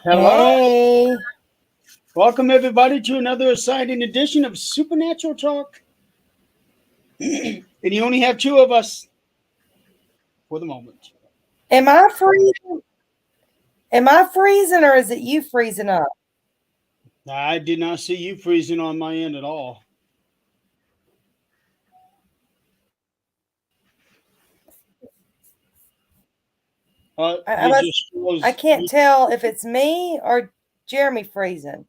Hello. Hey, Welcome, everybody, to another exciting edition of Supernatural Talk. And you only have two of us for the moment. am I freezing? Am I freezing or is it you freezing up? I did not see you freezing on my end at all. I, You I, just I froze. can't tell if it's me or Jeremy freezing.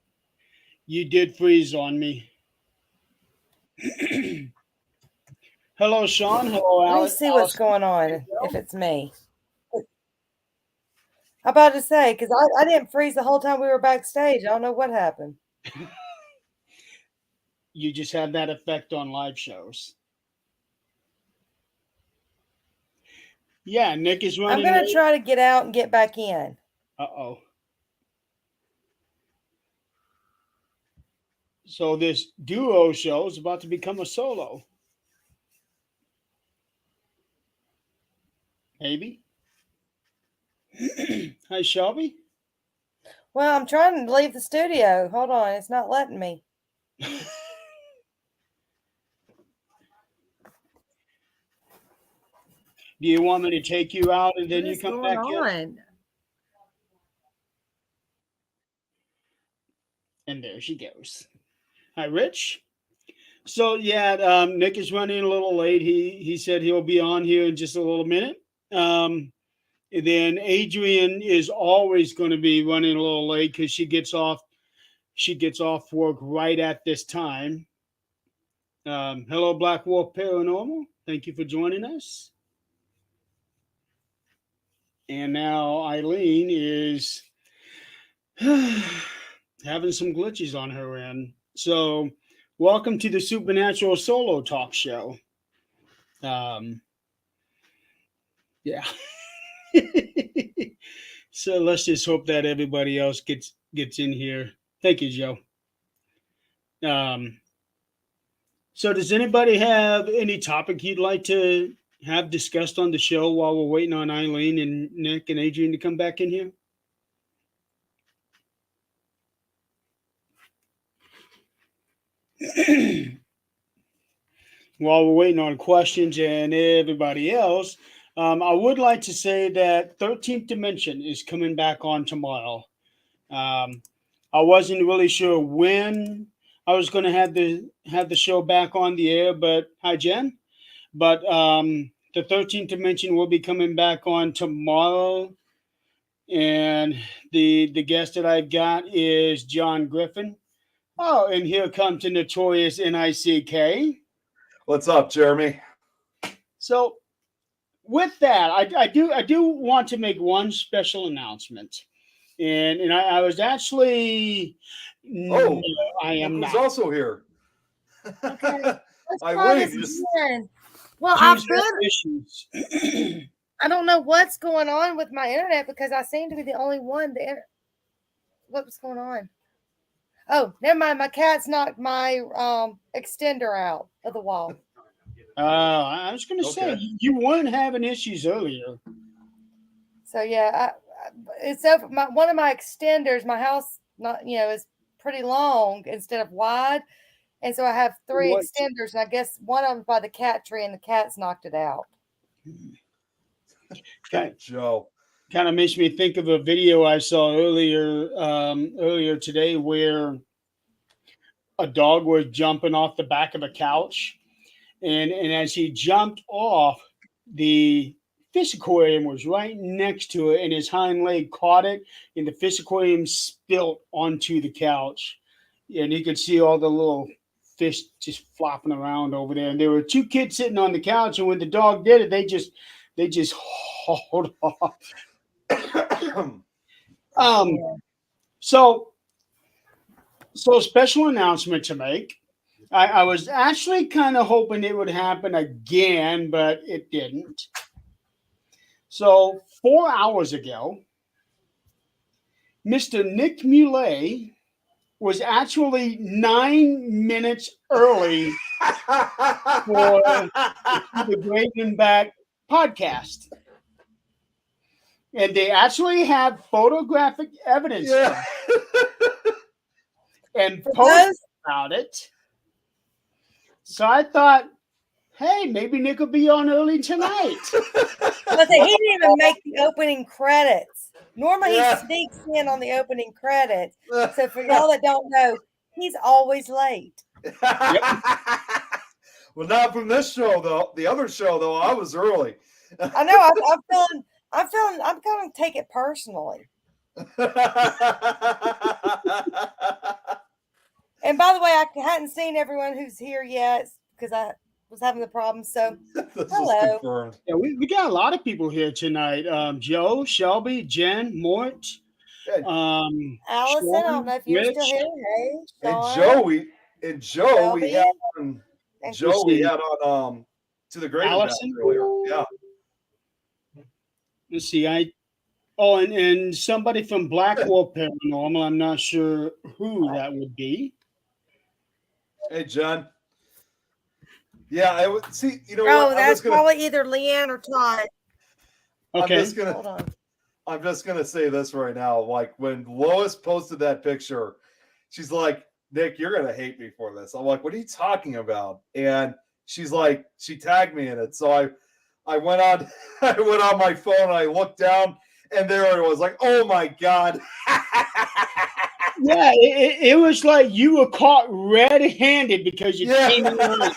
You did freeze on me. Hello, Sean. Hello, Let me see what's Allison. going on if it's me. I'm about to say, because I didn't freeze the whole time we were backstage. I don't know what happened. You just have that effect on live shows. Yeah, Nick is I'm running going to late. try to get out and get back in. Uh-oh. So this duo show is about to become a solo. Maybe. Hi, Shelby. Well, I'm trying to leave the studio. Hold on. It's not letting me. Do you want me to take you out and then What you is come going back in? on? And there she goes. Hi, Rich. So yeah, Nick is running a little late. He said he'll be on here in just a little minute. And then Adrian is always going to be running a little late because she gets off work right at this time. Hello, Black Wolf Paranormal. Thank you for joining us. And now Eileen is having some glitches on her end. So, welcome to the Supernatural Solo Talk Show. Um, yeah. So let's just hope that everybody else gets in here. Thank you, Joe. Um, so, does anybody have any topic you'd like to have discussed on the show while we're waiting on Eileen and Nick and Adrian to come back in here? While we're waiting on questions and everybody else, I would like to say that 13th Dimension is coming back on tomorrow. Um, I wasn't really sure when I was going to have the show back on the air, but hi Jen. But the 13th Dimension will be coming back on tomorrow, and the guest that I've got is John Griffin. Oh, and here comes the notorious Nick. What's up, Jeremy? So with that, I do want to make one special announcement, and I was actually no, Oh, I look am who's not. also here. Okay. Let's try Eileen, this you just again. Well, Tuesday issues. I don't know what's going on with my internet because I seem to be the only one. What's going on? Oh, never mind. My cat's knocked my extender out of the wall. I was going to say okay. you weren't having issues earlier. So yeah, it's over. One of my extenders. My house, not is pretty long instead of wide, and so I have three What? extenders. And I guess one of them's by the cat tree, and the cat's knocked it out. Kind Joe. kind of makes me think of a video I saw earlier today where a dog was jumping off the back of a couch, and as he jumped off, the fish aquarium was right next to it, and his hind leg caught it, and the fish aquarium spilt onto the couch, and you could see all the little fish just flopping around over there. And there were two kids sitting on the couch, and when the dog did it, they just hauled off. Um, Yeah. so special announcement to make. I was actually kind of hoping it would happen again, but it didn't. So 4 hours ago, Mr. Nick Muley was actually 9 minutes early for the Great and Back podcast. And they actually have photographic evidence Yeah. and For posts those, about it. So I thought, hey, maybe Nick will be on early tonight. but he didn't even make the opening credits. Normally Yeah. he sneaks in on the opening credits. So for y'all that don't know, he's always late. Well, not from this show though. The other show though, I was early. I know. I'm going to take it personally. And by the way, I hadn't seen everyone who's here yet because I was having the problem. So This is hello. confirmed. Yeah, we got a lot of people here tonight. Joe, Shelby, Jen, Mort, Yeah. Allison, I don't Sean, know if you're Rich. still here. Hey, And Sean, Joe, we Shelby, had on and Joe, we see. had on to the great event Allison. earlier. Yeah. Let's see. And somebody from Blackwell Paranormal. I'm not sure who that would be. Hey, Jen. Yeah, I would see. You know oh, what? that's probably either Leanne or Todd. Okay. Hold on. I'm just gonna say this right now. Like when Lois posted that picture, she's like, "Nick, you're gonna hate me for this." I'm like, "What are you talking about?" And she's like, she tagged me in it. So I went on, I went on my phone and I looked down, and there it was. Like, oh my god. Yeah, it was like you were caught red-handed because you came in late.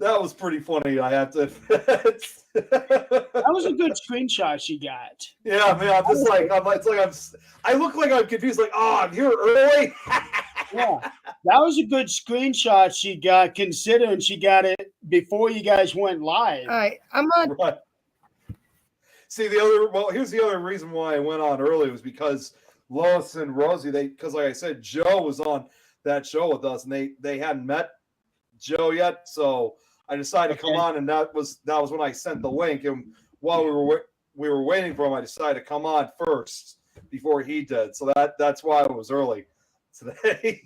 That was pretty funny, I have to admit. That was a good screenshot she got. Yeah, man, I'm just like, I look like I'm confused, like, oh, I'm here early. Yeah, that was a good screenshot she got, considering she got it before you guys went live. All right, I'm on. Right. See, here's the other reason why I went on early was because Lois and Rosie, because like I said, Joe was on that show with us, and they hadn't met Joe yet, so I decided to come on, and that was when I sent the link, and while we were waiting for him, I decided to come on first before he did, so that's why I was early today.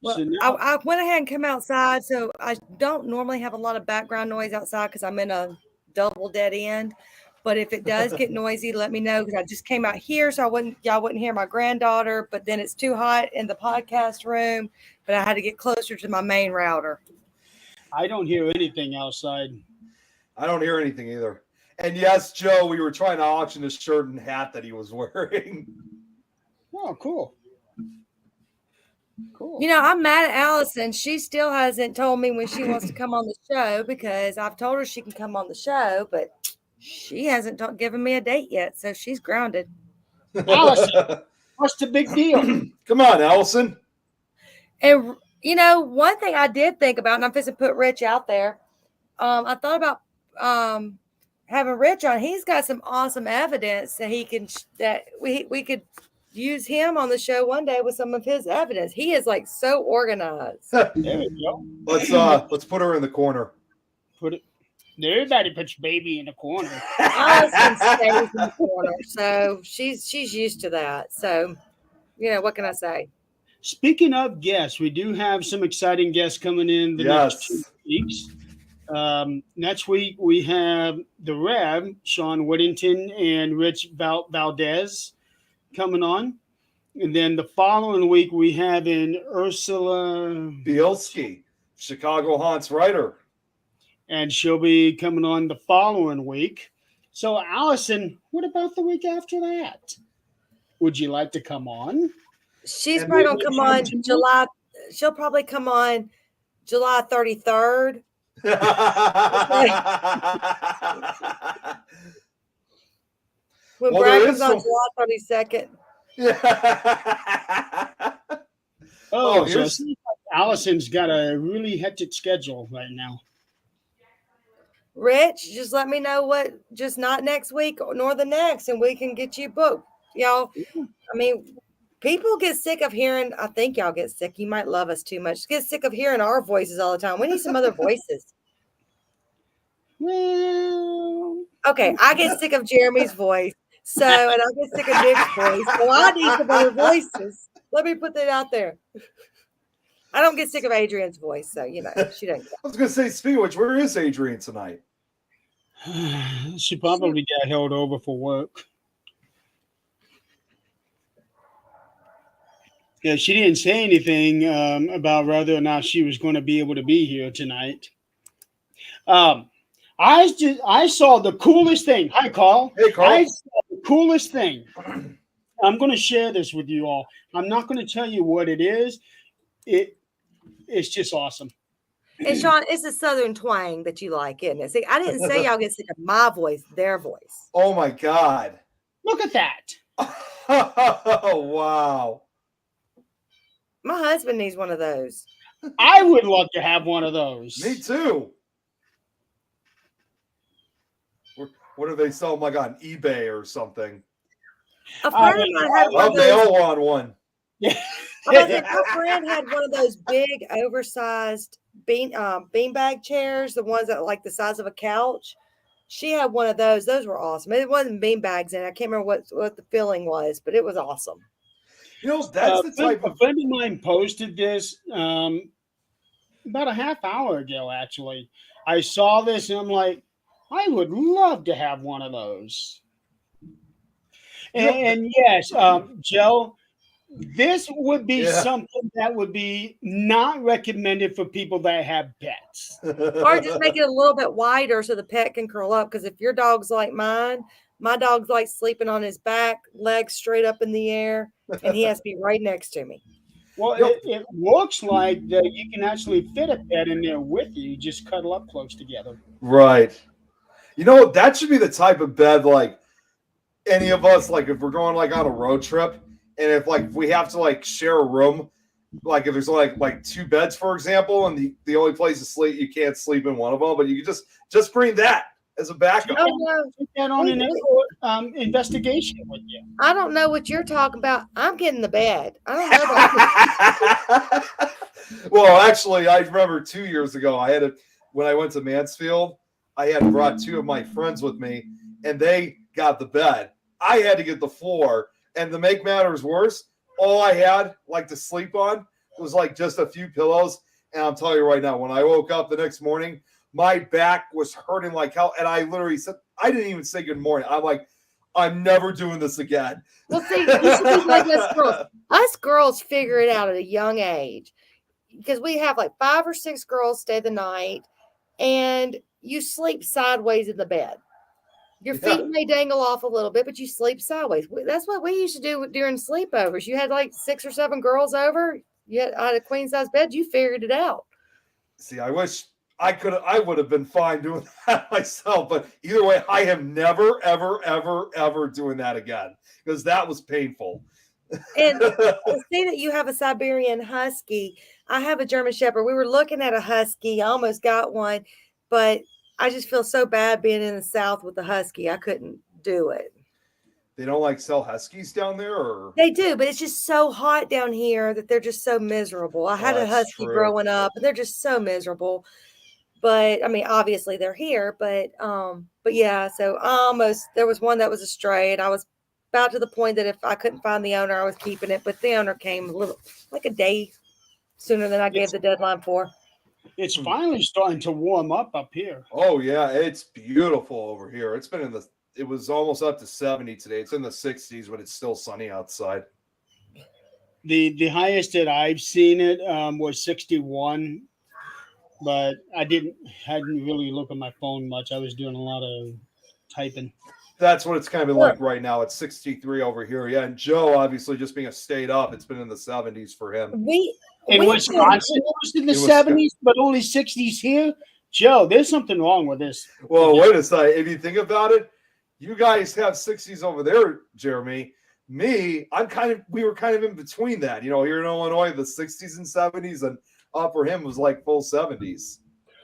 Well, I went ahead and come outside, so I don't normally have a lot of background noise outside because I'm in a double dead end. But if it does get noisy, let me know because I just came out here, so y'all wouldn't hear my granddaughter. But then it's too hot in the podcast room, but I had to get closer to my main router. I don't hear anything outside. I don't hear anything either. And yes, Joe, we were trying to auction his shirt and hat that he was wearing. Oh, cool. Cool. You know, I'm mad at Allison. She still hasn't told me when she wants to come on the show because I've told her she can come on the show, but she hasn't given me a date yet, so she's grounded. Allison, what's the big deal? Come on, Allison. And, you know, one thing I did think about, and I'm supposed to put Rich out there, I thought about having Rich on. He's got some awesome evidence that we could use him on the show one day with some of his evidence. He is like so organized. There we go. Let's put her in the corner. Everybody puts baby in the corner. Allison stays in the corner, so she's used to that. So, you know, what can I say? Speaking of guests, we do have some exciting guests coming in the next 2 weeks. Next week we have the Rev, Sean Whittington and Rich Valdez coming on. And then the following week we have in Ursula Bielski, Chicago Haunts writer. And she'll be coming on the following week. So, Allison, what about the week after that? Would you like to come on? She's probably going to come on July. She'll probably come on July 33rd. When Brad comes on July 32nd. Oh, so Allison's got a really hectic schedule right now. Rich, just let me know just not next week nor the next, and we can get you booked. Y'all, I mean, people get sick of hearing, I think y'all get sick. You might love us too much. Get sick of hearing our voices all the time. We need some other voices. Well, okay, I get sick of Jeremy's voice. And I get sick of Nick's voice. So I need some other voices. Let me put that out there. I don't get sick of Adrian's voice, so she doesn't. I was going to say, speaking of which, where is Adrian tonight? She probably got held over for work. Yeah, she didn't say anything about whether or not she was going to be able to be here tonight. I saw the coolest thing. Hi, Carl. Hey, Carl. I saw the coolest thing. I'm going to share this with you all. I'm not going to tell you what it is. It's just awesome. And Sean, it's a Southern twang that you like, isn't it? See, I didn't say y'all get sick of my voice, their voice. Oh my God. Look at that. Oh, wow. My husband needs one of those. I would love to have one of those. Me too. What do they sell them like on eBay or something? A friend of mine had one of They those. all want one. My friend had one of those big, oversized beanbag chairs, the ones that are like the size of a couch. She had one of those. Those were awesome. It wasn't beanbags in it. I can't remember what the filling was, but it was awesome. That's the type a friend of mine posted this about a half hour ago, actually. I saw this and I'm like, I would love to have one of those. And yes, Joe, this would be something that would be not recommended for people that have pets. Or just make it a little bit wider so the pet can curl up. Because if your dog's like mine, my dog's like sleeping on his back, legs straight up in the air, and he has to be right next to me. Well, it looks like that you can actually fit a pet in there with you. You just cuddle up close together. Right. That should be the type of bed like any of us, like if we're going like on a road trip and if like we have to like share a room, like if there's like two beds, for example, and the only place to sleep, you can't sleep in one of them, but you can just bring that as a backup. Put that on an investigation with you. I don't know what you're talking about. I'm getting the bed. I don't know about Well, actually, I remember 2 years ago, when I went to Mansfield, I had brought two of my friends with me, and they got the bed. I had to get the floor, and to make matters worse, all I had like to sleep on was like just a few pillows. And I'm telling you right now, when I woke up the next morning, my back was hurting like hell, and I literally said, I didn't even say good morning. I'm like, I'm never doing this again. Well, see, you should be like us girls. Us girls figure it out at a young age because we have like 5 or 6 girls stay the night, and you sleep sideways in the bed. Your feet may dangle off a little bit, but you sleep sideways. That's what we used to do during sleepovers. You had like 6 or 7 girls over. You had a queen size bed. You figured it out. See, I wish I would have been fine doing that myself, but either way, I am never, ever, ever, ever doing that again because that was painful. And say that you have a Siberian Husky. I have a German Shepherd. We were looking at a Husky. I almost got one, but I just feel so bad being in the South with the Husky. I couldn't do it. They don't like sell Huskies down there, or they do, but it's just so hot down here that they're just so miserable. I had a Husky growing up, and they're just so miserable. But I mean, obviously they're here, but yeah. So there was one that was a stray, and I was about to the point that if I couldn't find the owner, I was keeping it. But the owner came like a day sooner than I gave the deadline for. It's finally starting to warm up here. Oh yeah, it's beautiful over here. It was almost up to 70 today. It's in the 60s, but it's still sunny outside. The highest that I've seen it was 61, but hadn't really looked at my phone much. I was doing a lot of typing. That's what it's kind of like right now. It's 63 over here. Yeah, and Joe, obviously, just being a state up, it's been in the 70s for him. In Wisconsin, it was in the 70s, but only 60s here. Joe, there's something wrong with this. Well, wait a second. If you think about it, you guys have 60s over there, Jeremy. Me, we were kind of in between that. Here in Illinois, the 60s and 70s, and up for him was like full 70s.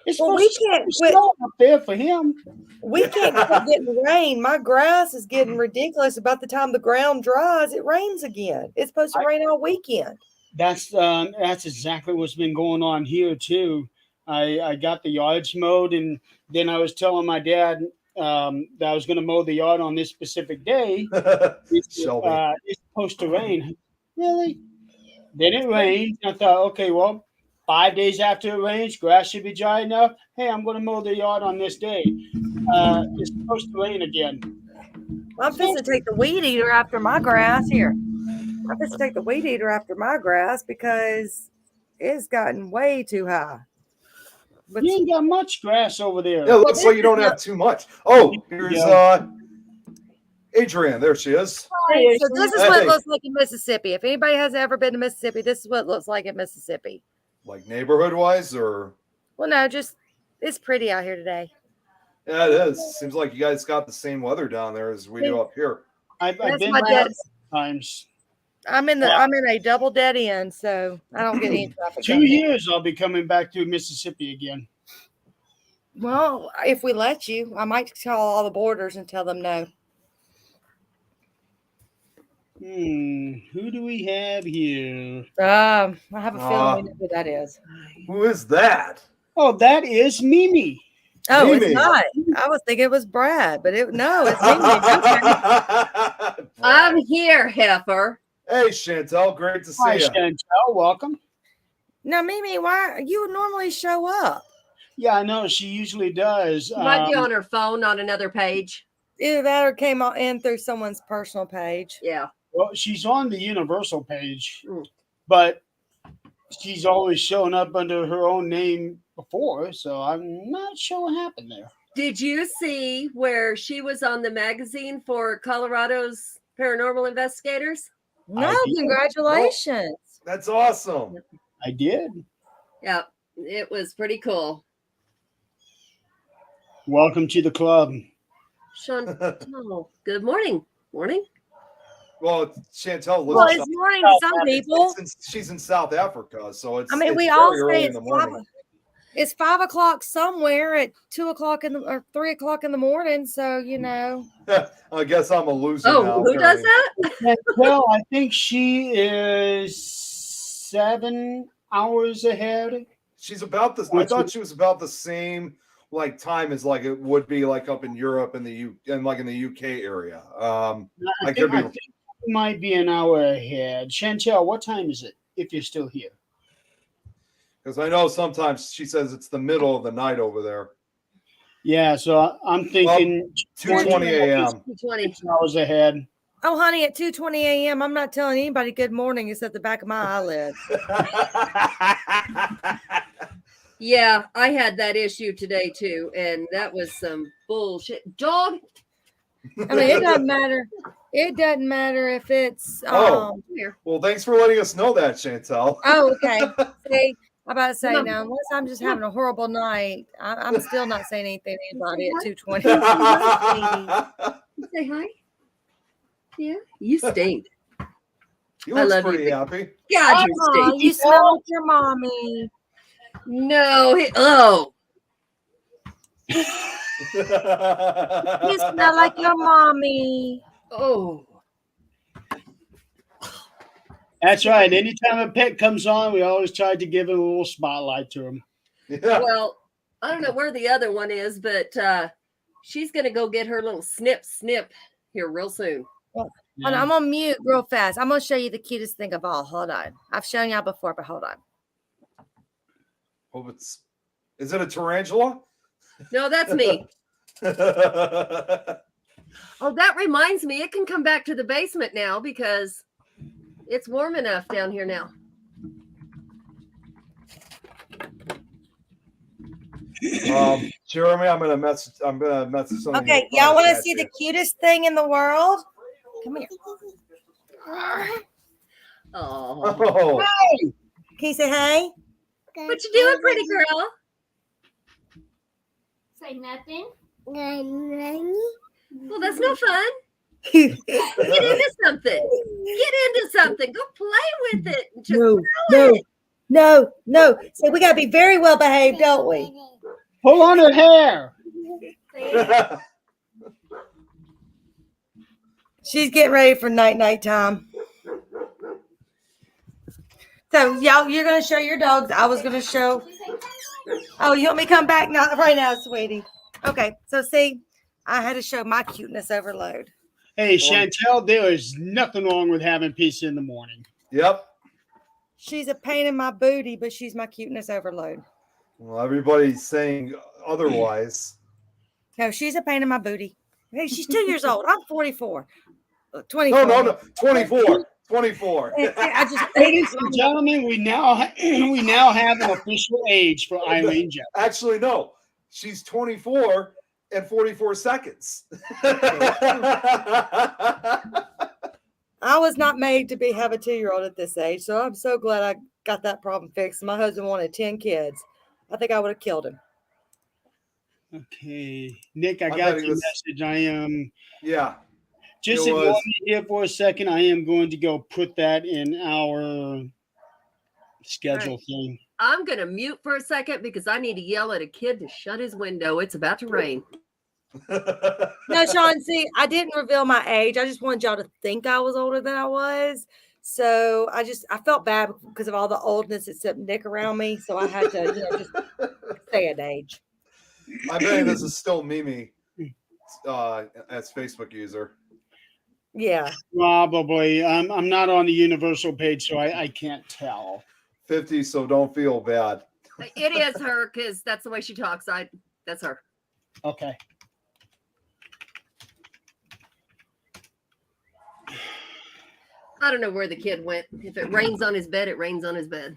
We can't quit up there for him. We can't quit getting rain. My grass is getting ridiculous. About the time the ground dries, it rains again. It's supposed to rain all weekend. That's exactly what's been going on here too. I got the yards mowed, and then I was telling my dad that I was going to mow the yard on this specific day. It's supposed to rain. Really? Then it rained. I thought, okay, well, 5 days after it rains, grass should be dry enough. Hey, I'm going to mow the yard on this day. It's supposed to rain again. Well, I'm supposed to take the weed eater after my grass here. I'm supposed to take the weed eater after my grass because it's gotten way too high. But You ain't got much grass over there. Yeah, it looks like you don't have too much. Oh, here's Adrienne. There she is. so this is what Hey. it looks like in Mississippi. If anybody has ever been to Mississippi, this is what it looks like in Mississippi. Like neighborhood wise, or Well, no, just it's pretty out here today. yeah, it is. Seems like you guys got the same weather down there as we do up here. I've That's been my there dead. times. I'm in a double dead end, so I don't get any traffic. 2 years, I'll be coming back to Mississippi again. Well, if we let you, I might call all the borders and tell them no. Who do we have here? I have a feeling we know who that is. Who is that? Oh, that is Mimi. Oh, Mimi. it's not. I was thinking it was Brad, but no, it's Mimi. I'm here, heifer. Hey, Chantel, great to see Hi, you. Chantel. Welcome. Now, Mimi, why you would normally show up? Yeah, I know. She usually does. She might be on her phone on another page. Either that or came in through someone's personal page. Yeah. Well, she's on the Universal page, Mm. but she's always shown up under her own name before, so I'm not sure what happened there. Did you see where she was on the magazine for Colorado's paranormal investigators? No, I did. congratulations. That's awesome. I did. Yeah, it was pretty cool. Welcome to the club. Sean, oh, good morning. Morning. Well, Chantel lives. Well, in it's morning to some people. she's in South Africa, so it's. I mean, it's we very all early say in it's the morning. it's 5 o'clock somewhere at 2 o'clock or 3 o'clock in the morning. So you know, I guess I'm a loser Oh, now. who does apparently. that? Well, I think she is 7 hours ahead. She's about this. I thought she was about the same like time as like it would be like up in Europe and like in the UK area. I I think, could be. I think it might be an hour ahead. Chantel, what time is it if you're still here? Because I know sometimes she says it's the middle of the night over there. Yeah, so I'm thinking 2:20 a.m. 20. 6 hours ahead. oh honey, at 2:20 a.m. I'm not telling anybody good morning except the back of my eyelid. Yeah, I had that issue today too, and that was some bullshit. Dog. I mean, it doesn't matter. It doesn't matter if it's Oh. Come here. Well, thanks for letting us know that, Chantel. Oh, okay. See, I'm about to say Come on. now, unless I'm just having a horrible night, I'm still not saying anything to anybody at 2:20. Say hi. Yeah, you stink. He I looks love pretty you. happy. God, you Aw, stink. you smell like your mommy. No, oh, You smell like your mommy. oh. That's right. Anytime a pet comes on, we always try to give it a little spotlight to him. Yeah. Well, I don't know where the other one is, but she's gonna go get her little snip here real soon. Hold on, I'm on mute real fast. I'm gonna show you the cutest thing of all. Hold on. I've shown y'all before, but hold on. Hope it's. Is it a tarantula? No, that's me. Oh, that reminds me, it can come back to the basement now because it's warm enough down here now. Jeremy, I'm gonna message something. Okay, y'all want to see the cutest thing in the world? Come here. Oh, Oh, Can you say hey? what you doing, pretty girl? Say nothing. Well, that's no fun. Get into something. Get into something. Go play with it. Just No, throw no, it. no. So we gotta be very well behaved, don't we? Pull on her hair. She's getting ready for night time. So y'all, you're gonna show your dogs. I was gonna show. Oh, you want me to come back now? Right now, sweetie. Okay. So see, I had to show my cuteness overload. Hey, Chantel, there is nothing wrong with having pizza in the morning. Yep. She's a pain in my booty, but she's my cuteness overload. Well, everybody's saying otherwise. No, she's a pain in my booty. Hey, she's 2 years old. I'm 44. 24. No. 24. 24. I just Ladies and gentlemen, we now have an official age for Eileen Jeff. Actually, no. She's 24 and 44 seconds. I was not made to have a 2-year-old at this age, so I'm so glad I got that problem fixed. My husband wanted 10 kids. I think I would have killed him. Okay, Nick, I I got bet your it was- message. I am Yeah. just It ignore was- me here for a second. I am going to go put that in our schedule thing. I'm going to mute for a second because I need to yell at a kid to shut his window. It's about to rain. No, Sean, see, I didn't reveal my age. I just wanted y'all to think I was older than I was. So I felt bad because of all the oldness except Nick around me. So I had to, just say an age. I bet this is still Mimi as Facebook user. Yeah. Probably. I'm not on the universal page, so I can't tell. 50, so don't feel bad. It is her because that's the way she talks. That's her. Okay. I don't know where the kid went. If it rains on his bed, it rains on his bed.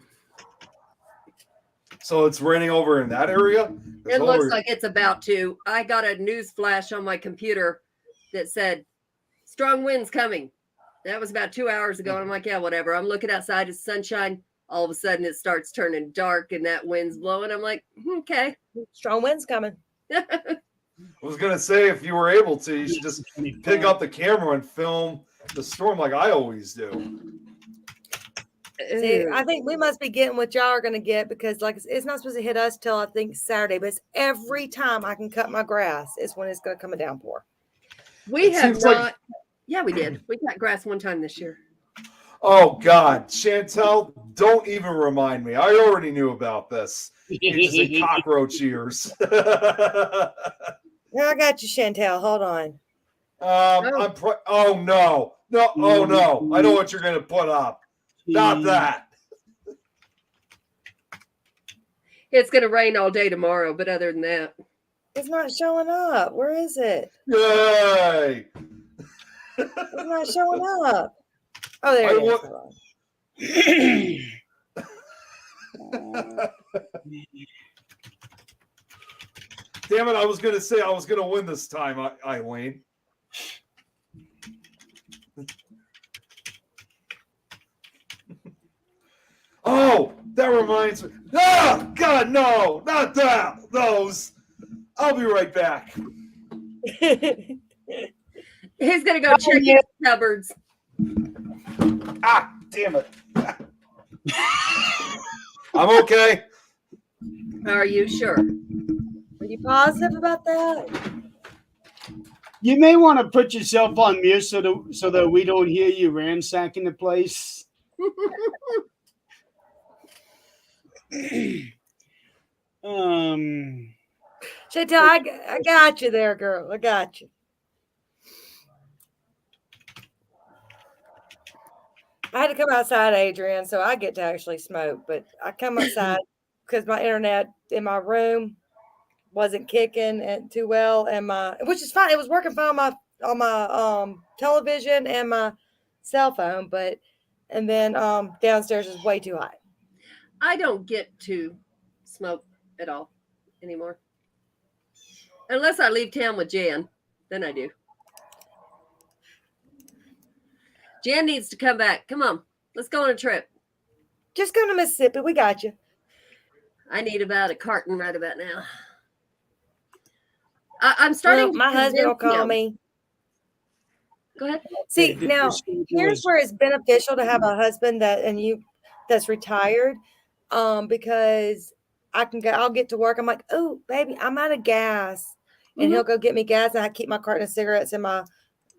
So it's raining over in that area? It looks like it's about to. I got a news flash on my computer that said strong winds coming. That was about 2 hours ago. And I'm like, yeah, whatever. I'm looking outside, it's sunshine. All of a sudden it starts turning dark and that wind's blowing. I'm like, okay. Strong winds coming. I was going to say, if you were able to, you should just pick up the camera and film the storm like I always do. See, I think we must be getting what y'all are going to get because, like, it's not supposed to hit us till I think Saturday, but it's every time I can cut my grass is when it's going to come a downpour. We It have seems like- not. Yeah, we did. We got grass one time this year. Oh, God. Chantel, don't even remind me. I already knew about this. Ages and cockroach ears. Now I got you, Chantel. Hold on. Oh, no. No, oh, no. I know what you're going to put up. Not that. It's going to rain all day tomorrow, but other than that, It's not showing up. Where is it? Yay. It's not showing up. Oh, there I it is. want- Hold on. Damn it. I was going to say I was going to win this time, Eileen. Oh, that reminds me. Oh, God, no. Not that. Those. I'll be right back. he's going to go check his cupboards. Ah, damn it. I'm okay. Are you sure? Are you positive about that? You may want to put yourself on mute so that we don't hear you ransacking the place. Chantel, I got you there, girl. I got you. I had to come outside, Adrian, so I get to actually smoke. But I come outside because my internet in my room wasn't kicking too well, and which is fine. It was working fine on my television and my cell phone, and then downstairs is way too hot. I don't get to smoke at all anymore. Unless I leave town with Jan, then I do. Jan needs to come back. Come on, let's go on a trip. Just go to Mississippi. We got you. I need about a carton right about now. I'm starting. Well, my husband will call me. Go ahead. See, now here's where it's beneficial to have a husband that's retired, because I'll get to work. I'm like, oh, baby, I'm out of gas. And he'll go get me gas, and I keep my carton of cigarettes in my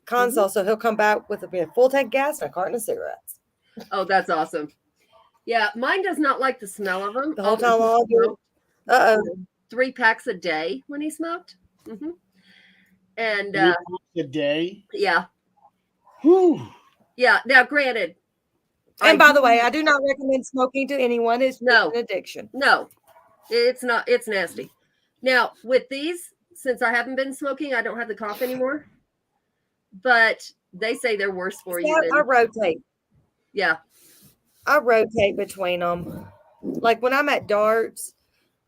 console. So he'll come back with a full tank of gas and a carton of cigarettes. Oh, that's awesome. Yeah, mine does not like the smell of them. The whole time I'll do it. 3 packs a day when he smoked. And a day. yeah. Whew. Yeah. Now, granted, And by the do- way, I do not recommend smoking to anyone. It's No. an addiction. No, it's not. It's nasty. Now, with these, since I haven't been smoking, I don't have the cough anymore. But they say they're worse for you. I Than, rotate. yeah. I rotate between them. Like when I'm at darts,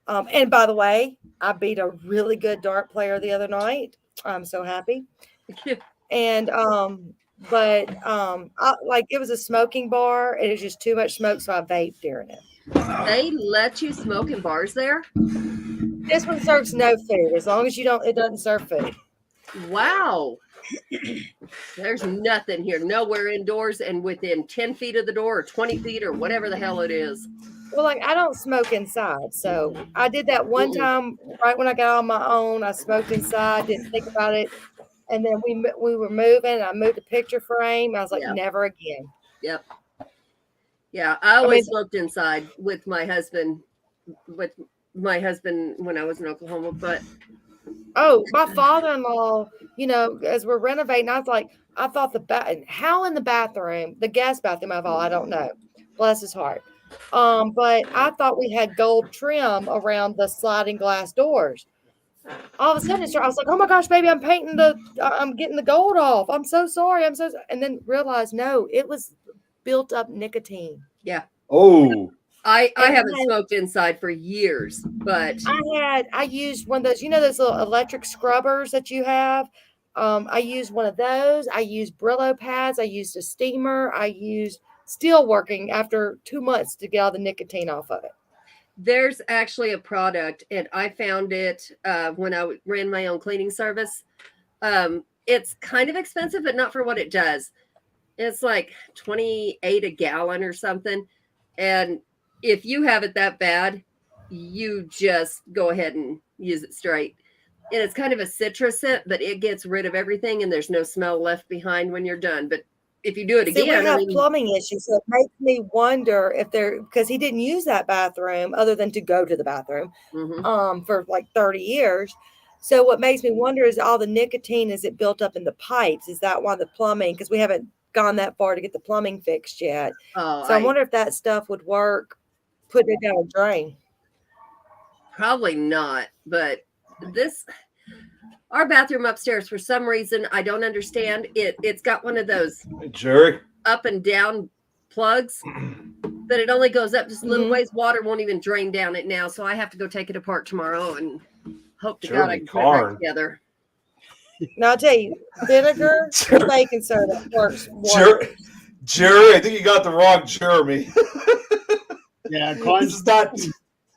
and by the way, I beat a really good dart player the other night. I'm so happy. And like it was a smoking bar. It was just too much smoke, so I vaped during it. They let you smoke in bars there? This one serves no food, as long as it doesn't serve food. Wow. There's nothing here, nowhere indoors and within 10 feet of the door or 20 feet or whatever the hell it is. Well, like I don't smoke inside, so I did that one time right when I got on my own. I smoked inside, didn't think about it, and then we were moving. I moved a picture frame. I was like, Yeah. never again. Yep. Yeah, I always smoked inside with my husband. When I was in Oklahoma, but Oh, my father-in-law, as we're renovating, I was like, I thought how in the bathroom, the guest bathroom of all, I don't know. Bless his heart. But I thought we had gold trim around the sliding glass doors. All of a sudden, I was like, oh my gosh, baby, I'm getting the gold off. I'm so sorry. And then realized, no, it was built up nicotine. yeah. Oh, I haven't smoked inside for years, but I used one of those, those little electric scrubbers that you have. I used one of those. I used Brillo pads. I used a steamer. I used still working after 2 months to get all the nicotine off of it. there's actually a product, and I found it when I ran my own cleaning service. It's kind of expensive, but not for what it does. It's like 28 a gallon or something. And if you have it that bad, you just go ahead and use it straight. And it's kind of a citrus scent, but it gets rid of everything and there's no smell left behind when you're done. But if you do it again, we have plumbing issues, so it makes me wonder if because he didn't use that bathroom other than to go to the bathroom for like 30 years. So what makes me wonder is all the nicotine, is it built up in the pipes? Is that why the plumbing, because we haven't gone that far to get the plumbing fixed yet. I wonder if that stuff would work, putting it down a drain. Probably not, but our bathroom upstairs, for some reason, I don't understand it. It's got one of those Jerry, up and down plugs, but it only goes up just a little ways. Water won't even drain down it now. So I have to go take it apart tomorrow and hope to God I can put it back together. Now I'll tell you, vinegar and baking soda works. Jerry, I think you got the wrong Jeremy. Yeah, This is not.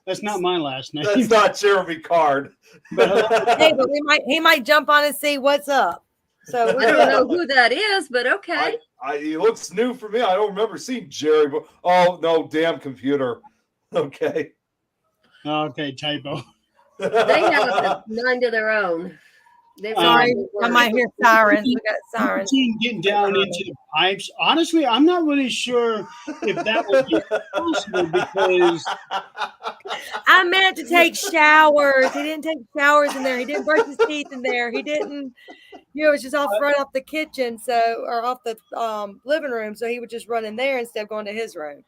that's not my last name. That's not Jeremy Card. Hey, but he might jump on and see what's up. So I don't know who that is, but okay. He looks new for me. I don't remember seeing Jerry. But oh no, damn computer. Okay. Okay, typo. They have a mind of their own. sorry, I might hear sirens. We got sirens. Getting down into the pipes. Honestly, I'm not really sure if that would be possible because I meant to take showers. He didn't take showers in there. He didn't brush his teeth in there. He didn't, it was just right off the kitchen, or off the living room. So he would just run in there instead of going to his room.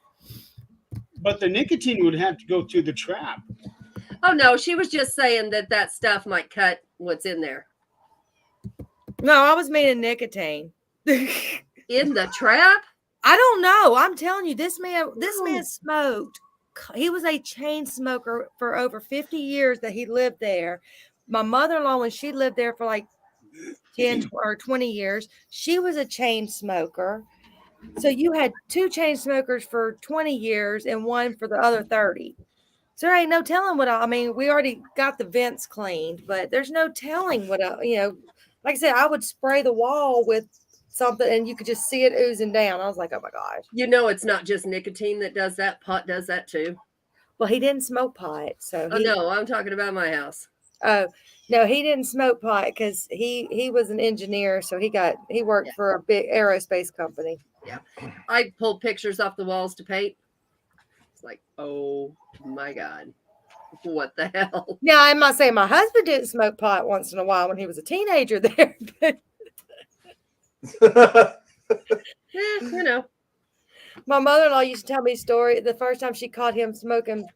but the nicotine would have to go through the trap. Oh no, she was just saying that stuff might cut what's in there. No, I was meaning nicotine. In the trap? I don't know. I'm telling you, this man smoked. He was a chain smoker for over 50 years that he lived there. My mother-in-law, when she lived there for like 10 or 20 years, she was a chain smoker. So you had 2 chain smokers for 20 years and one for the other 30. So there ain't no telling we already got the vents cleaned, but there's no telling what, like I said, I would spray the wall with something and you could just see it oozing down. I was like, oh my gosh. It's not just nicotine that does that. Pot does that too. Well, he didn't smoke pot. So no, I'm talking about my house. Oh, no, he didn't smoke pot because he was an engineer. So he worked for a big aerospace company. Yeah. I pulled pictures off the walls to paint. It's like, oh my God. What the hell? Now, I'm not saying my husband didn't smoke pot once in a while when he was a teenager there. But My mother-in-law used to tell me a story. The first time she caught him smoking,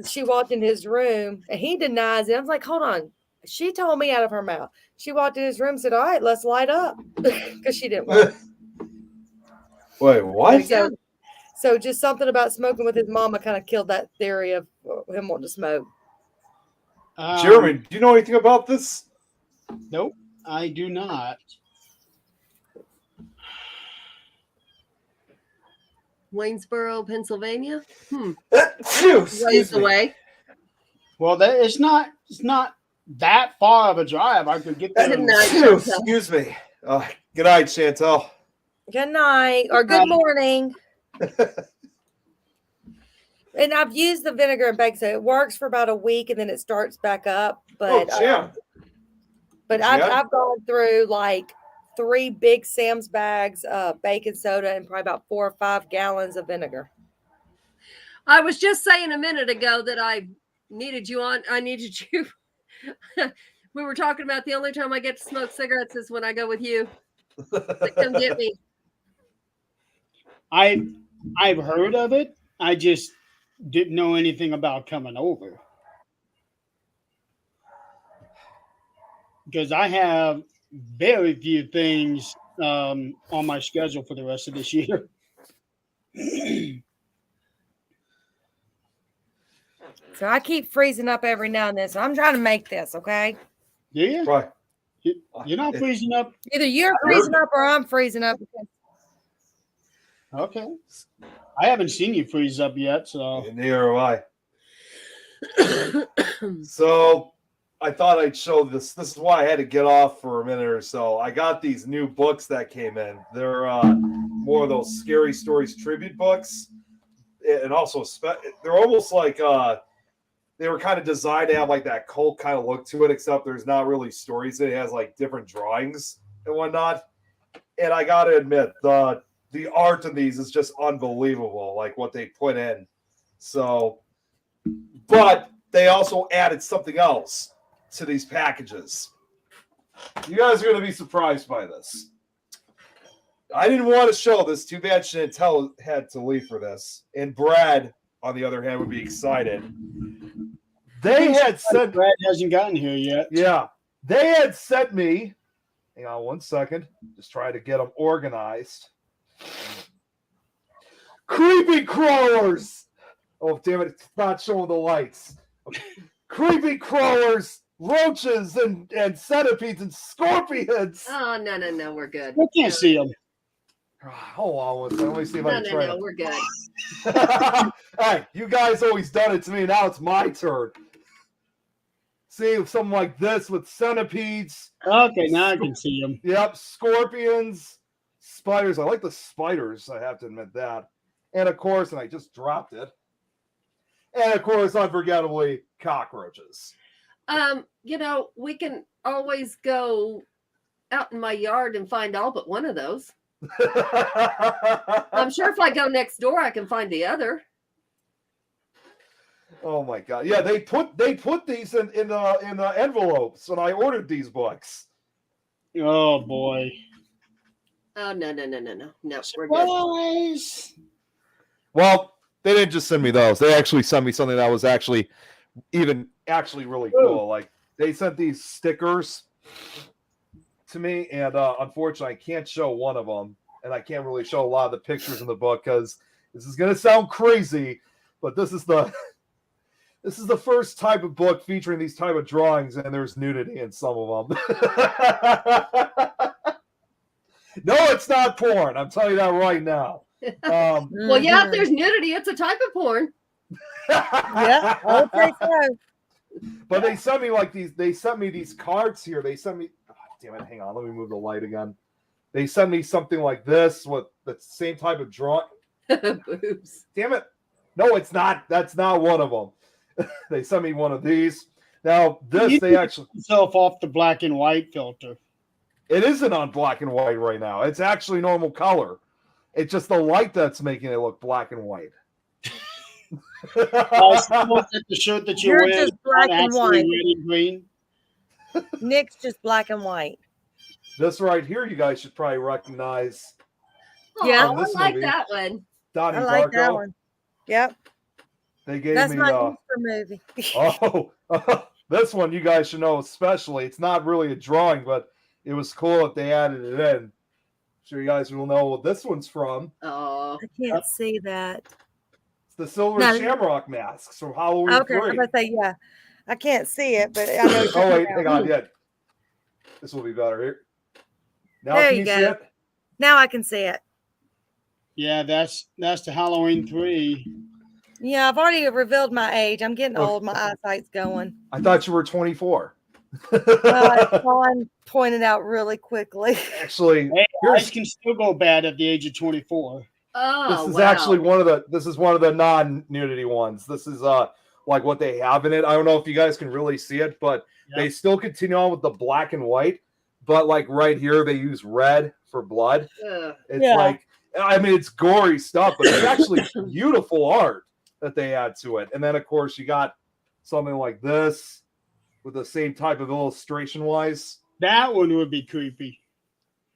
she walked in his room and he denies it. I was like, hold on. She told me out of her mouth. She walked in his room and said, all right, let's light up. Because she didn't want it. Wait, what? So just something about smoking with his mama kind of killed that theory of him wanting to smoke. Jeremy, do you know anything about this? Nope, I do not. Waynesboro, Pennsylvania. Excuse Ways me. away. Well, it's not that far of a drive. I could get there. Good night, Chantel. Excuse me. Good night, Chantel. Good night or good morning. And I've used the vinegar and baking soda. It works for about a week and then it starts back up. But yeah. I've gone through like 3 big Sam's bags of baking soda and probably about 4 or 5 gallons of vinegar. I was just saying a minute ago that I needed you on. I needed you. We were talking about the only time I get to smoke cigarettes is when I go with you. So come get me. I've heard of it. I just didn't know anything about coming over. Because I have very few things on my schedule for the rest of this year. So I keep freezing up every now and then. So I'm trying to make this, okay? Do you? Right. You're not freezing up. Either you're freezing up or I'm freezing up. Okay. I haven't seen you freeze up yet, so. Neither have I. So I thought I'd show this. This is why I had to get off for a minute or so. I got these new books that came in. They're more of those scary stories tribute books, and also they're almost like they were kind of designed to have like that cult kind of look to it, except there's not really stories. It has like different drawings and whatnot. And I got to admit, the art in these is just unbelievable, like what they put in. So, but they also added something else to these packages. You guys are going to be surprised by this. I didn't want to show this. Too bad Chantel had to leave for this. And Brad, on the other hand, would be excited. They had sent... Brad hasn't gotten here yet. Yeah. They had sent me... Hang on 1 second. Just try to get them organized. Creepy crawlers. Oh, damn it. It's not showing the lights. Okay. Creepy crawlers, roaches, and centipedes and scorpions. Oh, no. We're good. I can't see them. Hold on 1 second. Let me see if I can try No, we're good. Hey, you guys always done it to me. Now it's my turn. See, something like this with centipedes. Okay, now I can see them. Yep, scorpions, spiders. I like the spiders, I have to admit that. And of course, and I just dropped it. And of course, unforgettably, cockroaches. We can always go out in my yard and find all but one of those. I'm sure if I go next door, I can find the other. Oh my god! Yeah, they put these in the envelopes when I ordered these books. Oh boy! Oh no! We're good. Boys. Well, they didn't just send me those. They actually sent me something that was actually really cool. Like they sent these stickers to me, and unfortunately, I can't show one of them, and I can't really show a lot of the pictures in the book because this is going to sound crazy, but this is the first type of book featuring these type of drawings, and there's nudity in some of them. No, it's not porn. I'm telling you that right now. Well, yeah, if there's nudity, it's a type of porn. Yeah, I would say so. But they sent me like these. They sent me these cards here. They sent me. Oh, damn it! Hang on. Let me move the light again. They sent me something like this with the same type of drawing. Boobs. Damn it! No, it's not. That's not one of them. They sent me one of these. Now this, they actually yourself off the black and white filter. It isn't on black and white right now. It's actually normal color. It's just the light that's making it look black and white. The shirt that you're wearing just black and white. red and green. Nick's just black and white. This right here, you guys should probably recognize. Oh, Yeah. I this like movie. that one. Donnie I like that Darko. one. Yep. They gave That's me my Easter movie. this one you guys should know especially. It's not really a drawing, but it was cool that they added it in. I'm sure you guys will know what this one's from. Oh, I can't see that. It's the Silver No. Shamrock masks from Halloween Okay, 3. I'm gonna say yeah. I can't see it, but I know. what you're Oh wait, talking hang about. on, yeah. This will be better here. Now There can you you see go. it? Now I can see it. Yeah, that's the Halloween 3. Yeah, I've already revealed my age. I'm getting Oh. old. My eyesight's going. I thought you were 24. Well, Sean pointed out really quickly. Actually, Hey, here's eyes can still go bad at the age of 24. oh, this is wow. actually one of the non-nudity ones. This is like what they have in it. I don't know if you guys can really see it, but they Yep. still continue on with the black and white. But like right here, they use red for blood. Ugh. It's Yeah. like, I mean, it's gory stuff, but it's actually beautiful art that they add to it. And then of course you got something like this with the same type of illustration wise. That one would be creepy.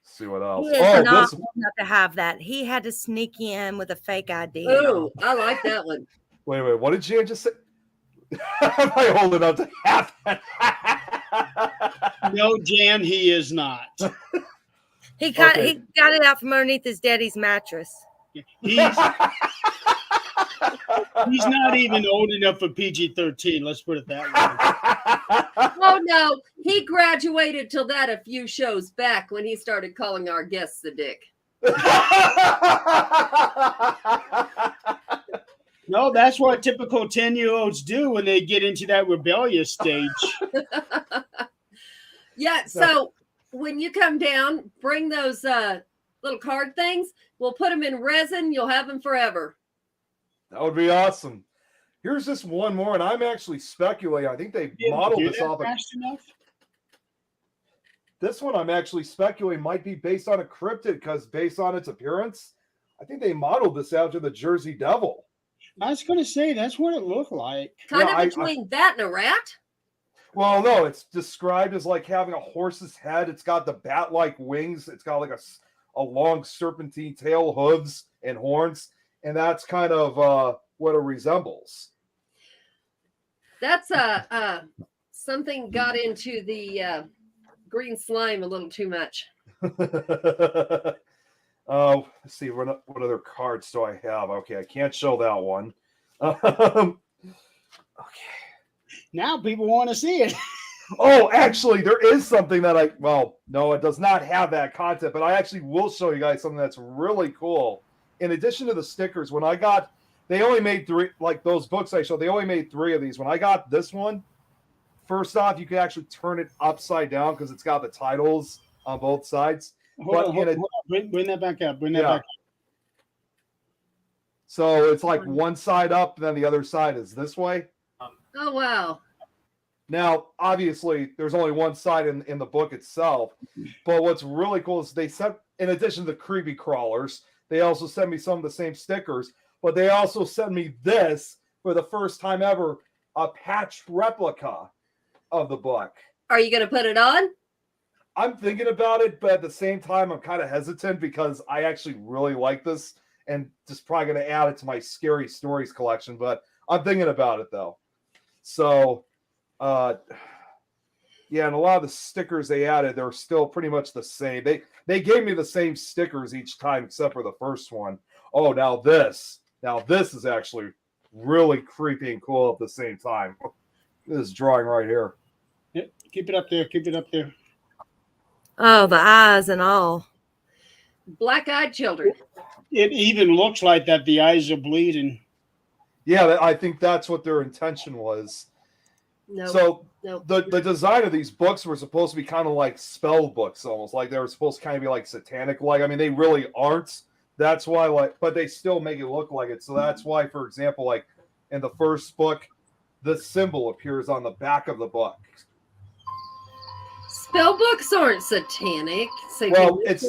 See what else? He is Oh, not this. old enough to have that. He had to sneak in with a fake ID. and Ooh, all. I like that one. Wait. What did Jan just say? Am I old enough to have that? No, Jan, he is not. He got Okay. he got it out from underneath his daddy's mattress. He's not even old enough for PG-13. Let's put it that way. Oh no, he graduated till that a few shows back when he started calling our guests a dick. No, that's what typical 10-year-olds do when they get into that rebellious stage. Yeah, so when you come down, bring those little card things. We'll put them in resin. You'll have them forever. That would be awesome. Here's just one more, and I'm actually speculating. I think they You able to modeled do this that off. fast enough? This one I'm actually speculating might be based on a cryptid because based on its appearance, I think they modeled this after the Jersey Devil. I was going to say that's what it looked like. Kind Yeah, of between that and a rat. Well, no, it's described as like having a horse's head. It's got the bat-like wings. It's got like a long serpentine tail, hooves, and horns, and that's kind of what it resembles. That's something got into the green slime a little too much. Oh, let's see what other cards do I have? Okay, I can't show that one. Okay. Now people want to see it. Oh, actually, there is something that no, it does not have that content, but I actually will show you guys something that's really cool. In addition to the stickers, they only made 3, like those books I showed, they only made 3 of these. When I got this one, first off, you can actually turn it upside down because it's got the titles on both sides. Hold on. Bring that back up. Bring that back up. So it's like one side up, and then the other side is this way. Oh, wow. Now, obviously, there's only one side in the book itself, but what's really cool is they sent, in addition to the creepy crawlers, they also sent me some of the same stickers, but they also sent me this for the first time ever, a patched replica of the book. Are you going to put it on? I'm thinking about it, but at the same time, I'm kind of hesitant because I actually really like this and just probably going to add it to my scary stories collection, but I'm thinking about it though. So, yeah, and a lot of the stickers they added, they're still pretty much the same. They gave me the same stickers each time except for the first one. Oh, now this is actually really creepy and cool at the same time. This drawing right here. Yep. Keep it up there. Keep it up there. Oh, the eyes and all. Black-eyed children. It even looks like that the eyes are bleeding. Yeah, I think that's what their intention was. No. So no. the design of these books were supposed to be kind of like spell books, almost like they were supposed to kind of be like satanic. Like, I mean, they really aren't. That's why, but they still make it look like it. So that's why, for example, like in the first book, the symbol appears on the back of the book. Spell books aren't satanic. Well, it's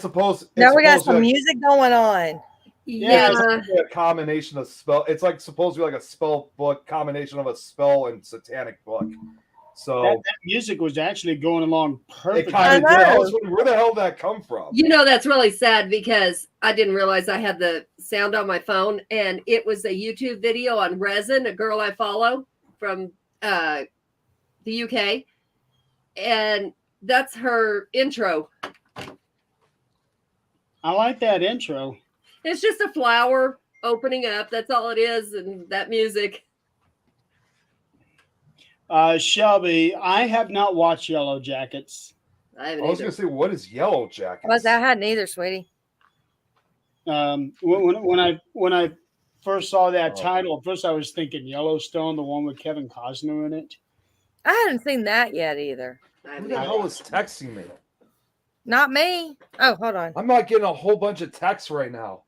supposed. Now we got supposed to some be music going on. Yeah. it's a combination of spell. It's like supposed to be like a spell book combination of a spell and satanic book. So that music was actually going along it perfectly. kind of I did. I know. was wondering, where the hell did that come from? You know, that's really sad because I didn't realize I had the sound on my phone, and it was a YouTube video on Resin, a girl I follow from the UK, and that's her intro. I like that intro. It's just a flower opening up. That's all it is, and that music. Shelby, I have not watched Yellow Jackets. I I haven't was either. going to say, what is Yellow Jackets? Was I hadn't either, sweetie. When I first saw that Oh. title, at first I was thinking Yellowstone, the one with Kevin Costner in it. I hadn't seen that yet either. I Who haven't the either. hell is texting me? Not me. Oh, hold on. I'm not getting a whole bunch of texts right now.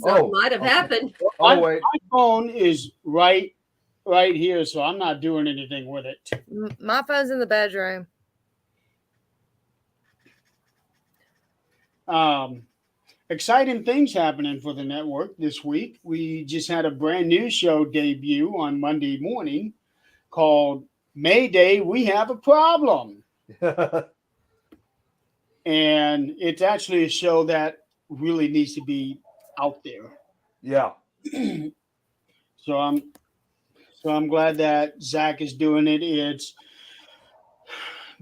Something might have okay. happened. Oh, wait. My phone is right here, so I'm not doing anything with it. My phone's in the bedroom. Exciting things happening for the network this week. We just had a brand new show debut on Monday morning called Mayday, We Have a Problem. And it's actually a show that really needs to be out there. Yeah. So I'm glad that Zach is doing it. It's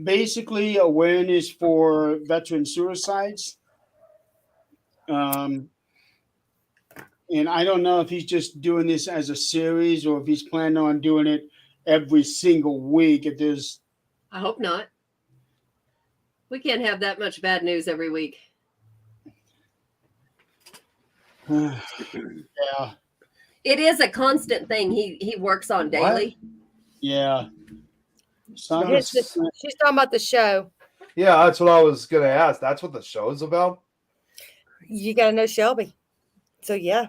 basically awareness for veteran suicides. And I don't know if he's just doing this as a series or if he's planning on doing it every single week. If there's I hope not. We can't have that much bad news every week. yeah, It is a constant thing he works on daily. yeah. Some, Here's the- she's talking about the show. Yeah, that's what I was going to ask. That's what the show's about? You got to know Shelby. So, yeah.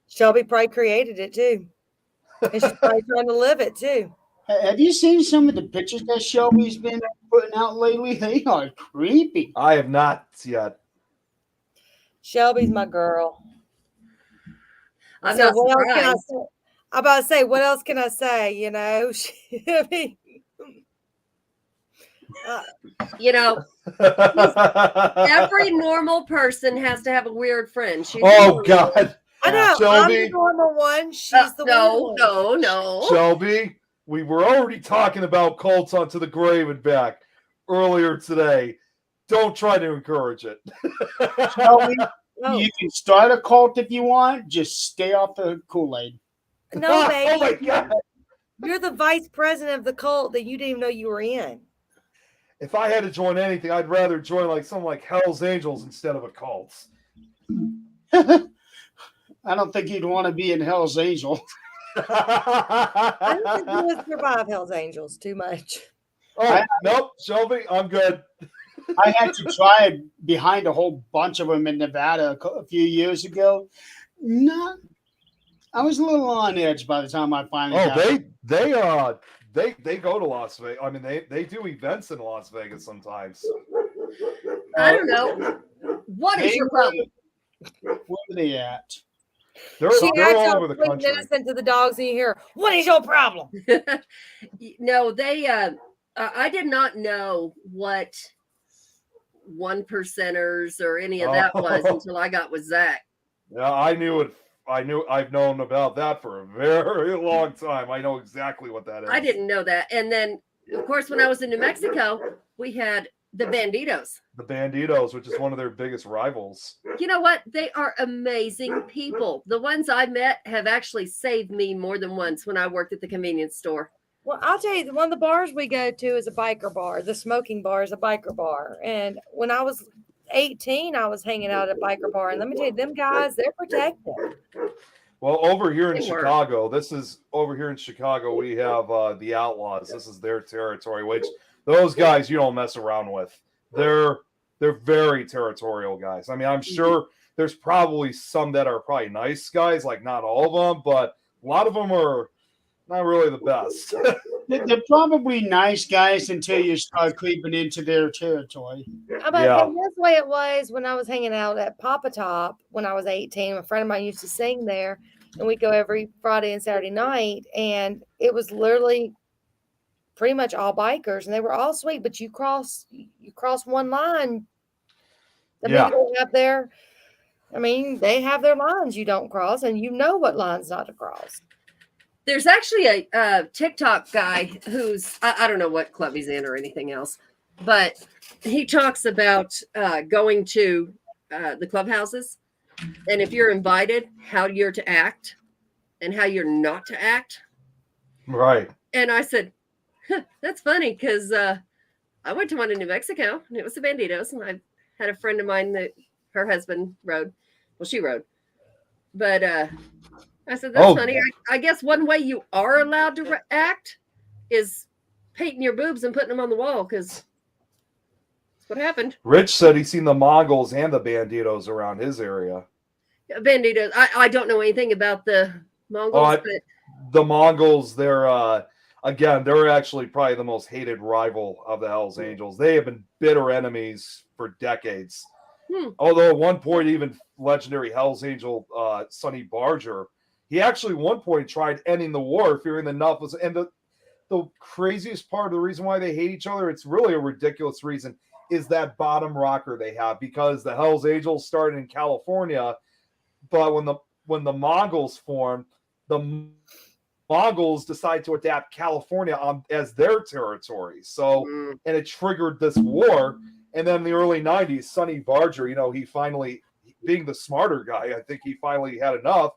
Shelby probably created it too. And she's probably trying to live it too. have you seen some of the pictures that Shelby's been putting out lately? They are creepy. I have not yet. Shelby's my girl. I'm So not what else can I surprised. say? I'm about to say, what else can I say? You know, I mean, You know, every normal person has to have a weird friend. She's Oh, God. I know I'm Shelby. the normal one. She's the no, weird one. no. Shelby, we were already talking about cults onto the grave and back earlier today. Don't try to encourage it. Shelby, No, you can start a cult if you want. Just stay off the Kool-Aid. no, Oh, baby. my God. You're the vice president of the cult that you didn't even know you were in. If I had to join anything, I'd rather join like something like Hell's Angels instead of a cult. I don't think you'd want to be in Hell's Angel. I don't think you would survive Hell's Angels too much. Oh, nope, Shelby, I'm good. I had to try it behind a whole bunch of them in Nevada a few years ago. No, I was a little on edge by the time I finally got it. They go to Las Vegas. I mean, they do events in Las Vegas sometimes. I don't know. What is your problem? Where are they at? They're She acts all all over the sweet and country. innocent to the dogs, and you hear, "What is your problem?" No, they I did not know what 1%ers or any of that was Oh. until I got with Zach. Yeah, I knew it. I've known about that for a very long time. I know exactly what that is. I didn't know that. And then, of course, when I was in New Mexico, we had the Banditos. The Banditos, which is one of their biggest rivals. You know what? They are amazing people. The ones I met have actually saved me more than once when I worked at the convenience store. Well, I'll tell you, one of the bars we go to is a biker bar. The smoking bar is a biker bar. And when I was 18, I was hanging out at a biker bar. And let me tell you, them guys, they're protected. Well, over here in They were. Chicago, we have the Outlaws. This is their territory, which those guys you don't mess around with. They're very territorial guys. I mean, I'm sure there's probably some that are probably nice guys, like not all of them, but a lot of them are not really the best. They're probably nice guys until you start creeping into their territory. But Yeah. that's the way it was when I was hanging out at Papa Top when I was 18. A friend of mine used to sing there, and we'd go every Friday and Saturday night. And it was literally pretty much all bikers, and they were all sweet. But you cross one line. Yeah. They have their lines you don't cross, and you know what lines not to cross. There's actually a TikTok guy who's, I don't know what club he's in or anything else, but he talks about going to the clubhouses, and if you're invited, how you're to act and how you're not to act. Right. And I said, that's funny, because I went to one in New Mexico, and it was the Banditos, and I had a friend of mine that her husband rode. Well, she rode. But I said, that's funny. I guess one way you are allowed to act is painting your boobs and putting them on the wall, because that's what happened. Rich said he's seen the Mongols and the Banditos around his area. Banditos. I don't know anything about the Mongols, but the Mongols, they're actually probably the most hated rival of the Hells Angels. They have been bitter enemies for decades. Although at one point, even legendary Hells Angel Sonny Barger, he actually at one point tried ending the war, fearing the enough was. And the craziest part of the reason why they hate each other, it's really a ridiculous reason, is that bottom rocker they have, because the Hells Angels started in California, but when the Mongols formed, the Mongols decide to adapt California as their territory. So, and it triggered this war. And then in the early 90s, Sonny Barger, he finally, being the smarter guy, I think he finally had enough.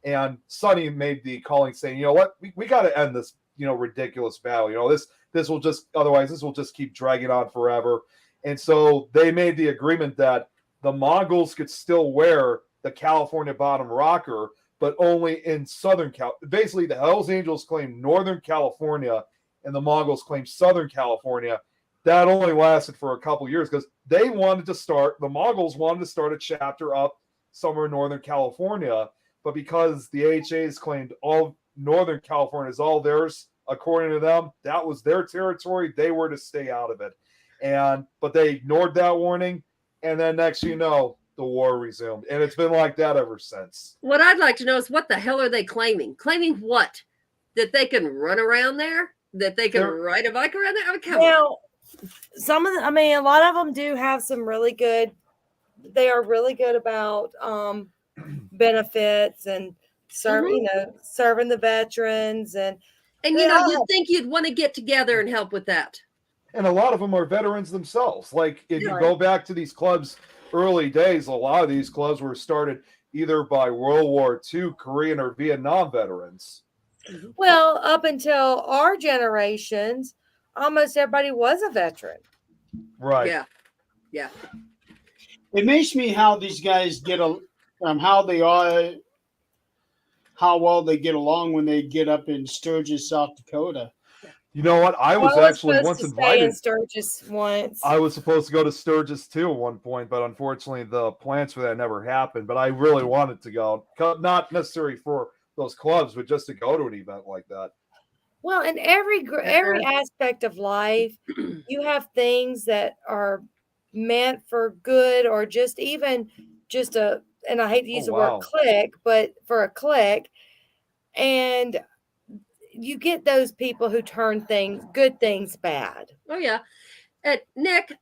And Sonny made the calling saying, you know what, we got to end this, ridiculous battle. This will just keep dragging on forever. And so they made the agreement that the Mongols could still wear the California bottom rocker, but only in Southern California. Basically, the Hells Angels claimed Northern California and the Mongols claimed Southern California. That only lasted for a couple years because the Mongols wanted to start a chapter up somewhere in Northern California, but because the AHAs claimed all Northern California is all theirs, according to them, that was their territory. They were to stay out of it. But they ignored that warning, and then next the war resumed, and it's been like that ever since. What I'd like to know is, what the hell are they claiming? Claiming what? That they can run around there? That they can ride a bike around there? Come on. A lot of them do have some really good. They are really good about benefits and serving the veterans and you'd think you'd want to get together and help with that. And a lot of them are veterans themselves. Like if you go back to these clubs' early days, a lot of these clubs were started either by World War II, Korean, or Vietnam veterans. Well, up until our generations, almost everybody was a veteran. Right. Yeah. It amazes me how these guys get how well they get along when they get up in Sturgis, South Dakota. You know what? I was actually once invited. In Sturgis once. I was supposed to go to Sturgis too at one point, but unfortunately the plans for that never happened. But I really wanted to go, not necessarily for those clubs, but just to go to an event like that. Well, in every aspect of life, you have things that are meant for good, or just even just a, and I hate to use the word click, but for a click, and you get those people who turn good things bad. Oh yeah. Nick,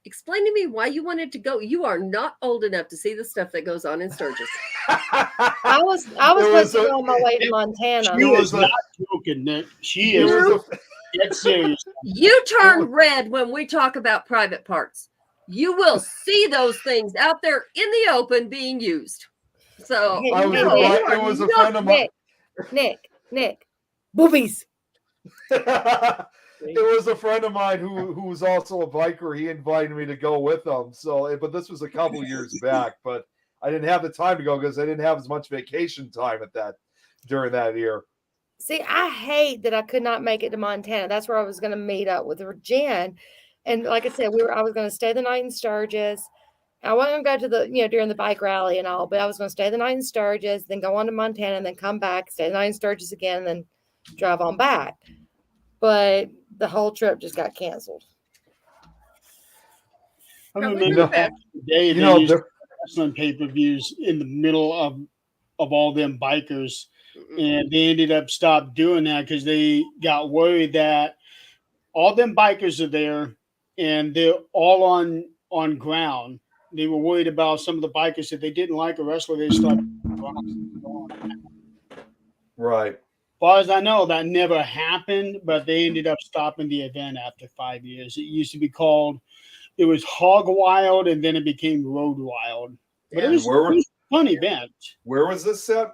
explain to me why you wanted to go. You are not old enough to see the stuff that goes on in Sturgis. I was supposed to go on my way to Montana. She was not joking, Nick. She is dead serious. You turn red when we talk about private parts. You will see those things out there in the open being used. So it was a friend of mine. Nick, boobies. It was a friend of mine who was also a biker. He invited me to go with him. So, but this was a couple years back. But I didn't have the time to go because I didn't have as much vacation time during that year. See, I hate that I could not make it to Montana. That's where I was going to meet up with Jen. And like I said, I was going to stay the night in Sturgis. I wasn't going to go to during the bike rally and all, but I was going to stay the night in Sturgis, then go on to Montana, and then come back, stay the night in Sturgis again, and then drive on back. But the whole trip just got canceled. I remember back in the day, wrestling pay-per-views in the middle of all them bikers and they ended up stopped doing that because they got worried that all them bikers are there and they're all on ground. They were worried about some of the bikers if they didn't like a wrestler, they started. Right. As far as I know, that never happened, but they ended up stopping the event after 5 years. It used to be called, it was Hog Wild, and then it became Road Wild. But Yeah. it was a fun event. Where was this set?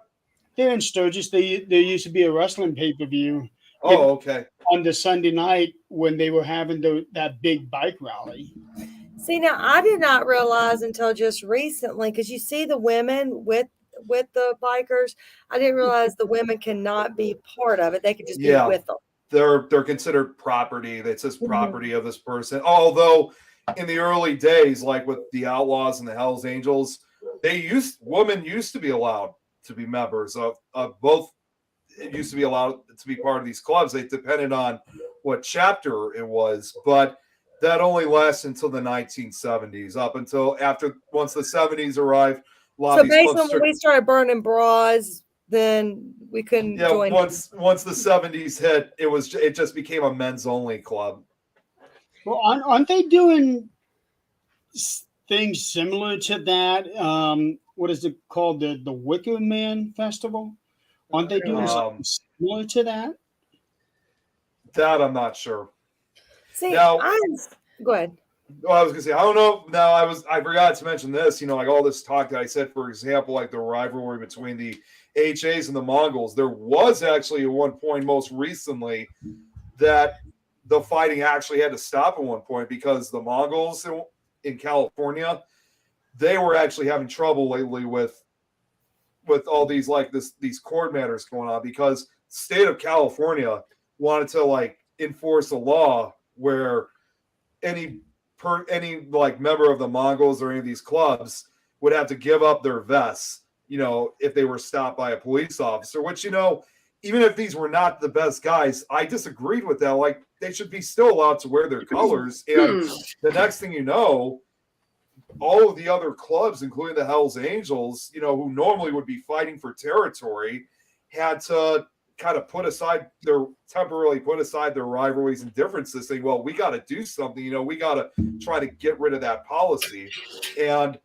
There in Sturgis, there used to be a wrestling pay-per-view Oh, okay. on the Sunday night when they were having that big bike rally. See, now I did not realize until just recently, because you see the women with the bikers. I didn't realize the women cannot be part of it. They could just Yeah. be with them. They're considered property. That's just property of this person. Although in the early days, like with the Outlaws and the Hells Angels, women used to be allowed to be members of both. It used to be allowed to be part of these clubs. They depended on what chapter it was, but that only lasted until the 1970s. Up until once the 70s arrived, a lot So of these basically, clubs when we started burning bras, then we couldn't join. once the 70s hit, it just became a men's only club. Well, aren't they doing things similar to that? What is it called? The Wicker Man Festival? Aren't they doing something similar to that? That I'm not sure. See, Now- go ahead. Well, I was gonna say, I don't know. Now I forgot to mention this, like all this talk that I said, for example, like the rivalry between the HAs and the Mongols. There was actually at one point, most recently, that the fighting actually had to stop at one point because the Mongols in California, they were actually having trouble lately with all these these court matters going on, because state of California wanted to enforce a law where any member of the Mongols or any of these clubs would have to give up their vests, if they were stopped by a police officer, which, even if these were not the best guys, I disagreed with that. They should be still allowed to wear their colors. And the next thing you know, all of the other clubs, including the Hells Angels, who normally would be fighting for territory, had to kind of temporarily put aside their rivalries and differences, saying, well, we got to do something, we got to try to get rid of that policy. And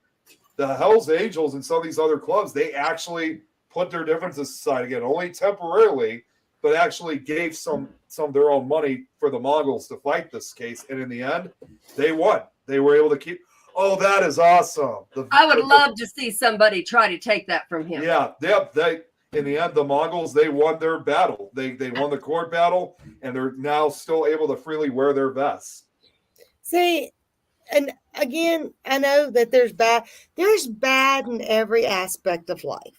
the Hells Angels and some of these other clubs, they actually put their differences aside again, only temporarily, but actually gave some of their own money for the Mongols to fight this case. And in the end, they won. They were able to keep. Oh, that is awesome. I would love to see somebody try to take that from him. Yeah, in the end, the Mongols, they won their battle. They won the court battle, and they're now still able to freely wear their vests. See, and again, I know that there's bad in every aspect of life.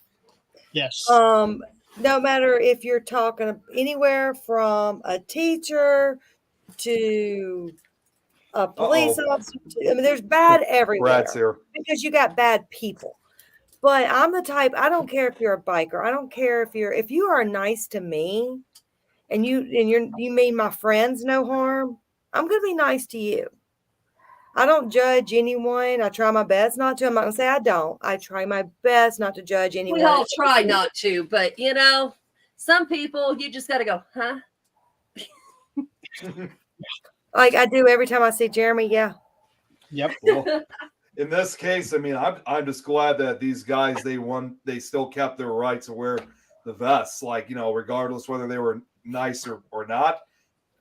Yes. No matter if you're talking anywhere from a teacher to a police officer, there's bad everywhere. Brad's here. Because you got bad people. But I'm the type, I don't care if you're a biker. I don't care if you are nice to me and you mean my friends no harm, I'm going to be nice to you. I don't judge anyone. I try my best not to. I'm not going to say I don't. I try my best not to judge anyone. We all try not to, but some people, you just got to go, huh? Like I do every time I see Jeremy. Yeah. Yep. Well, in this case, I'm just glad that these guys, they still kept their right to wear the vests, regardless whether they were nice or not.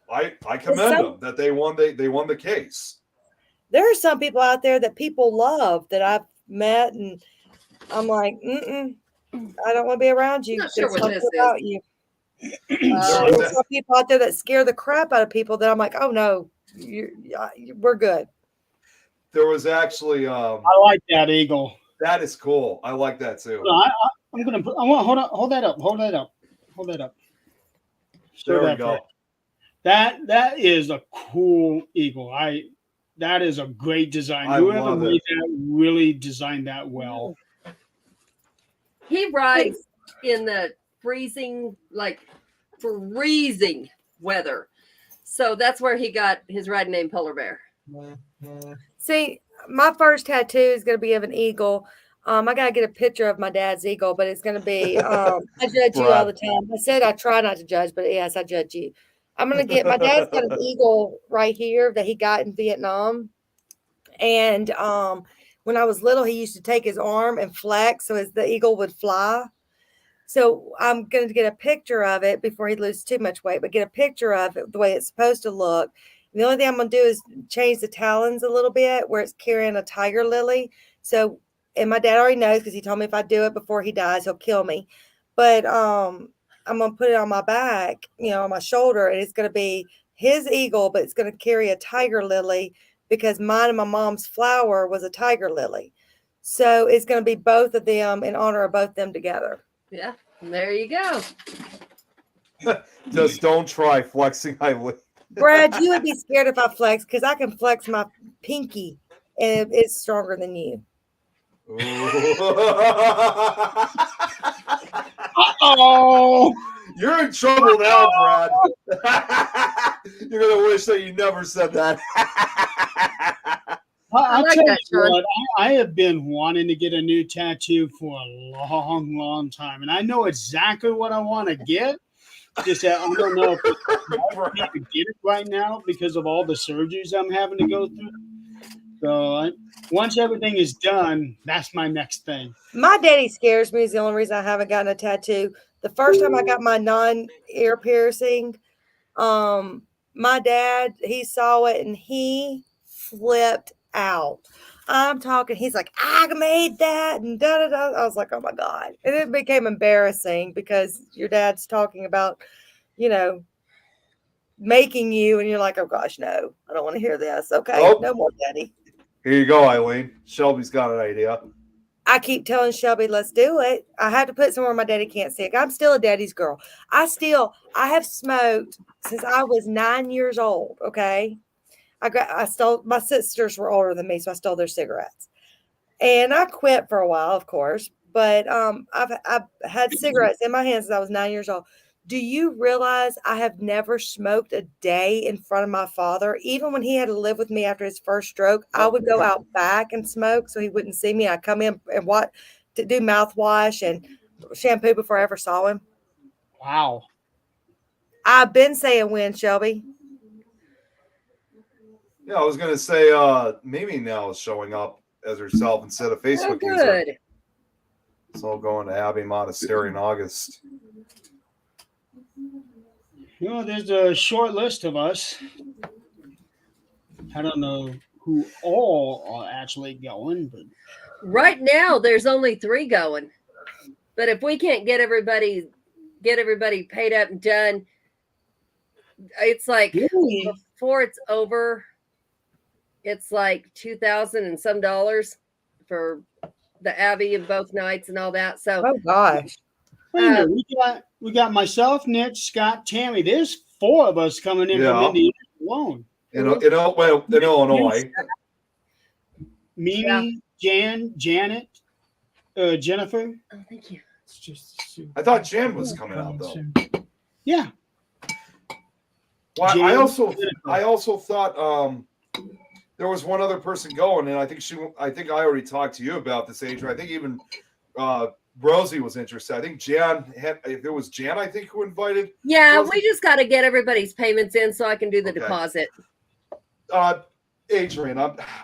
I commend them that they won the case. There are some people out there that people love that I've met, and I'm like, I don't want to be around you. Not sure what There's this something about you. There's some people out there that scare the crap out of people that I'm like, oh no, we're good. There was actually I like that eagle. that is cool. I like that too. I'm gonna put. Hold that up. There we that go. there. That is a cool eagle. That is a great design. I Whoever love made that really designed that well. He rides in the freezing weather. So that's where he got his riding name, Polar Bear. See, my first tattoo is going to be of an eagle. I gotta get a picture of my dad's eagle, but it's gonna be. I judge you all the time. I said I try not to judge, but yes, I judge you. I'm gonna get my dad's got an eagle right here that he got in Vietnam, and when I was little, he used to take his arm and flex so as the eagle would fly. So I'm going to get a picture of it before he loses too much weight, but get a picture of it the way it's supposed to look. And the only thing I'm going to do is change the talons a little bit where it's carrying a tiger lily. So, and my dad already knows because he told me if I do it before he dies, he'll kill me. But I'm going to put it on my back, on my shoulder, and it's going to be his eagle, but it's going to carry a tiger lily because mine and my mom's flower was a tiger lily. So it's going to be both of them in honor of both them together. Yeah, there you go. Just don't try flexing, Eileen. Brad, you would be scared if I flex because I can flex my pinky and it's stronger than you. Oh, You're in trouble now, Brad. You're gonna wish that you never said that. I like tell that, you Sean. what, I have been wanting to get a new tattoo for a long, long time, and I know exactly what I want to get. Just that I don't know if I can get it right now because of all the surgeries I'm having to go through. So once everything is done, that's my next thing. My daddy scares me is the only reason I haven't gotten a tattoo. The first time I got my non-ear piercing, my dad, he saw it and he flipped out. I'm talking, he's like, I made that and da da da. I was like, oh my God. And it became embarrassing because your dad's talking about, making you, and you're like, oh gosh, no, I don't want to hear this. Okay, Oh. no more, Daddy. Here you go, Eileen. Shelby's got an idea. I keep telling Shelby, let's do it. I have to put somewhere my daddy can't see it. I'm still a daddy's girl. I have smoked since I was 9 years old. Okay. I stole, my sisters were older than me, so I stole their cigarettes. And I quit for a while, of course, but I've had cigarettes in my hands since I was 9 years old. Do you realize I have never smoked a day in front of my father? Even when he had to live with me after his first stroke, I would go out back and smoke so he wouldn't see me. I'd come in and to do mouthwash and shampoo before I ever saw him. Wow. I've been saying when, Shelby. Yeah, I was gonna say Mimi now is showing up as herself instead of Oh, Facebook user. good. It's all going to Abbey Monastery in August. There's a short list of us. I don't know who all are actually going, but Right now, there's only 3 going. But if we can't get everybody paid up and done, it's like really, before it's over, it's like $2,000 and some dollars for the Abbey of both nights and all that. So Oh gosh. wait a minute, we got myself, Nick, Scott, Tammy. There's 4 of us coming in from Yeah. Indiana alone. In Illinois. Mimi, Janet, Jennifer. oh, thank you. I thought Jan was coming out though. Yeah. Well, Jan, I also thought there was one other person going, and I think I already talked to you about this, Adrian. I think even Rosie was interested. I think if it was Jan, I think who invited. Yeah, Rosie? we just got to get everybody's payments in so I can do the Okay. deposit. Adrian,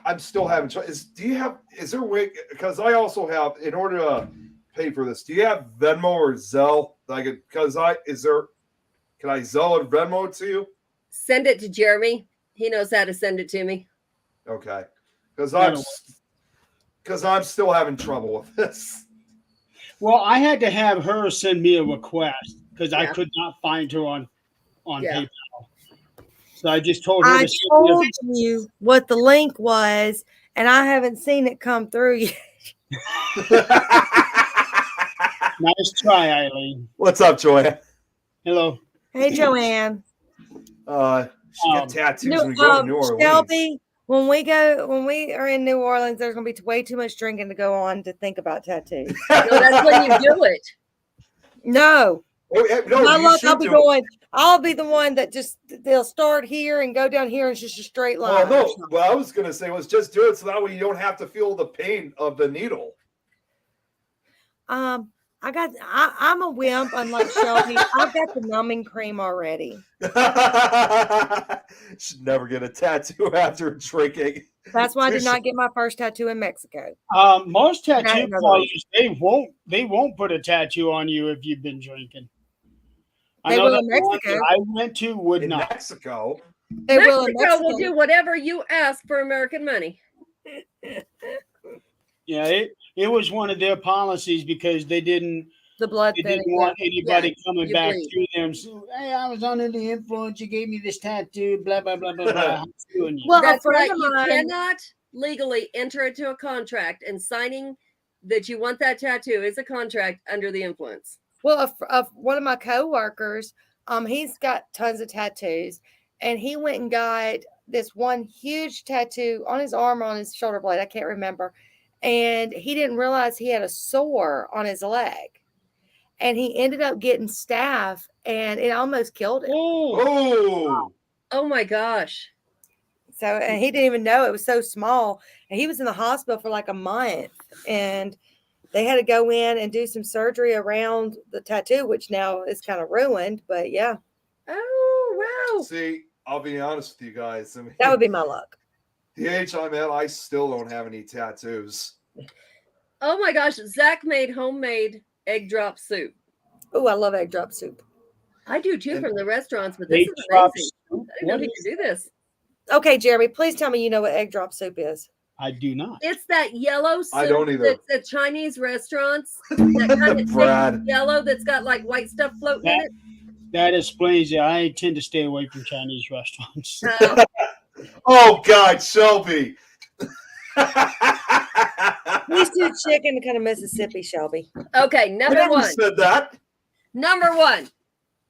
I'm still having. Is there a way? Because I also have, in order to pay for this, do you have Venmo or Zelle? Can I Zelle or Venmo it to you? Send it to Jeremy. He knows how to send it to me. Okay, because I'm still having trouble with this. Well, I had to have her send me a request because I Yeah. could not find her on Yeah. PayPal. So I just told her I to send me told you what the link was, and I haven't seen it come through yet. Nice try, Eileen. What's up, Joanne? Hello. Hey, Joanne. She get tattoos when we go to New Orleans. Shelby, when we are in New Orleans, there's going to be way too much drinking to go on to think about tattoos. So that's when you do it. No. Oh, yeah, no, My you luck, should I'll be do it. going. I'll be the one that they'll start here and go down here and it's just a straight line. Well, no. Well, I was gonna say was just do it so that way you don't have to feel the pain of the needle. I'm a wimp, unlike Shelby. I've got the numbing cream already. Should never get a tattoo after drinking. That's why I did not get my first tattoo in Mexico. Most Not tattoo another parlors, they won't put a tattoo on you if you've been drinking. I They know will that in the one Mexico. that I went to would In not. Mexico. They will in Mexico will Mexico. do whatever you ask for American money. Yeah, it was one of their policies because they didn't The blood they didn't thinning. want anybody coming you back bleed. to them. So, hey, I was under the influence. You gave me this tattoo. Blah blah blah blah blah. I'm suing you. Well, a That's friend right. of You mine. cannot legally enter into a contract, and signing that you want that tattoo is a contract under the influence. Well, one of my coworkers, he's got tons of tattoos, and he went and got this one huge tattoo on his arm, or on his shoulder blade. I can't remember, and he didn't realize he had a sore on his leg, and he ended up getting staph, and it almost killed him. Oh, Oh my gosh. So, and he didn't even know it was so small, and he was in the hospital for like a month, and they had to go in and do some surgery around the tattoo, which now is kind of ruined. But yeah, Oh wow. see, I'll be honest with you guys. I mean, that would be my luck. the age I'm at, I still don't have any tattoos. Oh my gosh. Zach made homemade egg drop soup. Oh, I love egg drop soup. I do too And from the restaurants, but They this is drop amazing. soup? I didn't know What he is- could do this. Okay, Jeremy, please tell me you know what egg drop soup is. I do not. It's that yellow soup I don't either. that's at Chinese restaurants. That kind of Brad. yellow that's got like white stuff floating in it. That explains it. I tend to stay away from Chinese restaurants. Oh God, Shelby. We do chicken to kind of Mississippi, Shelby. Okay, I number never one. said that. Number one.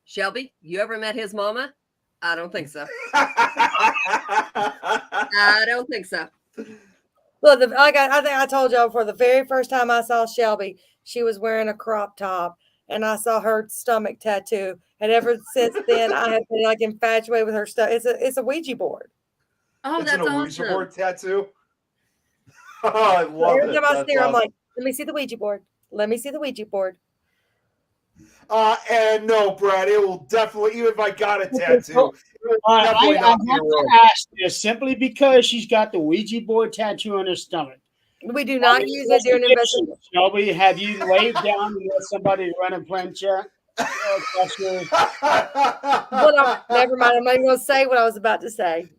Shelby, you ever met his mama? I don't think so. I don't think so. Look, I think I told y'all before, the very first time I saw Shelby, she was wearing a crop top, and I saw her stomach tattoo. And ever since then, I have been like infatuated with her stuff. It's a Ouija board. Oh, It's that's an Ouija awesome. board tattoo. Oh, I love Every it. time I That's see her, I'm awesome. like, let me see the Ouija board. Let me see the Ouija board. And no, Brad, it will definitely, even if I got a tattoo, it will definitely I not have be to real. ask this simply because she's got the Ouija board tattoo on her stomach. We do not use it during investigation. Shelby, have you laid down and let somebody run a planchette? That's your- Never mind. I'm not even going to say what I was about to say.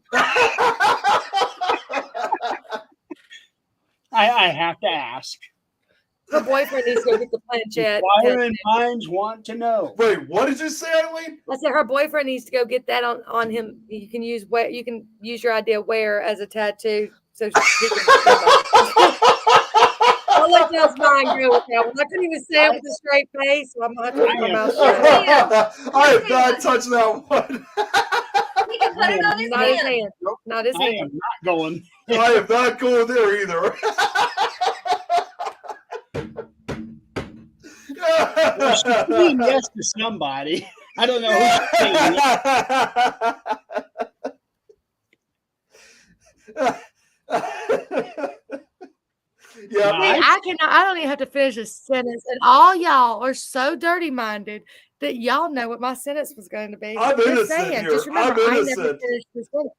I have to ask. Her boyfriend needs to go get the planchette. Inquiring minds want to know. Wait, what did you say, Eileen? I said her boyfriend needs to go get that on him. You can use your idea where as a tattoo. So he can I'll let y'all's mind go with that one. I couldn't even say it with a straight face, so I'm gonna have to keep my mouth shut. I have not touched that one. He can put it on his Not his hand. hand. Not his I hand. am not going. I am not going there either. Well, she's saying yes to somebody. I don't know who she's saying yes. Yeah, Nice. I don't even have to finish a sentence. And all y'all are so dirty minded that y'all know what my sentence was going to be. I'm Just innocent saying. here. Just remember, I'm I never innocent. finished the sentence.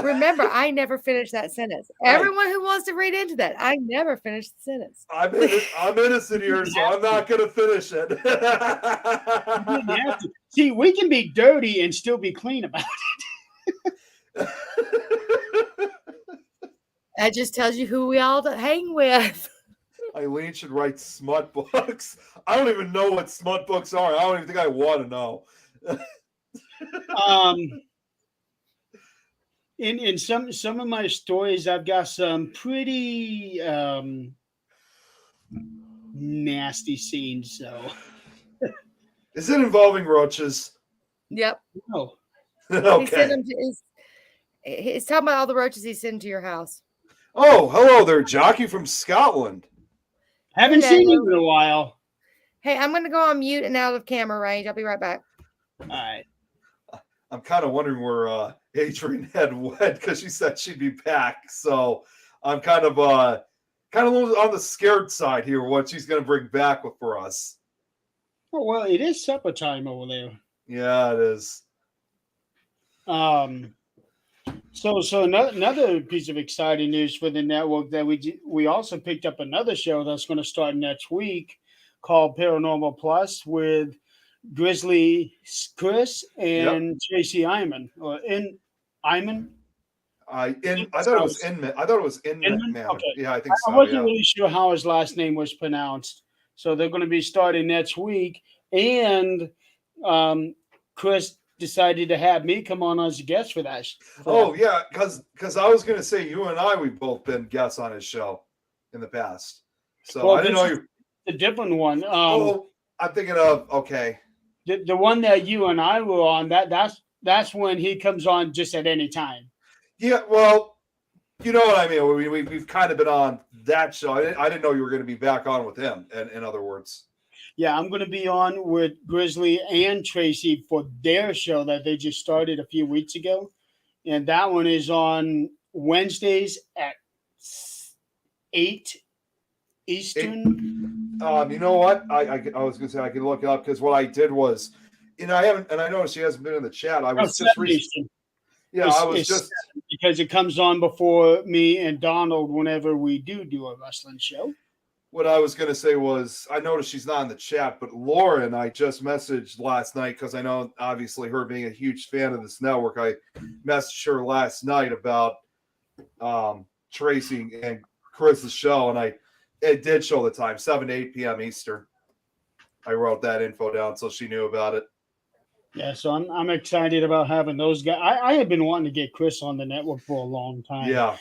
Remember, I never finished that sentence. Right. Everyone who wants to read into that, I never finished the sentence. I'm innocent here, so I'm not going to finish it. You didn't have to. See, we can be dirty and still be clean about it. That just tells you who we all hang with. Eileen should write smut books. I don't even know what smut books are. I don't even think I want to know. In some of my stories, I've got some pretty nasty scenes. So, Is it involving roaches? Yep. no. He sent Okay. them to he's talking about all the roaches he sent to your house. Oh, hello there, Jockey from Scotland. Haven't Hello. seen you in a while. Hey, I'm going to go on mute and out of camera range. I'll be right back. All right. I'm kind of wondering where Adrian had went because she said she'd be back. So I'm kind of kind of on the scared side here. What she's going to bring back for us. Oh, well, it is supper time over there. Yeah, it is. So another piece of exciting news for the network that we also picked up another show that's going to start next week called Paranormal Plus with Grizzly Chris and Tracy Iman Iman. I thought it was Inman. I thought it was Inman. Okay. Yeah, I think so. I wasn't really sure how his last name was pronounced. So they're going to be starting next week, and Chris decided to have me come on as a guest for that. Yeah, because I was going to say you and I we've both been guests on his show in the past. So I didn't know you. A different one. I'm thinking of the one that you and I were on. That's when he comes on just at any time. Yeah, well, you know what I mean. We've kind of been on that show. I didn't know you were going to be back on with him. In other words. Yeah, I'm going to be on with Grizzly and Tracy for their show that they just started a few weeks ago. And that one is on Wednesdays at 8 Eastern. You know what? I was going to say I can look it up because what I did was, I noticed she hasn't been in the chat. I was just Eastern. Yeah, I was just because it comes on before me and Donald whenever we do a wrestling show. What I was going to say was I noticed she's not in the chat, but Lauren, I just messaged last night because I know obviously her being a huge fan of this network. I messaged her last night about Tracy and Chris's show, and it did show the time, 7 to 8 p.m. Eastern. I wrote that info down so she knew about it. Yeah, so I'm excited about having those guys. I had been wanting to get Chris on the network for a long time. Yeah.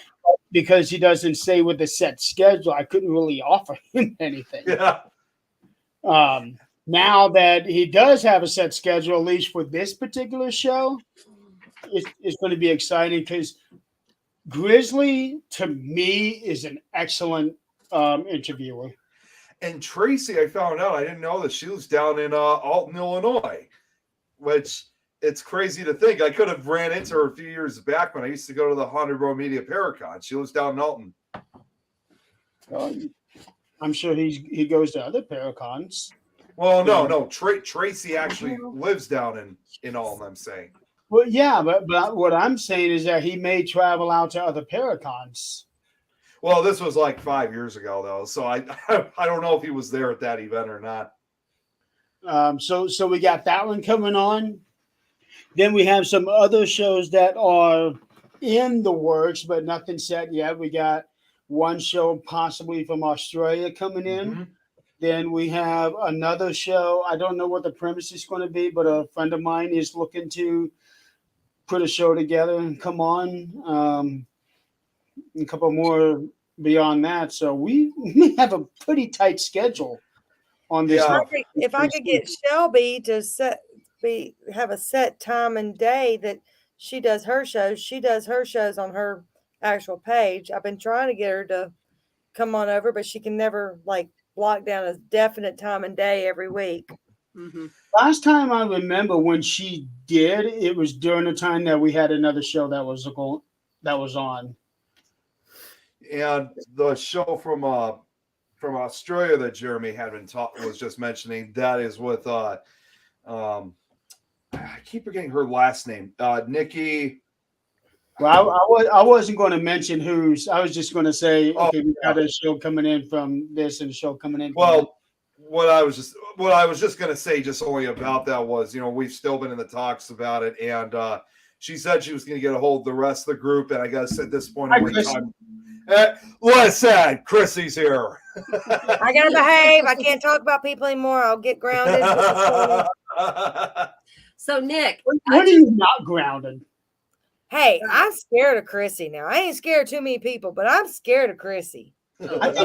Because he doesn't stay with the set schedule, I couldn't really offer him anything. Yeah. Now that he does have a set schedule, at least for this particular show, it's going to be exciting because Grizzly, to me, is an excellent interviewer. And Tracy, I found out, I didn't know that she was down in Alton, Illinois, which it's crazy to think. I could have ran into her a few years back when I used to go to the Haunted Row Media Paracon. She lives down in Alton. Well, I'm sure he goes to other Paracons. Well, no. Tracy actually lives down in Alton, I'm saying. Well, yeah, but what I'm saying is that he may travel out to other Paracons. Well, this was like 5 years ago, though, so I don't know if he was there at that event or not. So we got that one coming on. Then we have some other shows that are in the works, but nothing set yet. We got one show possibly from Australia coming in. Mm-hmm. Then we have another show. I don't know what the premise is going to be, but a friend of mine is looking to put a show together and come on. A couple more beyond that. So we have a pretty tight schedule on this. Yeah. If I could get Shelby to have a set time and day that she does her shows. She does her shows on her actual page. I've been trying to get her to come on over, but she can never block down a definite time and day every week. Mm-hmm. Last time I remember when she did, it was during the time that we had another show that was on. And the show from Australia that Jeremy had was just mentioning, that is with I keep forgetting her last name. Nikki. Well, I wasn't going to mention whose. I was just going to say, okay, we got a show coming in from this and a show coming in. Well, what I was just going to say, just only about that was, we've still been in the talks about it, and she said she was going to get a hold of the rest of the group, and I guess at this point, listen, Chrissy's here. I gotta behave. I can't talk about people anymore. I'll get grounded. So, Nick, what are you not grounded? Hey, I'm scared of Chrissy now. I ain't scared of too many people, but I'm scared of Chrissy. okay.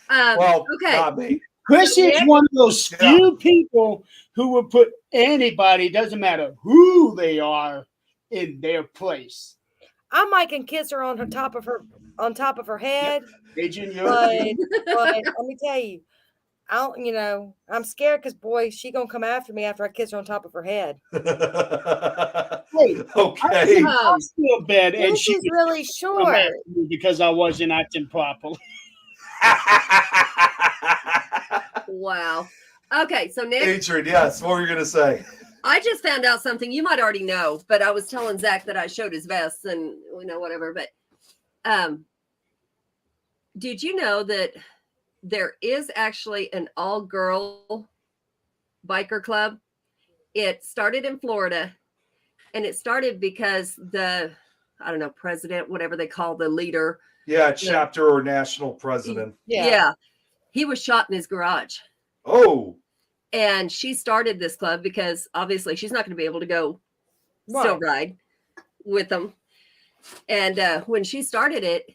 Not me. Chrissy is one of those few people who will put anybody, doesn't matter who they are, in their place. I might can kiss her on top of her head. Agent, But let me tell you, I'm scared because boy, she gonna come after me after I kiss her on top of her head. Hey, Okay. I feel bad, and This she is was really so mad short. at me because I wasn't acting properly. Wow. Okay, so Nick, Adrian, yes. What were you gonna say? I just found out something you might already know, but I was telling Zach that I showed his vests and whatever. But did you know that there is actually an all-girl biker club? It started in Florida, and it started because I don't know, president, whatever they call the leader. Yeah, chapter or national president. Yeah. He was shot in his garage. Oh, And she started this club because obviously she's not going to be able to go still ride with them. And when she started it,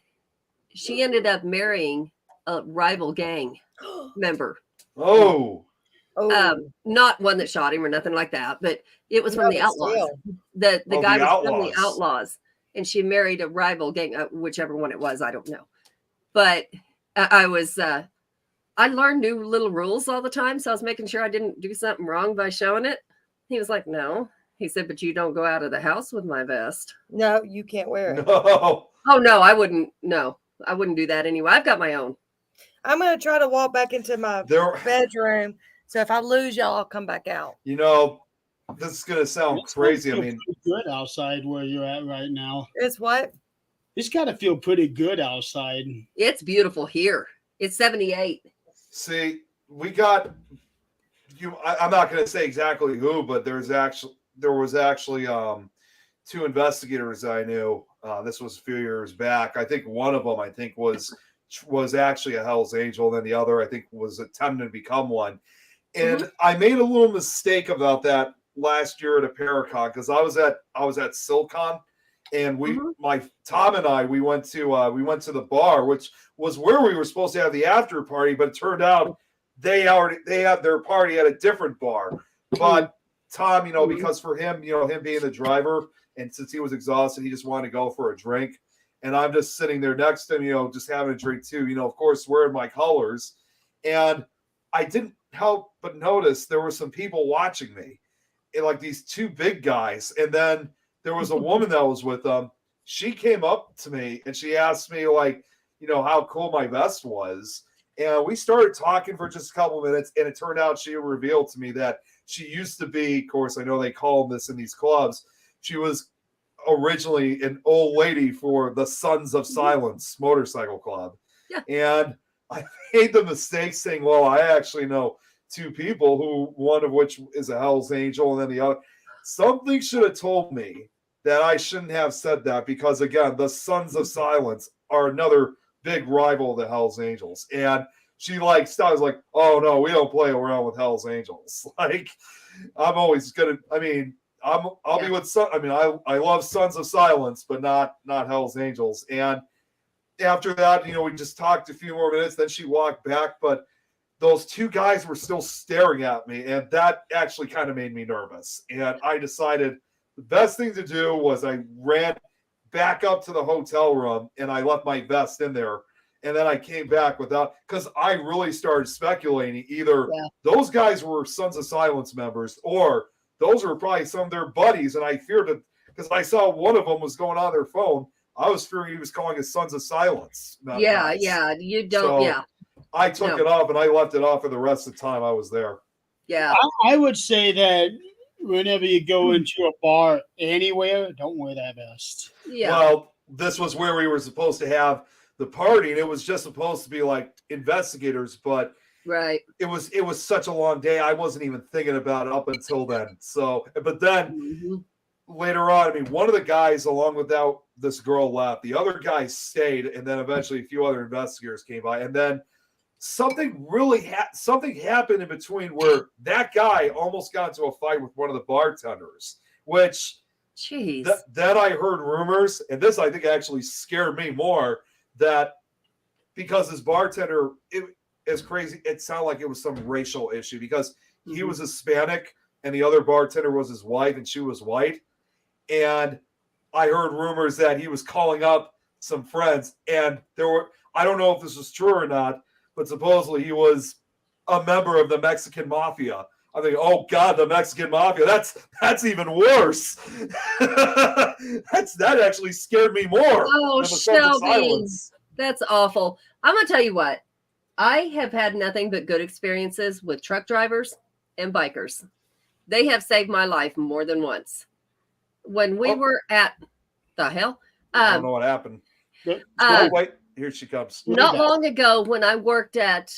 she ended up marrying a rival gang member. oh, Not one that shot him or nothing like that, but it was from the Outlaws. The Oh, guy the was from the Outlaws. Outlaws, and she married a rival gang, whichever one it was, I don't know. But I learned new little rules all the time, so I was making sure I didn't do something wrong by showing it. He was like, "No." He said, "But you don't go out of the house with my vest." No, you can't wear it. no. Oh no, I wouldn't. No, I wouldn't do that anyway. I've got my own. I'm gonna try to walk back into my bedroom. So if I lose y'all, I'll come back out. You know, this is gonna sound crazy. I Feel mean, pretty good outside where you're at right now. It's what? It's got to feel pretty good outside. It's beautiful here. It's 78. see, we got you. I'm not gonna say exactly who, but there was actually two investigators I knew. This was a few years back. I think one of them, was actually a Hell's Angel, and then the other, I think, was attempting to become one. And I made a little mistake about that last year at a Paracon because I was at Silcon, and Tom and I we went to the bar, which was where we were supposed to have the after party, but it turned out they had their party at a different bar. But Tom, because for him, him being the driver, and since he was exhausted, he just wanted to go for a drink. And I'm just sitting there next to him, just having a drink too, of course, wearing my colors. And I didn't help but notice there were some people watching me, and like these two big guys. And then there was a woman that was with them. She came up to me and she asked me, like, how cool my vest was. And we started talking for just a couple of minutes. And it turned out she revealed to me that she used to be, of course, I know they call them this in these clubs, she was originally an old lady for the Sons of Silence motorcycle club. Yeah. And I made the mistake saying, well, I actually know two people one of which is a Hell's Angel, and then the other. Something should have told me that I shouldn't have said that, because again, the Sons of Silence are another big rival of the Hell's Angels. And she stopped. I was like, oh no, we don't play around with Hell's Angels. Like, I'm always I'll be with I love Sons of Silence, but not Hell's Angels. And after that, we just talked a few more minutes. Then she walked back, but those two guys were still staring at me, and that actually kind of made me nervous. And I decided the best thing to do was I ran back up to the hotel room and I left my vest in there. And then I came back because I really started speculating either those guys were Sons of Silence members, or those were probably some of their buddies. And I feared it because I saw one of them was going on their phone. I was fearing he was calling us Sons of Silence. Yeah. You don't. So I took it off and I left it off for the rest of the time I was there. Yeah. I would say that whenever you go into a bar anywhere, don't wear that vest. Yeah. Well, this was where we were supposed to have the party, and it was just supposed to be like investigators, but right. It was such a long day. I wasn't even thinking about it up until then. So, but then later on, one of the guys, along with this girl, left. The other guy stayed, and then eventually a few other investigators came by, and then something happened in between where that guy almost got into a fight with one of the bartenders, which jeez. Then I heard rumors, and this I think actually scared me more, that because this bartender, it's crazy. It sounded like it was some racial issue because he was Hispanic and the other bartender was his wife and she was white. And I heard rumors that he was calling up some friends, and I don't know if this was true or not, but supposedly he was a member of the Mexican mafia. I think, oh God, the Mexican mafia. That's even worse. That actually scared me more. Oh, than the Sons of Shelby. Silence. That's awful. I'm gonna tell you what. I have had nothing but good experiences with truck drivers and bikers. They have saved my life more than once. When we were at the hell, I don't know what happened. Good. Oh wait, here she comes. not long ago when I worked at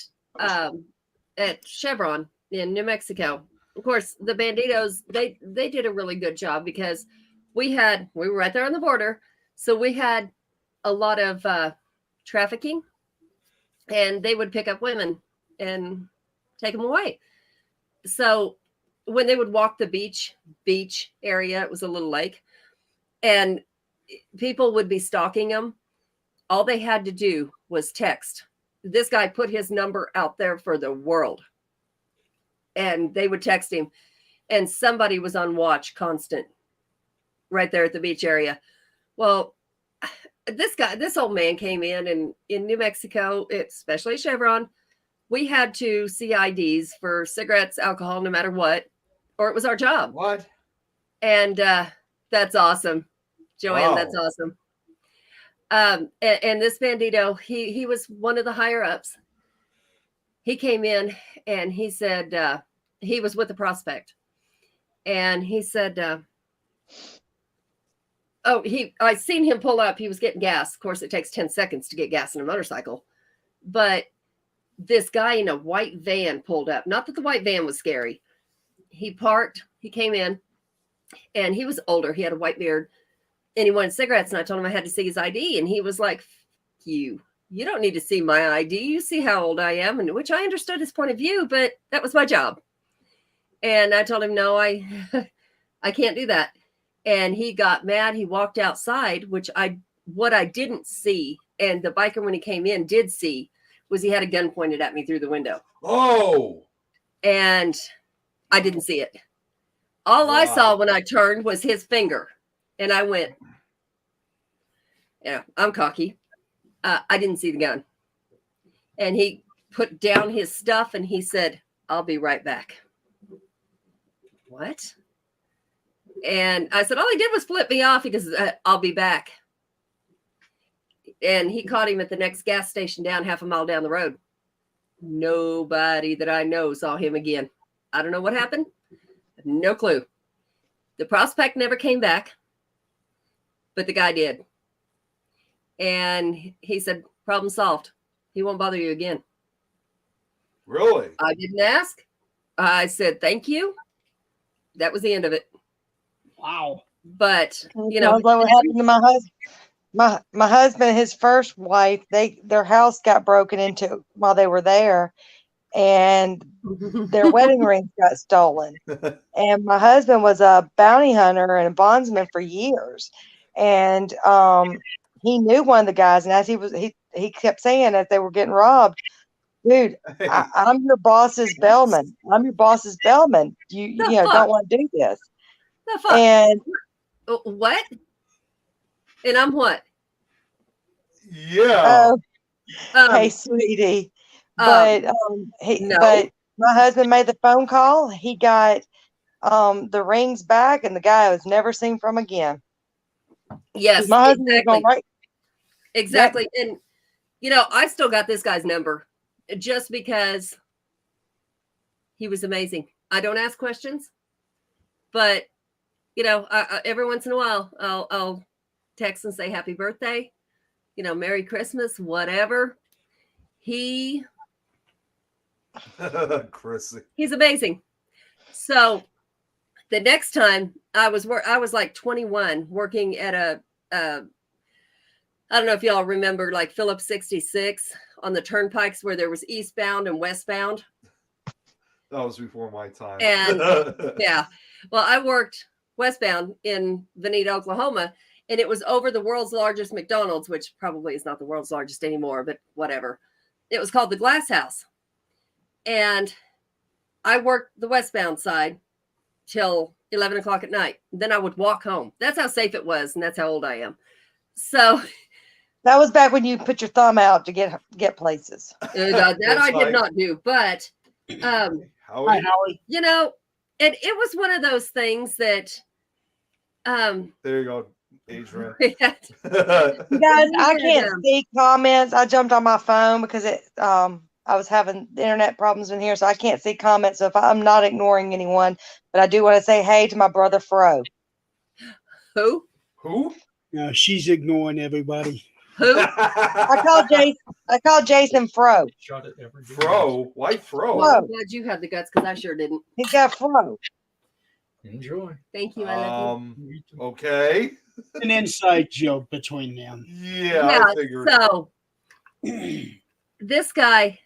Chevron in New Mexico. Of course, the Banditos they did a really good job because we were right there on the border, so we had a lot of trafficking, and they would pick up women and take them away. So when they would walk the beach area, it was a little lake, and people would be stalking them. All they had to do was text. This guy put his number out there for the world, and they would text him, and somebody was on watch constant right there at the beach area. Well, this old man came in New Mexico, especially Chevron, we had to see IDs for cigarettes, alcohol, no matter what, or it was our job. What? And that's awesome, Joanne. Wow. That's awesome. And this Bandito, he was one of the higher ups. He came in and he said he was with the prospect, and he said, I seen him pull up. He was getting gas. Of course, it takes 10 seconds to get gas in a motorcycle, but this guy in a white van pulled up. Not that the white van was scary. He parked. He came in, and he was older. He had a white beard. And he wanted cigarettes, and I told him I had to see his ID, and he was like, you don't need to see my ID. You see how old I am, and which I understood his point of view, but that was my job. And I told him, no, I can't do that. And he got mad. He walked outside, what I didn't see, and the biker when he came in did see, was he had a gun pointed at me through the window. Oh. And I didn't see it. All I saw when I turned was his finger. And I went, I'm cocky. I didn't see the gun. And he put down his stuff and he said, I'll be right back. What? And I said, all he did was flip me off. He goes, I'll be back. And he caught him at the next gas station down half a mile down the road. Nobody that I know saw him again. I don't know what happened. No clue. The prospect never came back. But the guy did. And he said, problem solved. He won't bother you again. Really? I didn't ask. I said, thank you. That was the end of it. Wow. But, you know. Sounds like what happened to my husband. My husband, his first wife, their house got broken into while they were there, and their wedding rings got stolen. And my husband was a bounty hunter and a bondsman for years. And he knew one of the guys, and as he kept saying as they were getting robbed, dude, I'm your boss's bellman. I'm your boss's bellman. You don't want to do this. The fuck? And what? And I'm what? Yeah. Hey, sweetie. But no. But my husband made the phone call. He got the rings back, and the guy was never seen from again. Yes, my husband was going right. Exactly. Yep. And I still got this guy's number just because he was amazing. I don't ask questions, but every once in a while I'll text and say happy birthday, Merry Christmas, whatever. He's amazing. So the next time I was like 21 working at I don't know if y'all remember like Phillips 66 on the turnpikes where there was eastbound and westbound. That was before my time. And yeah, well, I worked westbound in Vinita, Oklahoma, and it was over the world's largest McDonald's, which probably is not the world's largest anymore, but whatever. It was called the Glass House. And I worked the westbound side till 11 o'clock at night. Then I would walk home. That's how safe it was. And that's how old I am. So that was back when you put your thumb out to get places. That I did not do, but Howie. Hi, Howie. You know, and it was one of those things that There you go, Adrian. You guys, You I did, can't see comments. I jumped on my phone because I was having internet problems in here, so I can't see comments. So if I'm not ignoring anyone, but I do want to say hey to my brother Fro. who? Who? No, she's ignoring everybody. Who? I called Jason Fro. Shot it every day. Fro? Why Fro? Well, I'm Whoa. glad you had the guts because I sure didn't. He's got Fro. Enjoy. Thank you. I love you. Me too. Okay. An inside joke between them. Yeah, Yeah, I figured. So this guy,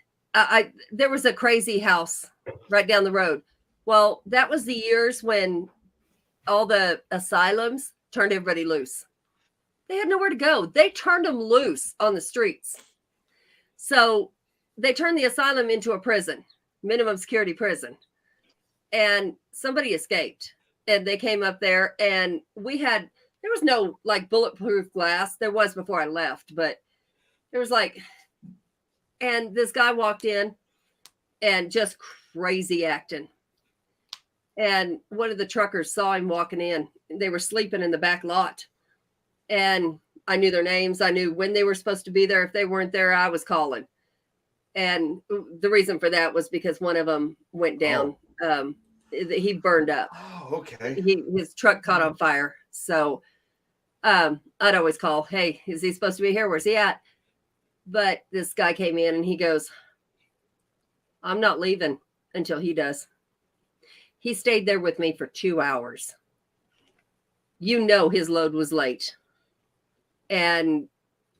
there was a crazy house right down the road. Well, that was the years when all the asylums turned everybody loose. They had nowhere to go. They turned them loose on the streets. So they turned the asylum into a prison, minimum security prison. And somebody escaped. And they came up there, and there was no like bulletproof glass. There was before I left, but there was and this guy walked in and just crazy acting. And one of the truckers saw him walking in. They were sleeping in the back lot. And I knew their names. I knew when they were supposed to be there. If they weren't there, I was calling. And the reason for that was because one of them went down. He burned up. Oh, okay. His truck caught on fire. So I'd always call, hey, is he supposed to be here? Where's he at? But this guy came in and he goes, I'm not leaving until he does. He stayed there with me for 2 hours. You know his load was late. And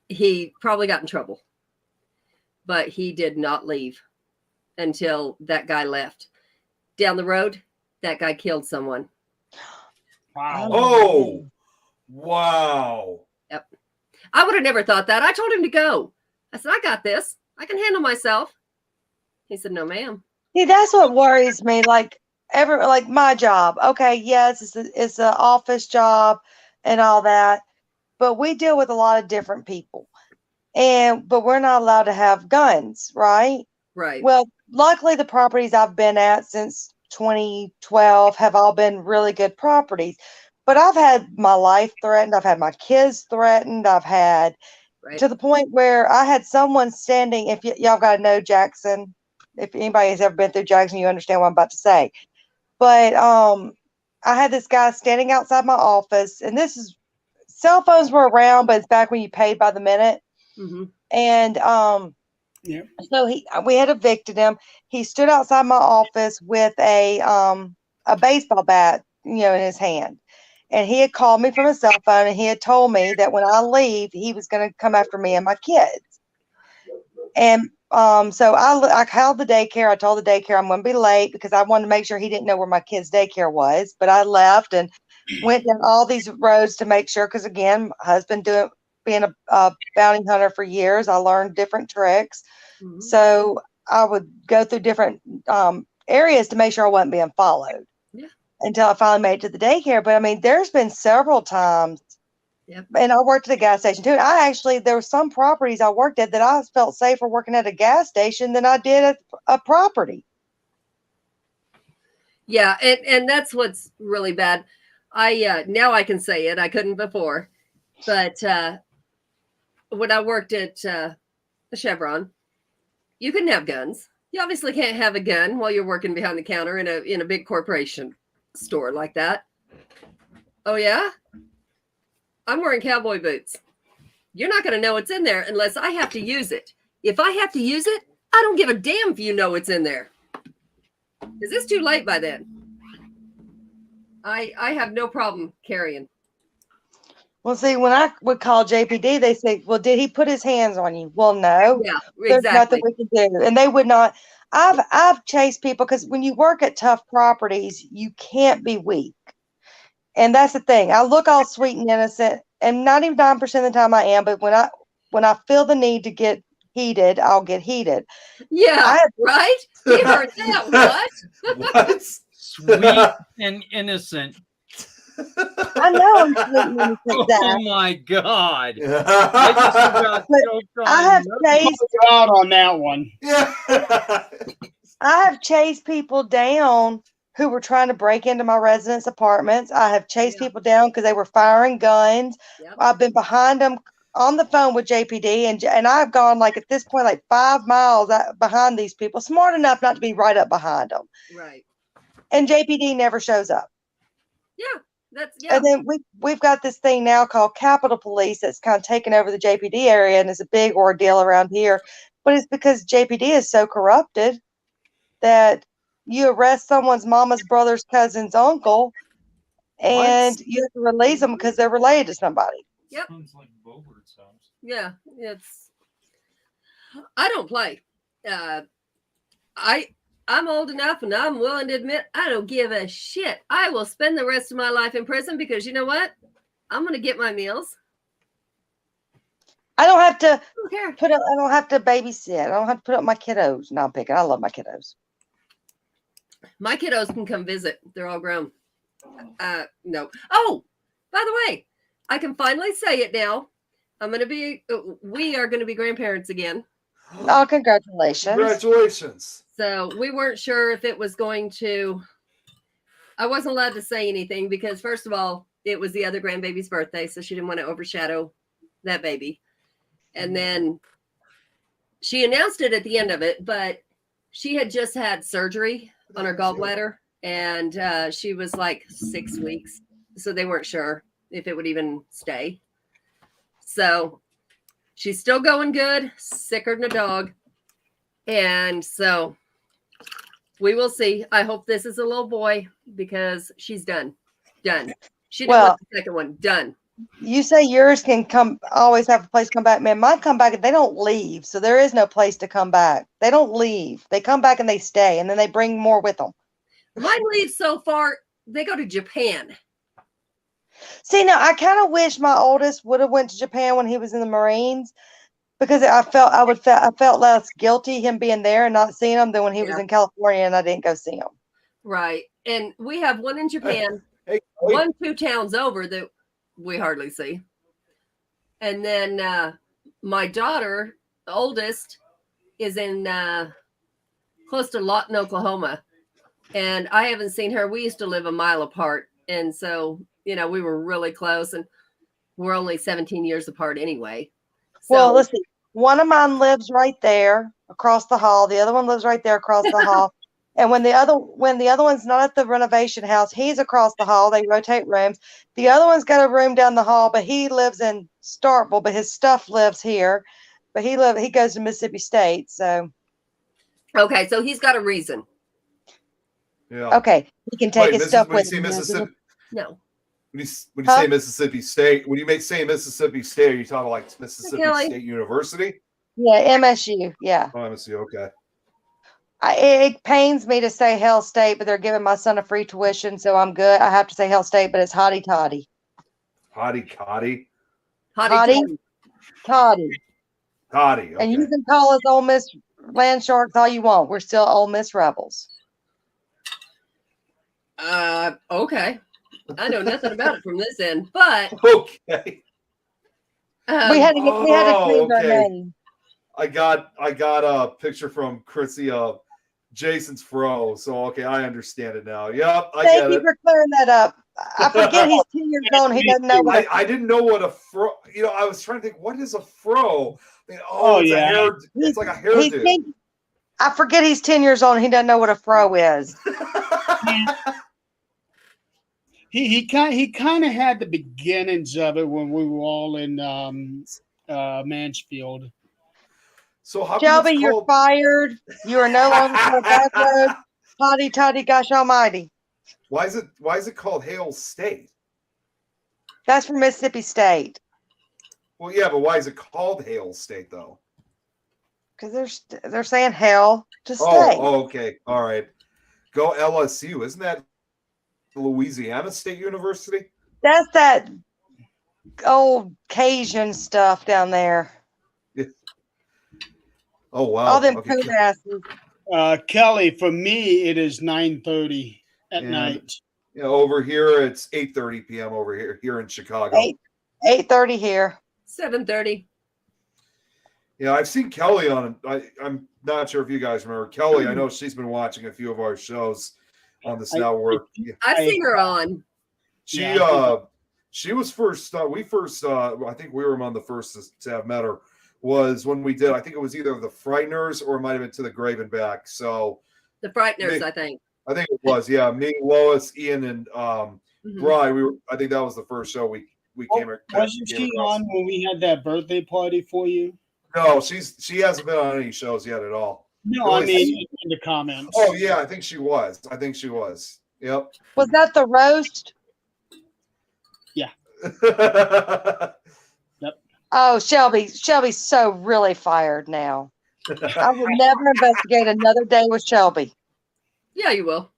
he probably got in trouble. But he did not leave until that guy left. Down the road, that guy killed someone. Wow. Oh, wow. Yep. I would have never thought that. I told him to go. I said, I got this. I can handle myself. He said, no, ma'am. See, that's what worries me. Like my job. Okay, yes, it's an office job and all that, but we deal with a lot of different people, but we're not allowed to have guns, right? Right. Well, luckily the properties I've been at since 2012 have all been really good properties, but I've had my life threatened. I've had my kids threatened. I've had to the point where I had someone standing. If y'all got to know Jackson, if anybody has ever been through Jackson, you understand what I'm about to say. But I had this guy standing outside my office, and cell phones were around, but it's back when you paid by the minute. Mm-hmm. And so we had evicted him. He stood outside my office with a baseball bat, in his hand. And he had called me from a cell phone, and he had told me that when I leave, he was going to come after me and my kids. And so I called the daycare. I told the daycare I'm going to be late because I wanted to make sure he didn't know where my kids' daycare was. But I left and went down all these roads to make sure, because again, my husband being a bounty hunter for years, I learned different tricks. Mm-hmm. So I would go through different areas to make sure I wasn't being followed. Yeah. Until I finally made it to the daycare. But I mean, there's been several times. Yep. And I worked at a gas station too. There were some properties I worked at that I felt safer working at a gas station than I did at a property. Yeah, and that's what's really bad. Now I can say it. I couldn't before. But when I worked at the Chevron, you couldn't have guns. You obviously can't have a gun while you're working behind the counter in a big corporation store like that. Oh yeah? I'm wearing cowboy boots. You're not going to know what's in there unless I have to use it. If I have to use it, I don't give a damn if you know what's in there. Because it's too late by then. I have no problem carrying. Well, see, when I would call JPD, they say, well, did he put his hands on you? Well, no. Yeah, exactly. There's nothing we can do. And they would not. I've chased people because when you work at tough properties, you can't be weak. And that's the thing. I look all sweet and innocent, and 99% of the time I am. But when I feel the need to get heated, I'll get heated. Yeah, right? You heard that? What? Sweet and innocent. I know I'm sweet and innocent. Oh my God! I just about choked on I have milk. chased out on that one. Yeah. I have chased people down who were trying to break into my residence apartments. I have chased Yeah. people down because they were firing guns. Yep. I've been behind them on the phone with JPD, and I've gone like at this point like 5 miles behind these people, smart enough not to be right up behind them. Right. And JPD never shows up. Yeah. That's yeah. And then we've got this thing now called Capitol Police that's kind of taken over the JPD area, and it's a big ordeal around here. But it's because JPD is so corrupted that you arrest someone's mama's brother's cousin's uncle, and you have to release them because they're related to somebody. Yep. Sounds like Bobert's house. Yeah. It's. I don't play. I'm old enough and I'm willing to admit I don't give a shit. I will spend the rest of my life in prison because you know what? I'm going to get my meals. I don't have to I don't care. I don't have to babysit. I don't have to put up my kiddos. No, I'm picking. I love my kiddos. My kiddos can come visit. They're all grown. No. Oh, by the way, I can finally say it now. We are going to be grandparents again. Oh, congratulations. Congratulations. So we weren't sure if it was going to. I wasn't allowed to say anything because, first of all, it was the other grandbaby's birthday, so she didn't want to overshadow that baby. And then she announced it at the end of it, but she had just had surgery on her gallbladder, and she was like 6 weeks, so they weren't sure if it would even stay. So she's still going good, sicker than a dog. And so we will see. I hope this is a little boy because she's done. She didn't want the second one. Done. You say yours can always have a place to come back. Man, mine come back and they don't leave. So there is no place to come back. They don't leave. They come back and they stay, and then they bring more with them. Mine leaves so far. They go to Japan. See, now I kind of wish my oldest would have went to Japan when he was in the Marines, because I felt less guilty him being there and not seeing him than when he was in California and I didn't go see him. Right. And we have one in Japan, Hey, 2 towns over that we hardly see. And then my daughter, the oldest, is in close to Lawton, Oklahoma. And I haven't seen her. We used to live a mile apart. And so, we were really close, and we're only 17 years apart anyway. So, Well, listen, one of mine lives right there across the hall. The other one lives right there across the hall. And when the other one's not at the renovation house, he's across the hall. They rotate rooms. The other one's got a room down the hall, but he lives in Starkville, but his stuff lives here. But he goes to Mississippi State. So okay, so he's got a reason. Yeah. Okay, he can take his stuff with him. Mississippi. No. When you say Mississippi State, when you say Mississippi State, are you talking like Mississippi State University? Yeah, MSU. Yeah. Oh, MSU. Okay. It pains me to say Hell State, but they're giving my son a free tuition, so I'm good. I have to say Hell State, but it's Hotty Toddy. Hotty Toddy. Toddy. Toddy. Okay. And you can call us Ole Miss Land Sharks all you want. We're still Ole Miss Rebels. Okay. I know nothing about it from this end, but okay. We had to change our name. I got a picture from Chrissy of Jason's fro, so okay, I understand it now. Yep, I get it. Thank you for clearing that up. I forget he's 10 years old. He doesn't know. I didn't know what a fro. I was trying to think, what is a fro? It's like a hairdo. I forget he's 10 years old and he doesn't know what a fro is. He kind of had the beginnings of it when we were all in Mansfield. So how Shelby, you're fired. You are no longer on the back road. Toddy, Toddy, gosh almighty. Why is it called Hale State? That's from Mississippi State. Well, yeah, but why is it called Hale State though? Because they're saying hell to stay. Oh, okay, all right. Go LSU. Isn't that Louisiana State University? That's that old Cajun stuff down there. Oh wow! All them coon asses. Kelly, for me, it is 9:30 at night. Over here it's 8:30 p.m. over here in Chicago. 8:30 here. 7:30. Yeah, I've seen Kelly on. I'm not sure if you guys remember Kelly. I know she's been watching a few of our shows on this network. I've seen her on. She Yeah, she was first. We first. I think we were among the first to have met her. Was when we did. I think it was either the Frighteners or it might have been To the Grave and Back. So The Frighteners, I think. I think it was. Yeah, me, Lois, Ian, and Mhm. Bri. I think that was the first show we came. Wasn't she on when we had that birthday party for you? No, she hasn't been on any shows yet at all. No, I mean in the comments. Oh yeah, I think she was. Yep. Was that the roast? Oh, Shelby's so really fired now. I will never investigate another day with Shelby. Yeah, you will.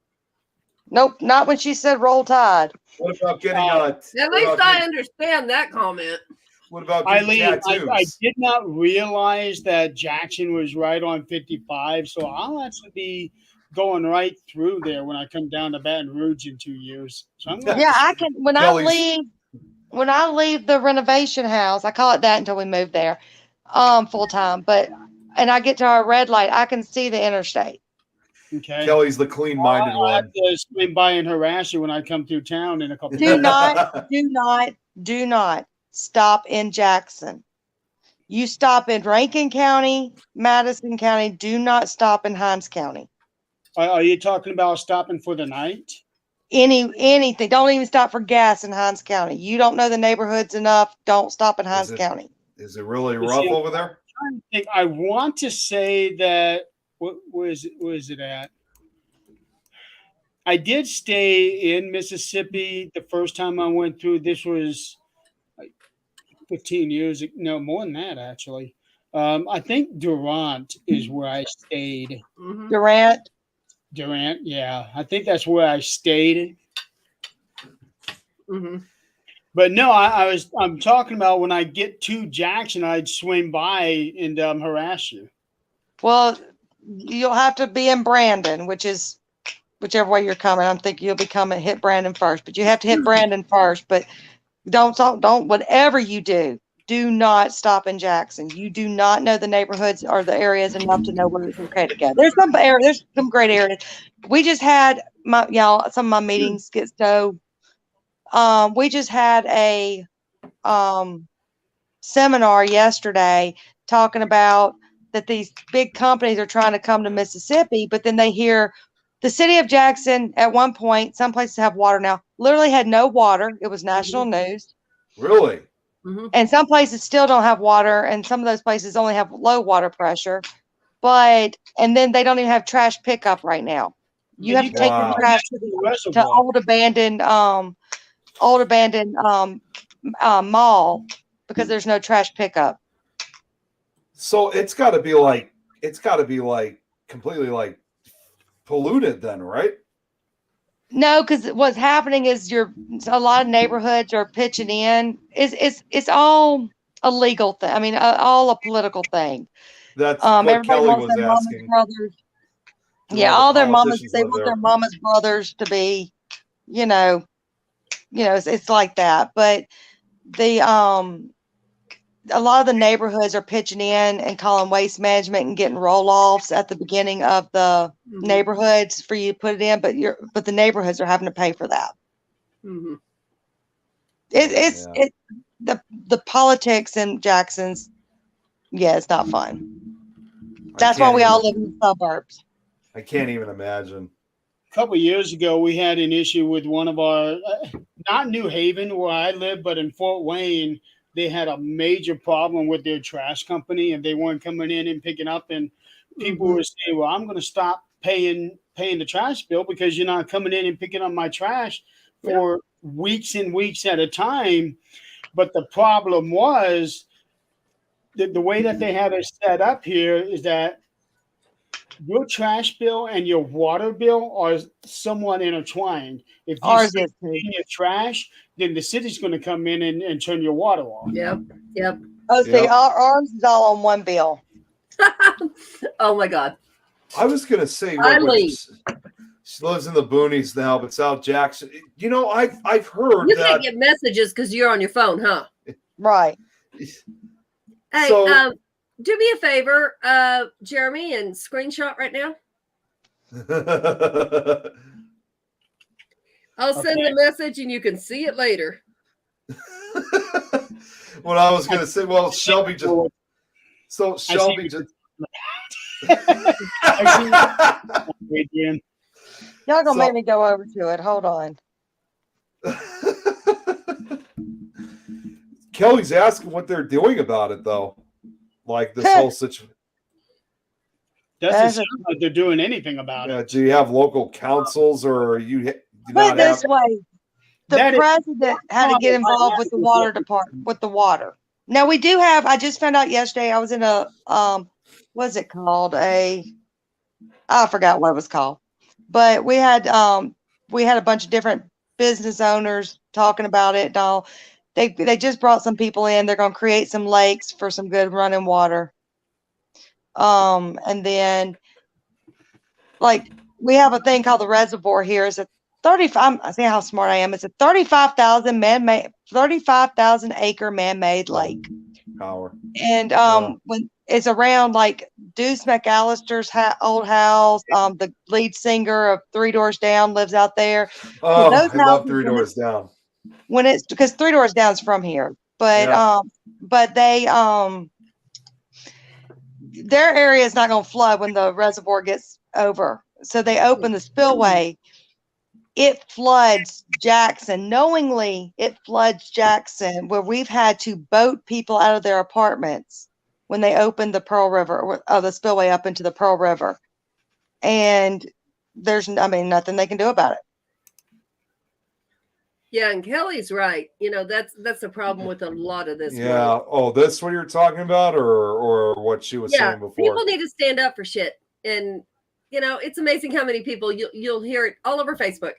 Nope, not when she said roll tide. What about getting At least I understand that comment. What about getting Eileen, tattoos? I did not realize that Jackson was right on 55, so I'll actually be going right through there when I come down to Baton Rouge in 2 years. So I'm gonna Yeah, I can when Kelly's- I leave the renovation house, I call it that until we move there, full time. And I get to our red light, I can see the interstate. Okay. Kelly's the clean-minded I'll have one. to swing by and harass you when I come through town in a couple. Do not stop in Jackson. You stop in Rankin County, Madison County. Do not stop in Hinds County. Are you talking about stopping for the night? Anything. Don't even stop for gas in Hinds County. You don't know the neighborhoods enough. Don't stop in Hinds County. Is it really rough over there? I want to say that where is it at? I did stay in Mississippi the first time I went through. This was like 15 years, no more than that actually. I think Durant is where I stayed. Mhm. Durant, yeah, I think that's where I stayed. Mhm. But no, I'm talking about when I get to Jackson, I'd swing by and harass you. Well, you'll have to be in Brandon, which is whichever way you're coming. I'm thinking you'll be coming, hit Brandon first, but you have to hit Brandon first. But don't, whatever you do not stop in Jackson. You do not know the neighborhoods or the areas enough to know where it's okay to go. There's some great areas. We just had some of my meetings get so. We just had a seminar yesterday talking about that these big companies are trying to come to Mississippi, but then they hear the city of Jackson at one point, some places have water now, literally had no water. It was national news. Really? Mhm. And some places still don't have water, and some of those places only have low water pressure. And then they don't even have trash pickup right now. You have to take your trash to old abandoned mall because there's no trash pickup. So it's got to be like completely like polluted then, right? No, because what's happening is a lot of neighborhoods are pitching in. It's all a legal thing. I mean, all a political thing. That's what Everybody Kelly wants was their mama's asking. brothers. Who Yeah, all all the their mamas. politicians They live want there. their mama's brothers to be, it's like that. But a lot of the neighborhoods are pitching in and calling waste management and getting roll-offs at the beginning of the Mhm. neighborhoods for you to put it in, but the neighborhoods are having to pay for that. Mhm. The politics in Jackson's, it's not fun. I That's why can't we all even- live in the suburbs. I can't even imagine. A couple of years ago, we had an issue with one of our, not New Haven where I live, but in Fort Wayne, they had a major problem with their trash company, and they weren't coming in and picking up. And people were saying, "Well, I'm going to stop paying the trash bill because you're not coming in and picking up my trash for weeks and weeks at a time." But the problem was the way that they had it set up here is that your trash bill and your water bill are somewhat intertwined. If you Ours stay is too. in your trash, then the city's going to come in and turn your water off. Yep. Oh, see, Yep. ours is all on one bill. Oh my God. I was gonna say Eileen. she lives in the boonies now, but South Jackson. I've heard You that. can't get messages because you're on your phone, huh? Right. Hey, So- do me a favor, Jeremy, and screenshot right now. I'll send the message and you can see it later. What I was going to say, well, Shelby just. So Shelby just. Adrian. Y'all gonna make me go over to it. Hold on. Kelly's asking what they're doing about it, though. Like this whole situation. Doesn't sound like they're doing anything about it. Do you have local councils, or you do Put not it this have? way: the That is- president had to get involved with the water department, with the water. Now we do have. I just found out yesterday. I was in a what's it called? I forgot what it was called, but we had a bunch of different business owners talking about it and all. They just brought some people in. They're going to create some lakes for some good running water. And then like we have a thing called the reservoir here. It's a 35. I see how smart I am. It's a 35,000 acre man-made lake. Power. And when it's around like Deuce McAllister's old house, the lead singer of Three Doors Down lives out there. Oh, those I love houses, Three Doors Down. When it's because Three Doors Down is from here, but Yeah. but they their area is not going to flood when the reservoir gets over, so they open the spillway. It floods Jackson. Knowingly, it floods Jackson, where we've had to boat people out of their apartments when they opened the Pearl River, the spillway up into the Pearl River. And there's, nothing they can do about it. Yeah, and Kelly's right. You know, that's the problem with a lot of this. Yeah. world. Oh, that's what you're talking about, or what she was saying before. People need to stand up for shit. And you know, it's amazing how many people you'll hear it all over Facebook.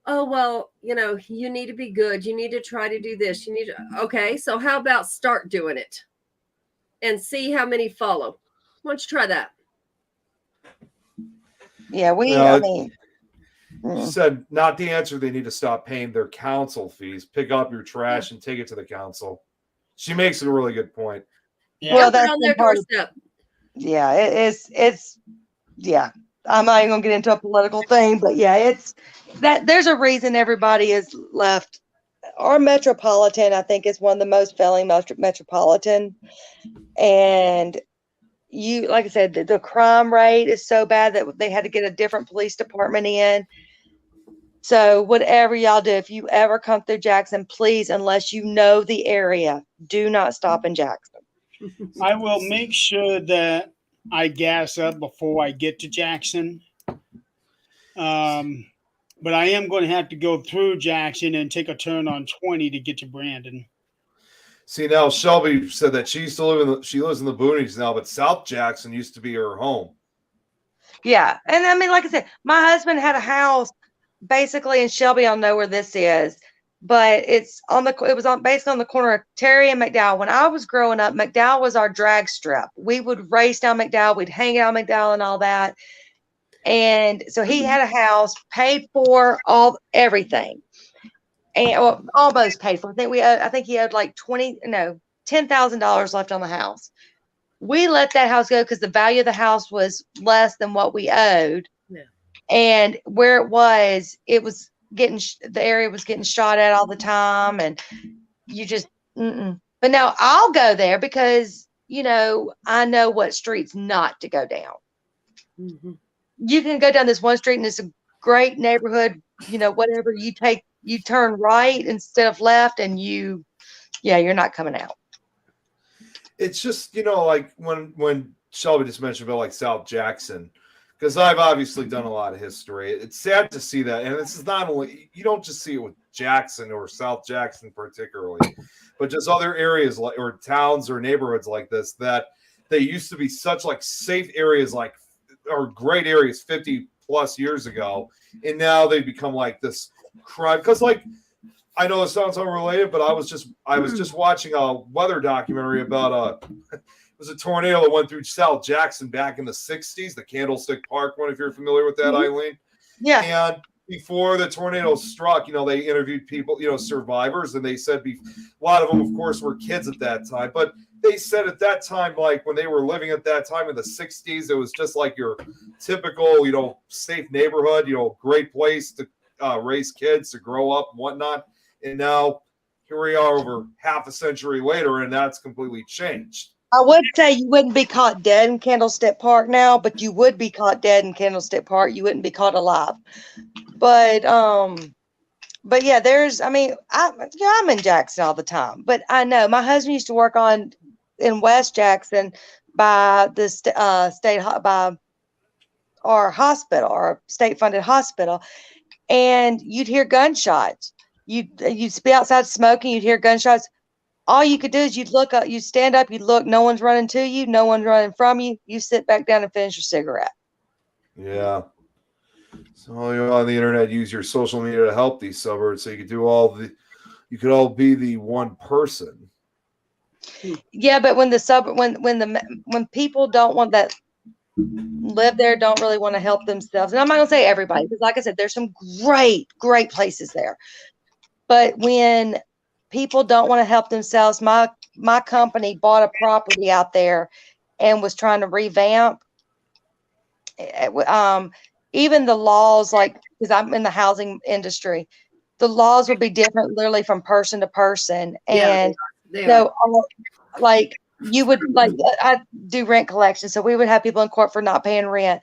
Oh, well, you know, you need to be good. You need to try to do this. You need to. Okay, so how about start doing it and see how many follow? Why don't you try that? Yeah, She said, not the answer. They need to stop paying their council fees. Pick up your trash and take it to the council. She makes a really good point. Yeah. Well, Dump it that's on their part of- doorstep. Yeah, it's yeah. I'm not even gonna get into a political thing, but yeah, it's that there's a reason everybody is left. Our metropolitan, I think, is one of the most failing metropolitan. And you, like I said, the crime rate is so bad that they had to get a different police department in. So whatever y'all do, if you ever come through Jackson, please, unless you know the area, do not stop in Jackson. I will make sure that I gas up before I get to Jackson. But I am going to have to go through Jackson and take a turn on 20 to get to Brandon. See, now Shelby said that she used to live she lives in the boonies now, but South Jackson used to be her home. Yeah. And like I said, my husband had a house basically in Shelby. I'll know where this is, but it was basically on the corner of Terry and McDowell. When I was growing up, McDowell was our drag strip. We would race down McDowell. We'd hang out McDowell and all that. And so he had a house, paid for everything, and almost paid for. I think he owed like $10,000 left on the house. We let that house go because the value of the house was less than what we owed. Yeah. And where it was getting the area was getting shot at all the time, and you just. But now I'll go there because I know what streets not to go down. Mm-hmm. You can go down this one street and it's a great neighborhood, whatever you turn right instead of left, and you're not coming out. It's just, like when Shelby just mentioned about like South Jackson, because I've obviously done a lot of history. It's sad to see that. And this is not only, you don't just see it with Jackson or South Jackson particularly, but just other areas or towns or neighborhoods like this, that they used to be such like safe areas, or great areas 50 plus years ago. And now they've become like this crime. Because I know it sounds unrelated, but I was just watching a weather documentary about it was a tornado that went through South Jackson back in the 60s, the Candlestick Park one, if you're familiar with that, Eileen. Yeah. before the tornado struck, they interviewed people, survivors, and they said a lot of them, of course, were kids at that time. But they said at that time, like when they were living at that time in the 60s, it was just like your typical, safe neighborhood, great place to raise kids, to grow up and whatnot. And now here we are over half a century later, and that's completely changed. I would say you wouldn't be caught dead in Candlestick Park now, but you would be caught dead in Candlestick Park. You wouldn't be caught alive. But yeah, I'm in Jackson all the time. But I know my husband used to work in West Jackson by the by our hospital, our state-funded hospital, and you'd hear gunshots. You'd be outside smoking. You'd hear gunshots. All you could do is you'd look up, you'd stand up, you'd look, no one's running to you, no one's running from you. You sit back down and finish your cigarette. Yeah. So on the internet, use your social media to help these suburbs, so you could all be the one person. Yeah, but when people don't want that live there, don't really want to help themselves. And I'm not gonna say everybody, because like I said, there's some great places there. But when people don't want to help themselves, my company bought a property out there and was trying to revamp. Even the laws, like, because I'm in the housing industry, the laws would be different literally from person to person. And like you would, like, I do rent collection, so we would have people in court for not paying rent.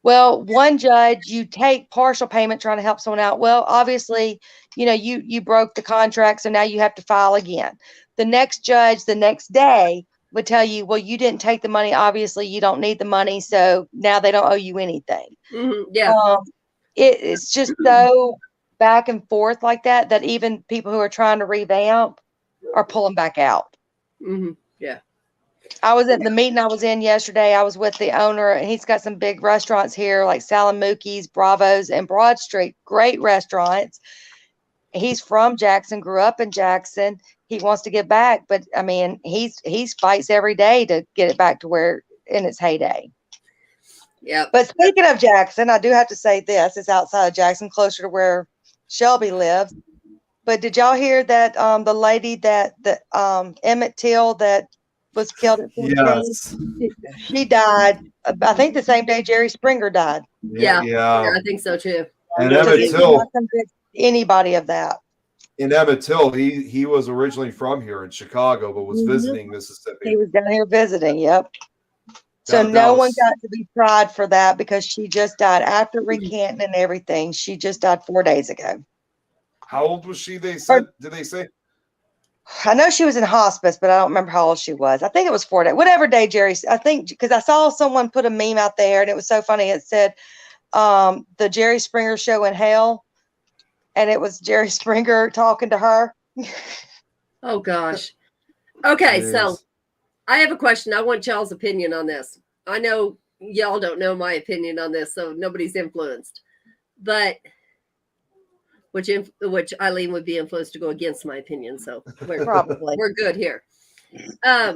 Well, one judge, you take partial payment trying to help someone out. Well, obviously, you broke the contract, so now you have to file again. The next judge the next day would tell you, well, you didn't take the money. Obviously, you don't need the money, so now they don't owe you anything. Mm-hmm. Yeah. It's just so back and forth like that even people who are trying to revamp are pulling back out. Mm-hmm. Yeah. I was at the meeting I was in yesterday. I was with the owner, and he's got some big restaurants here like Salamukis, Bravos, and Broad Street. Great restaurants. He's from Jackson, grew up in Jackson. He wants to get back, but I mean, he's fights every day to get it back to where in its heyday. Yeah. But speaking of Jackson, I do have to say this: it's outside of Jackson, closer to where Shelby lives. But did y'all hear that the lady that Emmett Till that was killed at 14? Yes. She died, I think, the same day Jerry Springer died. Yeah. Yeah. I think so too. And So Emmett he Till, cannot convict anybody of that. in Emmett Till, he was originally from here in Chicago, but was visiting He Mississippi. was down here visiting. Yep. So That no one was- got to be tried for that because she just died after recanting and everything. She just died 4 days ago. How old was she? Did they say? I know she was in hospice, but I don't remember how old she was. I think it was 4 days, whatever day Jerry. I think because I saw someone put a meme out there and it was so funny. It said the Jerry Springer show in hell, and it was Jerry Springer talking to her. Oh gosh. Okay, Jeez. so I have a question. I want y'all's opinion on this. I know y'all don't know my opinion on this, so nobody's influenced. But which Eileen would be influenced to go against my opinion, so Probably. we're good here. All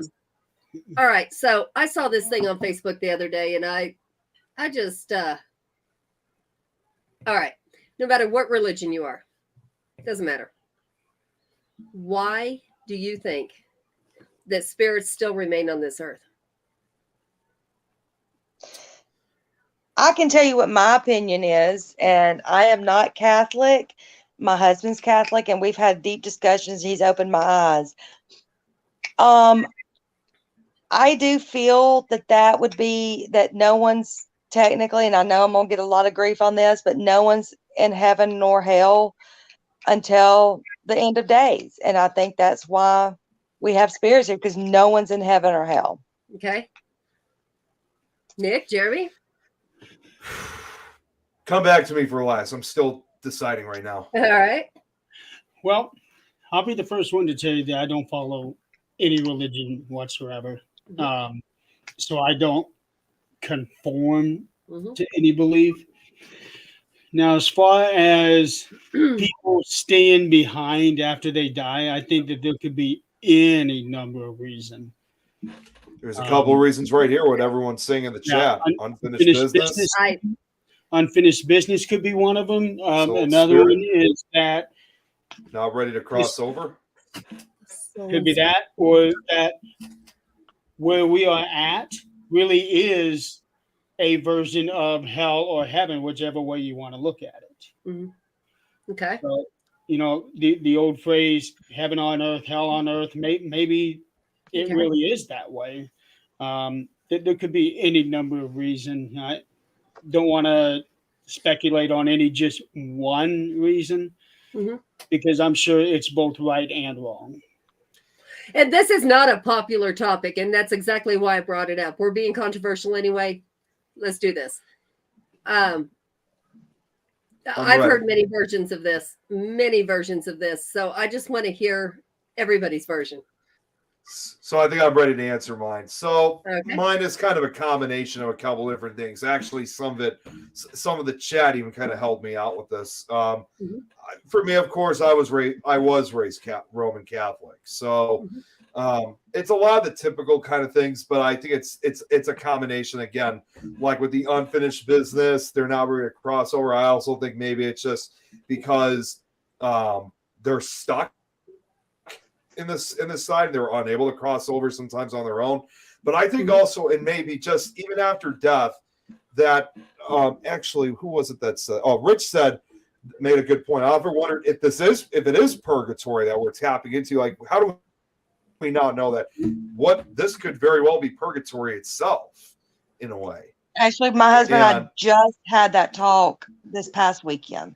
right, so I saw this thing on Facebook the other day, and I just all right. No matter what religion you are, it doesn't matter. Why do you think that spirits still remain on this earth? I can tell you what my opinion is, and I am not Catholic. My husband's Catholic, and we've had deep discussions. He's opened my eyes. I do feel that would be that no one's technically, and I know I'm going to get a lot of grief on this, but no one's in heaven nor hell until the end of days. And I think that's why we have spirits here, because no one's in heaven or hell. Okay. Nick, Jeremy? Come back to me for last. I'm still deciding right now. All right. Well, I'll be the first one to tell you that I don't follow any religion whatsoever. So I don't conform to any belief. Now, as far as people staying behind after they die, I think that there could be any number of reasons. There's a couple of reasons right here. What everyone's saying in the chat. Unfinished business. unfinished business could be one of them. Soul Another Spirit. one is that Now ready to cross over. could be that, or that where we are at really is a version of hell or heaven, whichever way you want to look at it. Okay. So, you know, the old phrase "heaven on earth, hell on earth." Maybe it Okay. really is that way. There could be any number of reasons. I don't want to speculate on any just one reason, Mhm. because I'm sure it's both right and wrong. And this is not a popular topic, and that's exactly why I brought it up. We're being controversial anyway. Let's do this. I've ready. heard many versions of this. So I just want to hear everybody's version. So I think I'm ready to answer mine. So Okay. mine is kind of a combination of a couple different things. Actually, some of the chat even kind of helped me out with this. Mhm. For me, of course, I was raised Roman Catholic, so it's a lot of the typical kind of things. But I think it's a combination again, like with the unfinished business. They're not really a crossover. I also think maybe it's just because they're stuck in this side, and they were unable to cross over sometimes on their own. But I think also, and maybe just even after death, that actually, who was it that said? Oh, Rich made a good point. I ever wondered if it is purgatory that we're tapping into. Like, how do we not know that? This could very well be purgatory itself, in a way. Actually, my husband and I And- just had that talk this past weekend.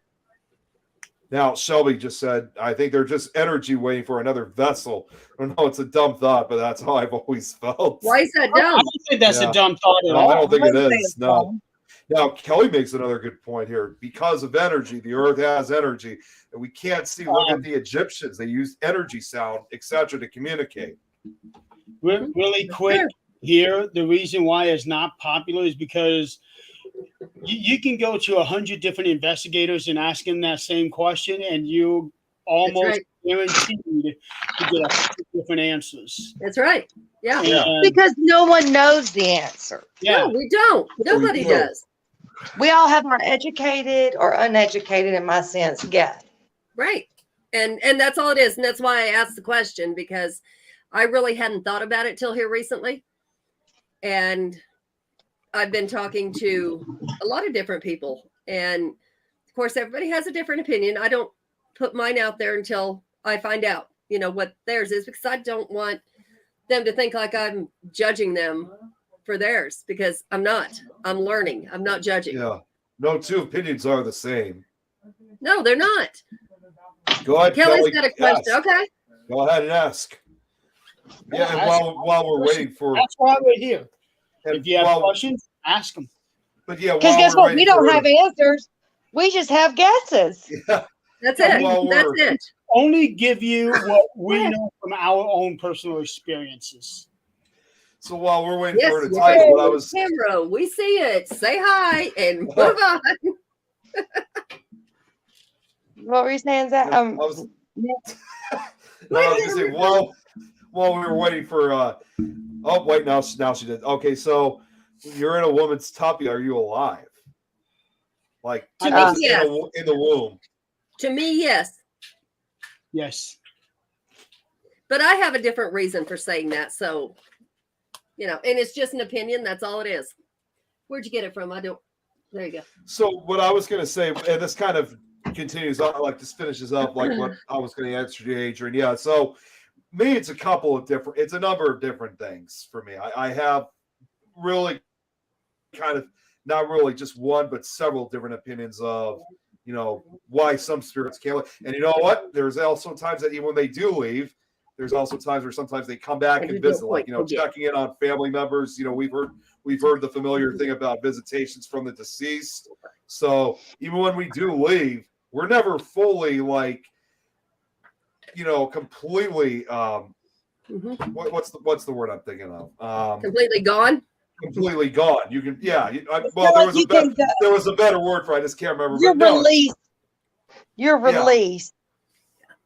Now, Shelby just said, I think they're just energy waiting for another vessel. I don't know, it's a dumb thought, but that's how I've always felt. Why is that I dumb? don't think that's Yeah. a dumb thought at No, I all. don't think it wouldn't say is. it's No. dumb. Now, Kelly makes another good point here. Because of energy, the earth has energy, and we can't see. Look at the Egyptians; they used energy, sound, etc., to communicate. Really quick here, the reason why it's not popular is because you can go to 100 different investigators and ask them that same question, and you almost right. guaranteed to get 100 different answers. That's right. Yeah. Yeah. And, Because no one knows the answer. yeah, No, we don't. Nobody do. does. We all have our educated or uneducated, in my sense, guess. Right. And that's all it is. And that's why I asked the question, because I really hadn't thought about it till here recently. And I've been talking to a lot of different people. And of course, everybody has a different opinion. I don't put mine out there until I find out, what theirs is, because I don't want them to think like I'm judging them for theirs, because I'm not. I'm learning. I'm not judging. Yeah. No two opinions are the same. No, they're not. Go ahead, Kelly's Kelly. got a question. Yes. Okay. Go ahead and ask. Yeah, and ask while we're waiting for, that's why we're here. and If you have while- questions, ask them. but yeah, Because while guess we're what? We waiting don't for- have answers. We just have guesses. Yeah. That's Yeah, it. well, That's we're- it. Only give you what we know from our own personal experiences. So while we're waiting Yes, for her to yes. type, what I was Camera, we see it. Say hi and move on. What were you saying, Zach? I was gonna say while we were waiting for oh wait, now she did. Okay, so you're in a woman's tummy, are you alive? Like To just me, yes. in the womb. To me, yes. Yes. But I have a different reason for saying that. So, and it's just an opinion. That's all it is. Where'd you get it from? There you go. So what I was gonna say, and this kind of continues on, like this finishes up like what I was gonna answer to Adrian. Yeah, so me, it's a number of different things for me. I have really kind of not really just one, but several different opinions of, why some spirits can't leave. And you know what? There's also times that even when they do leave, there's also times where sometimes they come back and visit, like, checking in on family members. We've heard the familiar thing about visitations from the deceased. So even when we do leave, we're never fully like, completely what's the word I'm thinking of? Completely gone. Completely gone. You can, yeah. You can go. There was a better word for it. I just can't remember. You're but no, released. You're Yeah. released.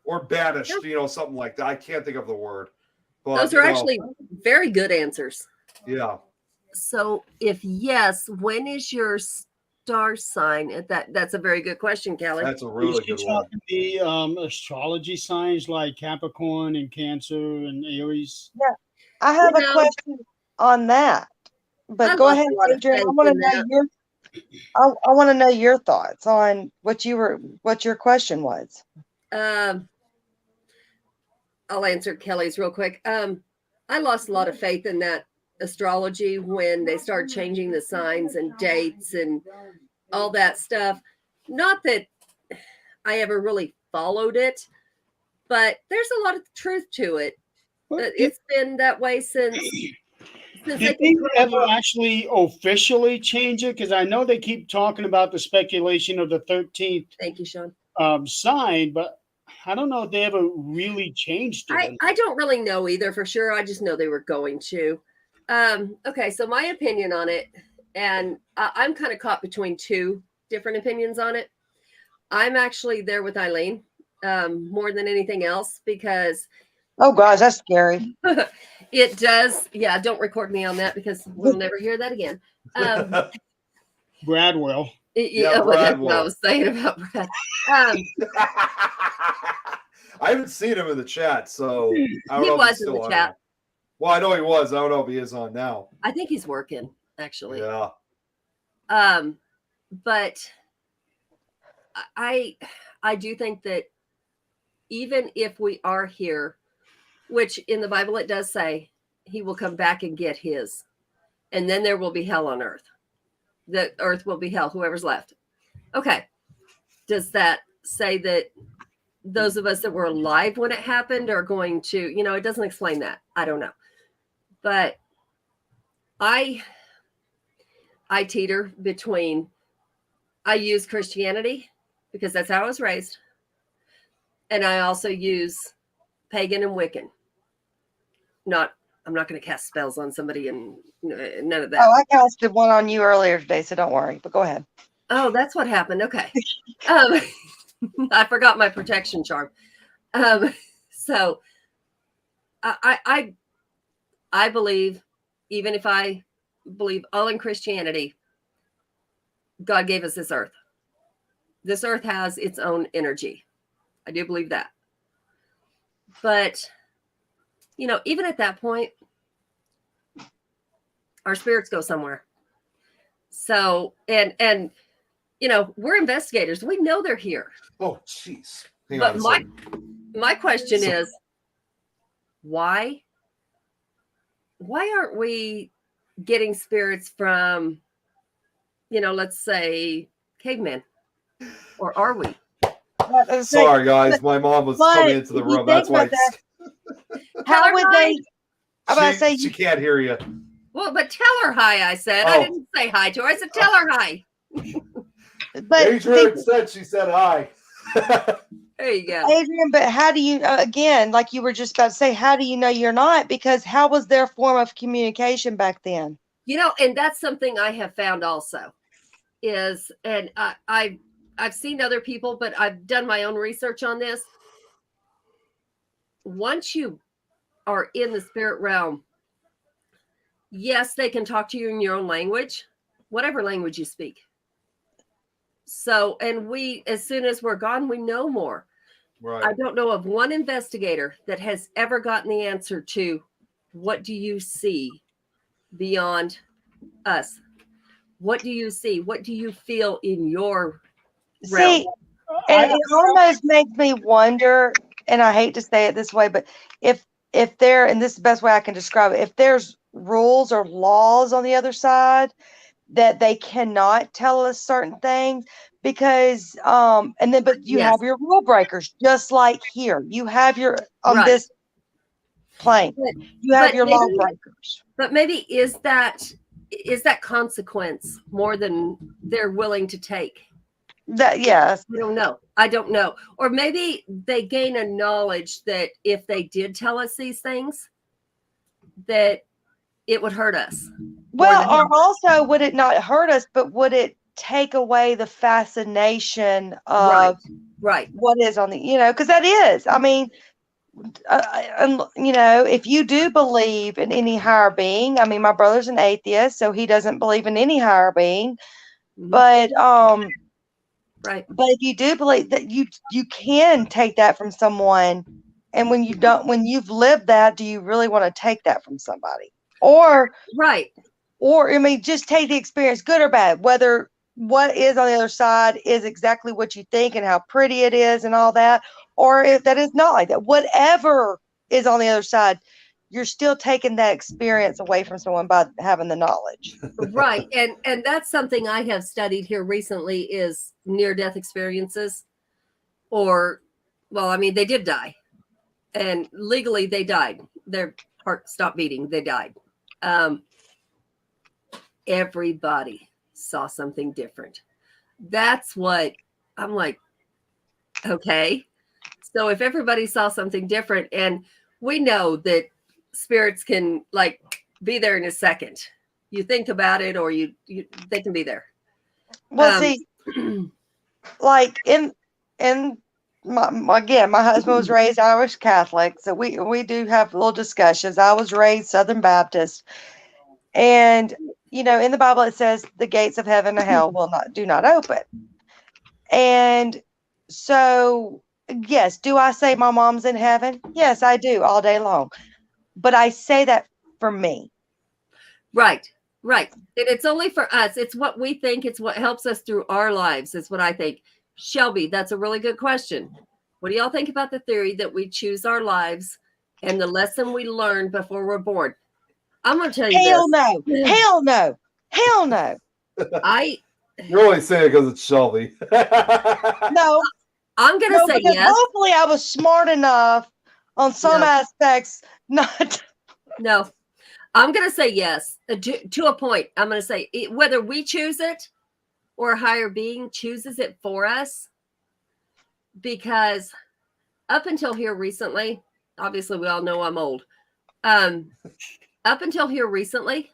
or banished, something like that. I can't think of the word. But, Those are actually very good answers. yeah. So if yes, when is your star sign? That's a very good question, Kelly. That's a Is really she good one. talking the astrology signs like Capricorn and Cancer and Aries? I have You a know, question on that, but I go lost ahead, a lot of Adrian. I faith want to in know that. your I want to know your thoughts on what your question was. Um, I'll answer Kelly's real quick. I lost a lot of faith in that astrology when they started changing the signs and dates and all that stuff. Not that I ever really followed it, but there's a lot of truth to it. It's been that way since Did they they could ever actually officially change it? Because I know they keep talking about the speculation of the 13th Thank you, Sean. sign, but I don't know if they ever really changed it. I don't really know either for sure. I just know they were going to. Okay, so my opinion on it, and I'm kind of caught between two different opinions on it. I'm actually there with Eileen more than anything else because Oh gosh, that's scary. it does. Yeah, don't record me on that because we'll never hear that again. Brad will. Yeah, well, that's Brad what I will. was saying about Brad. I haven't seen him in the chat, so I don't He know if was he's in still the on chat. now. Well, I know he was. I don't know if he is on now. I think he's working actually. Yeah. But I do think that even if we are here, which in the Bible it does say he will come back and get his, and then there will be hell on earth. The earth will be hell, whoever's left. Okay. Does that say that those of us that were alive when it happened are going to, it doesn't explain that. I don't know. But I teeter between, I use Christianity because that's how I was raised. And I also use pagan and Wiccan. I'm not going to cast spells on somebody and none of that. Oh, I casted one on you earlier today, so don't worry. But go ahead. Oh, that's what happened. Okay. I forgot my protection charm. So I believe, even if I believe all in Christianity, God gave us this earth. This earth has its own energy. I do believe that. But, even at that point, our spirits go somewhere. So, and we're investigators. We know they're here. Oh, jeez. But my question is, why aren't we getting spirits from, let's say cavemen? Or are we? Sorry, guys. My mom was coming into the if you room. think That's why about How would they? I'm about to say she can't hear you. Well, but tell her hi, I said. I didn't say hi to her. I said, tell her hi. but Adrian said she said hi. There you go. Adrian, but how do you, again, like you were just about to say, how do you know you're not? Because how was their form of communication back then? And that's something I have found also is, and I've seen other people, but I've done my own research on this. Once you are in the spirit realm, yes, they can talk to you in your own language, whatever language you speak. So, and we, as soon as we're gone, we know more. Right. I don't know of one investigator that has ever gotten the answer to what do you see beyond us? What do you see? What do you feel in your realm? See, and it almost makes me wonder, and I hate to say it this way, but if there, and this is the best way I can describe it, if there's rules or laws on the other side that they cannot tell us certain things, because and then but you Yes. have your rule breakers, just like here. You have your on Right. this plane. But- You have but your maybe- law breakers. But maybe is that consequence more than they're willing to take? That yes. I don't know. Or maybe they gain a knowledge that if they did tell us these things, that it would hurt us. Well, than- or also would it not hurt us, but would it take away the fascination of Right. what is on the, because that is, I mean, if you do believe in any higher being, I mean, my brother's an atheist, so he doesn't believe in any higher being. Mhm. But Right. but if you do believe that you can take that from someone, and when you don't, when you've lived that, do you really want to take that from somebody? Right. Or I mean, just take the experience, good or bad, whether what is on the other side is exactly what you think and how pretty it is and all that, or if that is not like that. Whatever is on the other side, you're still taking that experience away from someone by having the knowledge. Right. And that's something I have studied here recently is near death experiences. Or well, I mean, they did die. And legally they died. Their heart stopped beating. They died. Everybody saw something different. That's what I'm like, okay. So if everybody saw something different, and we know that spirits can like be there in a second. You think about it, or they can be there. Well, see, like in again, my husband was raised Irish Catholic, so we do have little discussions. I was raised Southern Baptist, and in the Bible it says the gates of heaven and hell will not do not open. And so, yes, do I say my mom's in heaven? Yes, I do all day long. But I say that for me. Right. Right. And it's only for us. It's what we think. It's what helps us through our lives, is what I think. Shelby, that's a really good question. What do y'all think about the theory that we choose our lives and the lesson we learn before we're born? I'm going to tell you Hell this. no. Hell no. Hell no. You're only saying it because it's Shelby. No. I'm going to No, say because yes. hopefully I was smart enough on some No. aspects not. No. I'm going to say yes to a point. I'm going to say whether we choose it or a higher being chooses it for us, because up until here recently, obviously we all know I'm old. Up until here recently,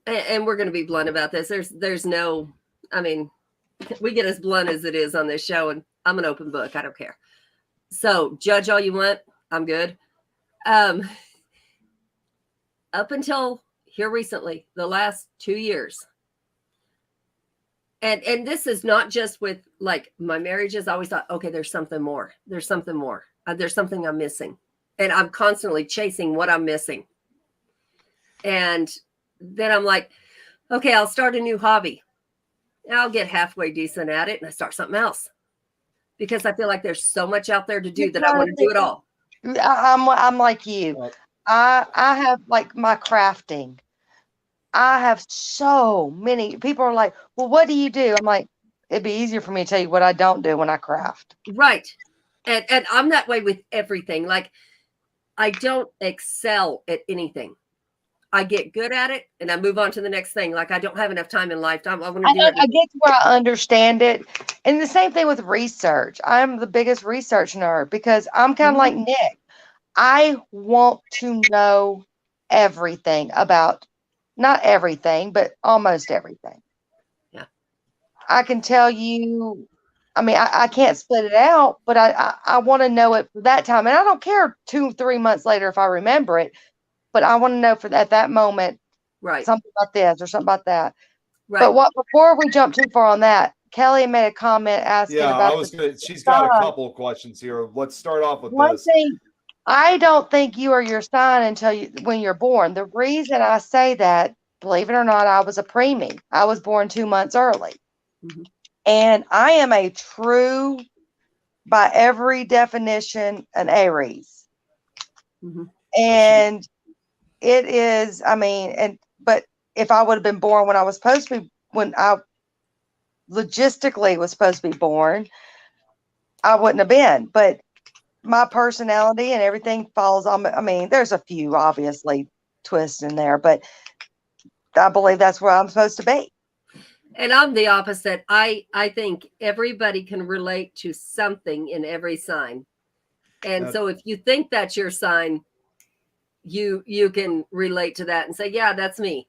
and we're going to be blunt about this. There's no, I mean, we get as blunt as it is on this show, and I'm an open book. I don't care. So judge all you want. I'm good. Up until here recently, the last 2 years. And this is not just with like my marriages. I always thought, okay, there's something more. There's something more. There's something I'm missing. And I'm constantly chasing what I'm missing. And then I'm like, okay, I'll start a new hobby. I'll get halfway decent at it and I start something else. Because I feel like there's so much out there to do that I want to do it all. I'm like you. I have like my crafting. I have so many people are like, well, what do you do? I'm like, it'd be easier for me to tell you what I don't do when I craft. Right. And I'm that way with everything. Like, I don't excel at anything. I get good at it and I move on to the next thing. Like, I don't have enough time in life. I want to do it. I get to where I understand it. And the same thing with research. I'm the biggest research nerd because I'm kind of like Nick. I want to know everything about, not everything, but almost everything. Yeah. I can tell you, I mean, I can't split it out, but I want to know it for that time. And I don't care 2-3 months later if I remember it, but I want to know for that moment, right, something about this or something about that. Right. But before we jump too far on that, Kelly made a comment asking about. She's got a couple of questions here. Let's start off with One this. thing, I don't think you are your sign until when you're born. The reason I say that, believe it or not, I was a preemie. I was born 2 months early. Mm-hmm. And I am a true, by every definition, an Aries. Mm-hmm. And it is, I mean, but if I would have been born when I was supposed to be, when I logistically was supposed to be born, I wouldn't have been. But my personality and everything falls on, I mean, there's a few obviously twists in there, but I believe that's where I'm supposed to be. And I'm the opposite. I think everybody can relate to something in every sign. And so if you think that's your sign, you can relate to that and say, yeah, that's me.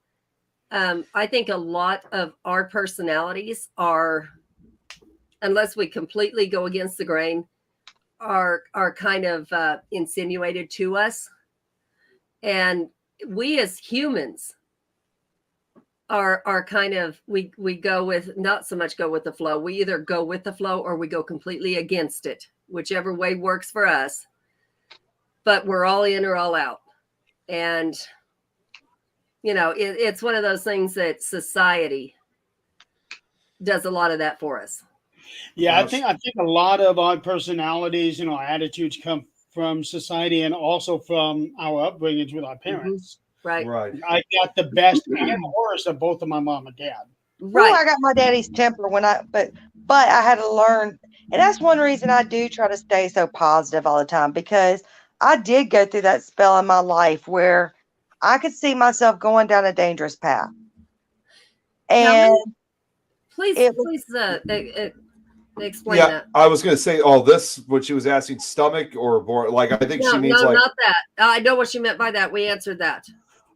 I think a lot of our personalities are, unless we completely go against the grain, are kind of insinuated to us. And we as humans are kind of we go with not so much go with the flow. We either go with the flow or we go completely against it, whichever way works for us. But we're all in or all out. And you know, it's one of those things that society does a lot of that for us. Yeah, I think a lot of our personalities, attitudes come from society and also from our upbringings with our parents. Right. Right. I got the best and the worst of both of my mom and dad. Right. Right. I got my daddy's temper but I had to learn, and that's one reason I do try to stay so positive all the time, because I did go through that spell in my life where I could see myself going down a dangerous path. And Please explain Yeah, that. I was going to say, this, what she was asking, stomach or like, I think she means no, like, not that. I know what she meant by that. We answered that.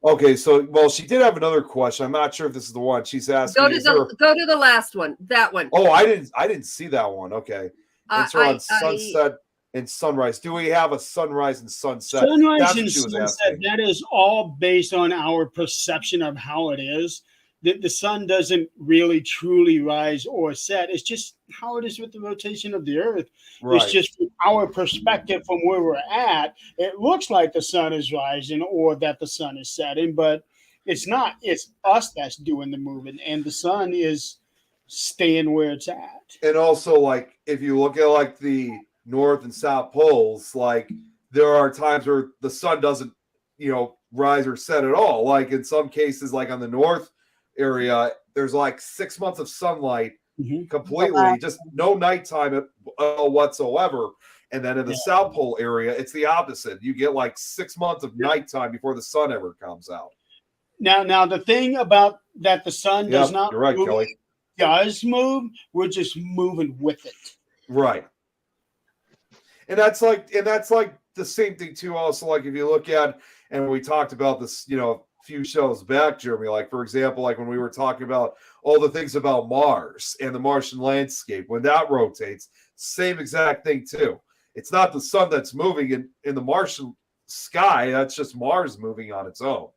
okay, so, well, she did have another question. I'm not sure if this is the one she's asking. Go to the last one. That one. Oh, I didn't see that one. Okay. It's on sunset and sunrise. Do we have a sunrise and sunset? Sunrise That's and what she was sunset, asking. that is all based on our perception of how it is. The sun doesn't really truly rise or set. It's just how it is with the rotation of the earth. Right. It's just from our perspective from where we're at. It looks like the sun is rising or that the sun is setting, but it's not. It's us that's doing the moving, and the sun is staying where it's at. And also, like, if you look at like the North and South poles, like there are times where the sun doesn't, rise or set at all. Like in some cases, like on the North area, there's like 6 months of sunlight completely, just no nighttime whatsoever. And then in the South Pole area, it's the opposite. You get like 6 months of nighttime before the sun ever comes out. Now the thing about that, the sun does not You're right, move, Kelly. does move. We're just moving with it. Right. And that's like the same thing too. Also, like if you look at, and we talked about this, a few shows back, Jeremy, like for example, like when we were talking about all the things about Mars and the Martian landscape, when that rotates, same exact thing too. It's not the sun that's moving in the Martian sky. That's just Mars moving on its own.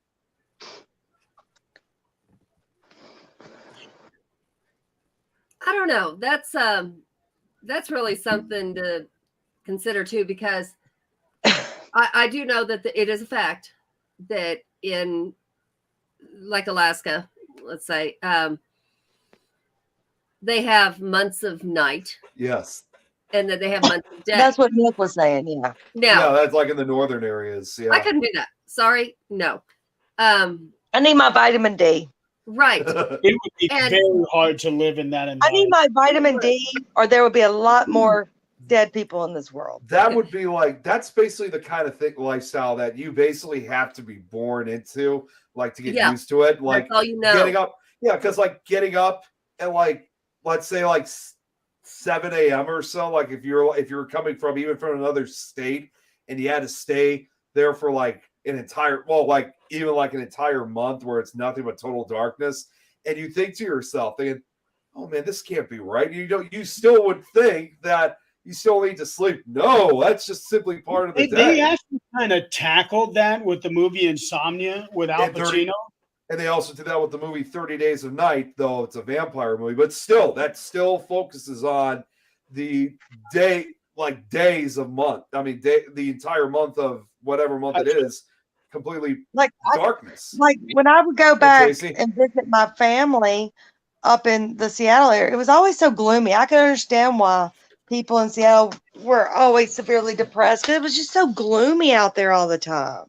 I don't know. That's really something to consider too, because I do know that it is a fact that in like Alaska, let's say, they have months of night. Yes. And that they have months of day. that's what Nick was saying. Yeah. Now, that's like in the northern areas. Yeah. I couldn't do that. Sorry. No. I need my vitamin D. Right. It would be very hard to live in that I need environment. my vitamin D, or there would be a lot more dead people in this world. That would be like, that's basically the kind of lifestyle that you basically have to be born into, like to get used to it. Like that's all you know. Getting up. Yeah. Cause like getting up at like, let's say like 7 a.m. or so, like if you're coming from even from another state and you had to stay there for like an entire, like even like an entire month where it's nothing but total darkness. And you think to yourself, thinking, oh man, this can't be right. You still would think that you still need to sleep. No, that's just simply part of the day. They actually kind of tackled that with the movie Insomnia with Al Pacino. And they also did that with the movie 30 Days of Night, though it's a vampire movie. But still, that still focuses on the day, like days of month. I mean, the entire month of whatever month it is, completely Like darkness. Like when I would go back Tracy? and visit my family up in the Seattle area, it was always so gloomy. I could understand why people in Seattle were always severely depressed. It was just so gloomy out there all the time.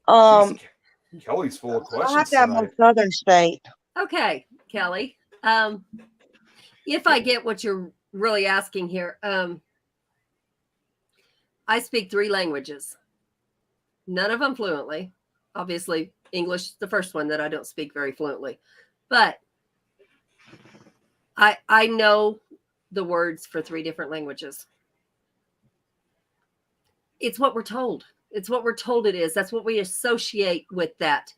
Jeez, Kelly's full of questions. I have to have my tonight. southern state. Okay, Kelly. If I get what you're really asking here, I speak 3 languages. None of them fluently. Obviously, English is the first one that I don't speak very fluently. But I know the words for 3 different languages. It's what we're told. It's what we're told it is. That's what we associate with that.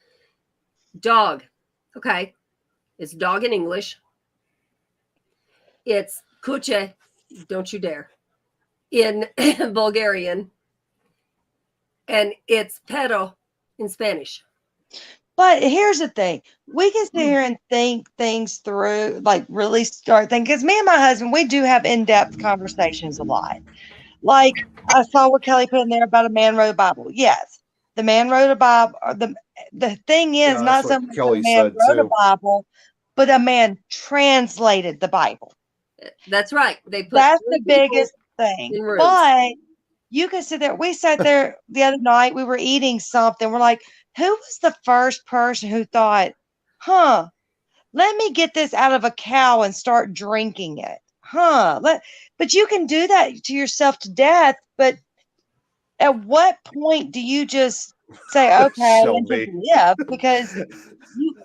Dog. Okay. It's dog in English. It's kuche, don't you dare, in Bulgarian. And it's perro in Spanish. But here's the thing. We can sit here and think things through, like really start thinking. Because me and my husband, we do have in-depth conversations a lot. Like I saw what Kelly put in there about a man wrote a Bible. Yes, the man wrote a Bible. The thing is, Yeah, not that's so what much Kelly a man said, wrote a too. Bible, but a man translated the Bible. That's right. They put That's three the people biggest thing. in rooms. But you can sit there. We sat there the other night. We were eating something. We're like, who was the first person who thought, let me get this out of a cow and start drinking it? But you can do that to yourself to death. But at what point do you just say, okay, and just Shelby. live? Because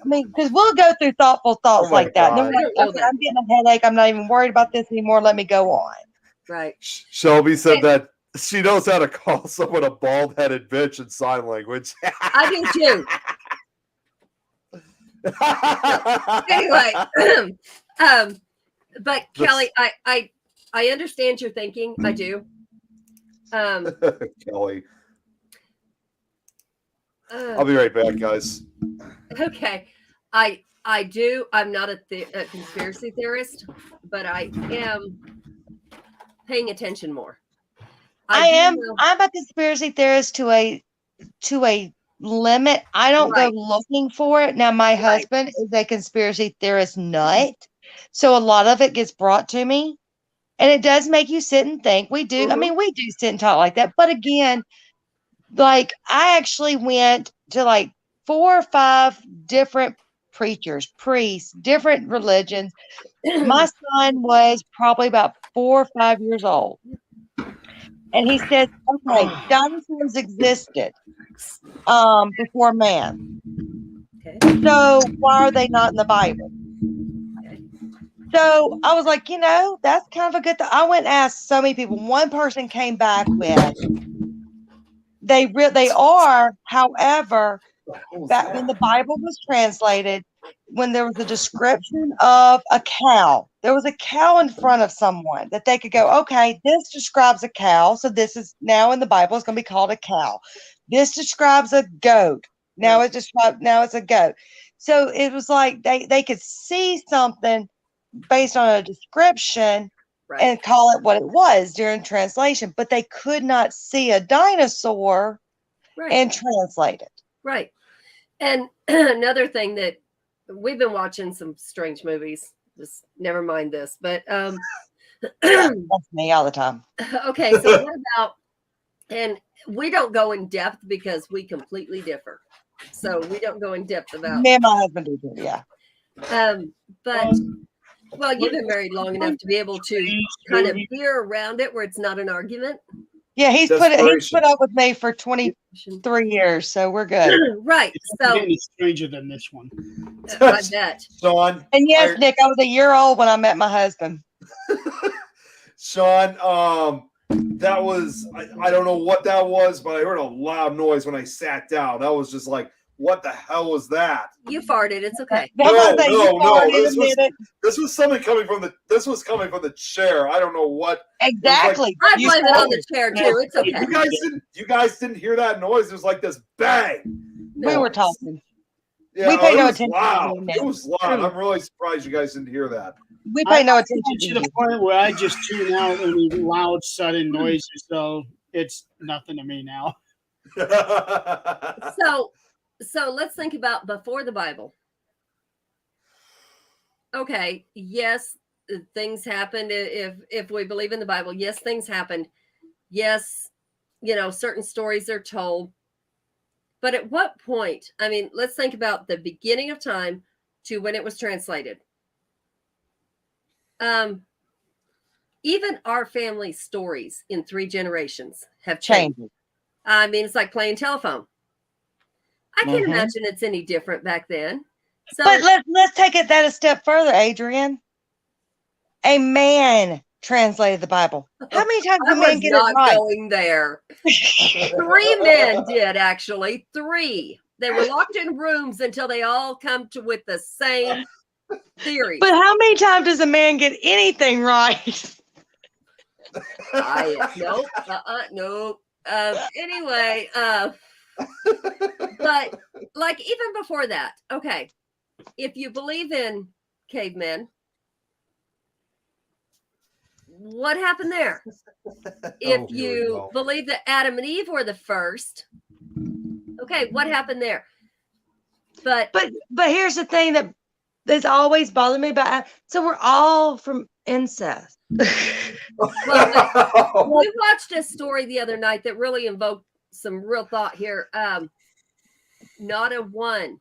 because we'll go through thoughtful thoughts Oh my like that. And then God. we're I like, don't know okay, that. I'm getting a headache. I'm not even worried about this anymore. Let me go on. Right. Shelby said And- that she knows how to call someone a bald-headed bitch in sign language. I do too. Anyway, but Kelly, I understand your thinking. I do. Kelly, I'll be right back, guys. Okay, I do. I'm not a conspiracy theorist, but I am paying attention more. I do am. know- I'm a conspiracy theorist to a limit. I don't Right. go looking for it. Now, my husband is a conspiracy theorist nut, so a lot of it gets brought to me, and it does make you sit and think. We do. I Mhm. mean, we do sit and talk like that. But again, like I actually went to like 4 or 5 different preachers, priests, different religions. My son was probably about 4 or 5 years old. And he said, okay, dinosaurs existed before man. Okay. So why are they not in the Bible? So I was like, that's kind of a good thing. I went and asked so many people. One person came back with, they are, however, back when the Bible was translated, when there was a description of a cow, there was a cow in front of someone that they could go, okay, this describes a cow. So this is now in the Bible, it's going to be called a cow. This describes a goat. Now it's a goat. So it was like they could see something based on a description Right. and call it what it was during translation, but they could not see a dinosaur Right. and translate it. Right. And another thing that we've been watching some strange movies. Just never mind this, but That's me all the time. okay. So what about? And we don't go in depth because we completely differ. So we don't go in depth about. Me and my husband do too, yeah. But well, you've been married long enough to be able to kind of veer around it where it's not an argument. Yeah, he's put Desperation. up with me for 23 years, so we're good. Right. So Getting stranger than this one. I bet. Sean, And yes, I- Nick, I was a year old when I met my husband. Sean, that was I don't know what that was, but I heard a loud noise when I sat down. That was just like, what the hell was that? You farted. It's okay. That's what I'm saying, you no, farted this a was- minute. This was something coming from the chair. I don't know what. Exactly. I You blame it on farted. the chair too. It's okay. You guys didn't hear that noise. It was like this bang. We were talking. Yeah, We pay it no was attention to loud. you, It Nick. was loud. I'm really surprised you guys didn't hear that. We pay no I attention get to to you. the point where I just tune out any loud, sudden noises, so it's nothing to me now. So let's think about before the Bible. Okay, yes, things happened. If we believe in the Bible, yes, things happened. Yes, certain stories are told. But at what point? I mean, let's think about the beginning of time to when it was translated. Even our family stories in 3 generations have changed. Changes. I mean, it's like playing telephone. I can't Mhm. imagine it's any different back then. So But let's take it that a step further, Adrian. A man translated the Bible. How many times I do men was get not it right? going there. 3 men did actually. 3. They were locked in rooms until they all come to with the same theory. But how many times does a man get anything right? Nope. Nope. Anyway, But like even before that, okay, if you believe in cavemen, what happened there? If Oh, here we you go. believe that Adam and Eve were the first, okay, what happened there? But But here's the thing that's always bothered me about. So we're all from incest. we watched a story the other night that really invoked some real thought here. Not a one.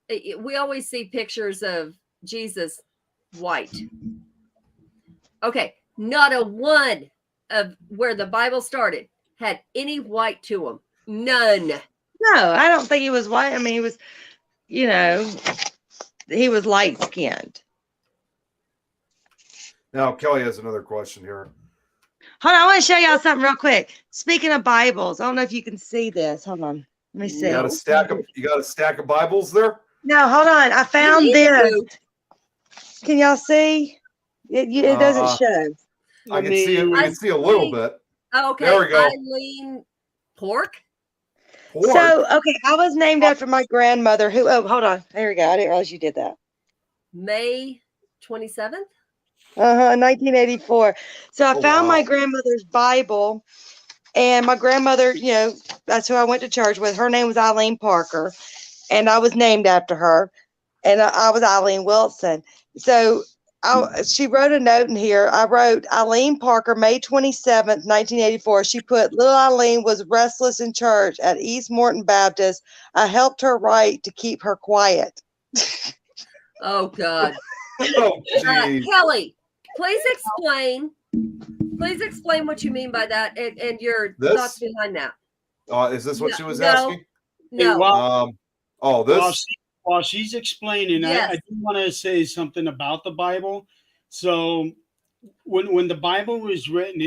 We always see pictures of Jesus white. Okay, not a one of where the Bible started had any white to them. None. No, I don't think he was white. I mean, he was, you know, he was light skinned. Now, Kelly has another question here. Hold on, I want to show y'all something real quick. Speaking of Bibles, I don't know if you can see this. Hold on. Let me see. You got a stack of Bibles there? No, hold on. I found You need this. to. Can y'all see? It doesn't show. I can see it. We can see a little bit. Okay, There we go. Eileen Pork. Pork. So, okay, I was named after my grandmother who, oh, hold on. There we go. I didn't realize you did that. May 27th. 1984. So I Oh, found wow. my grandmother's Bible, and my grandmother, you know, that's who I went to church with. Her name was Eileen Parker, and I was named after her, and I was Eileen Wilson. So she wrote a note in here. I wrote Eileen Parker, May 27th, 1984. She put, little Eileen was restless in church at East Morton Baptist. I helped her write to keep her quiet. Oh God. Oh, geez. Kelly, please explain what you mean by that and your This? thoughts behind that. Is this what she was No. asking? No. This. While she's explaining, Yes. I do want to say something about the Bible. So when the Bible was written,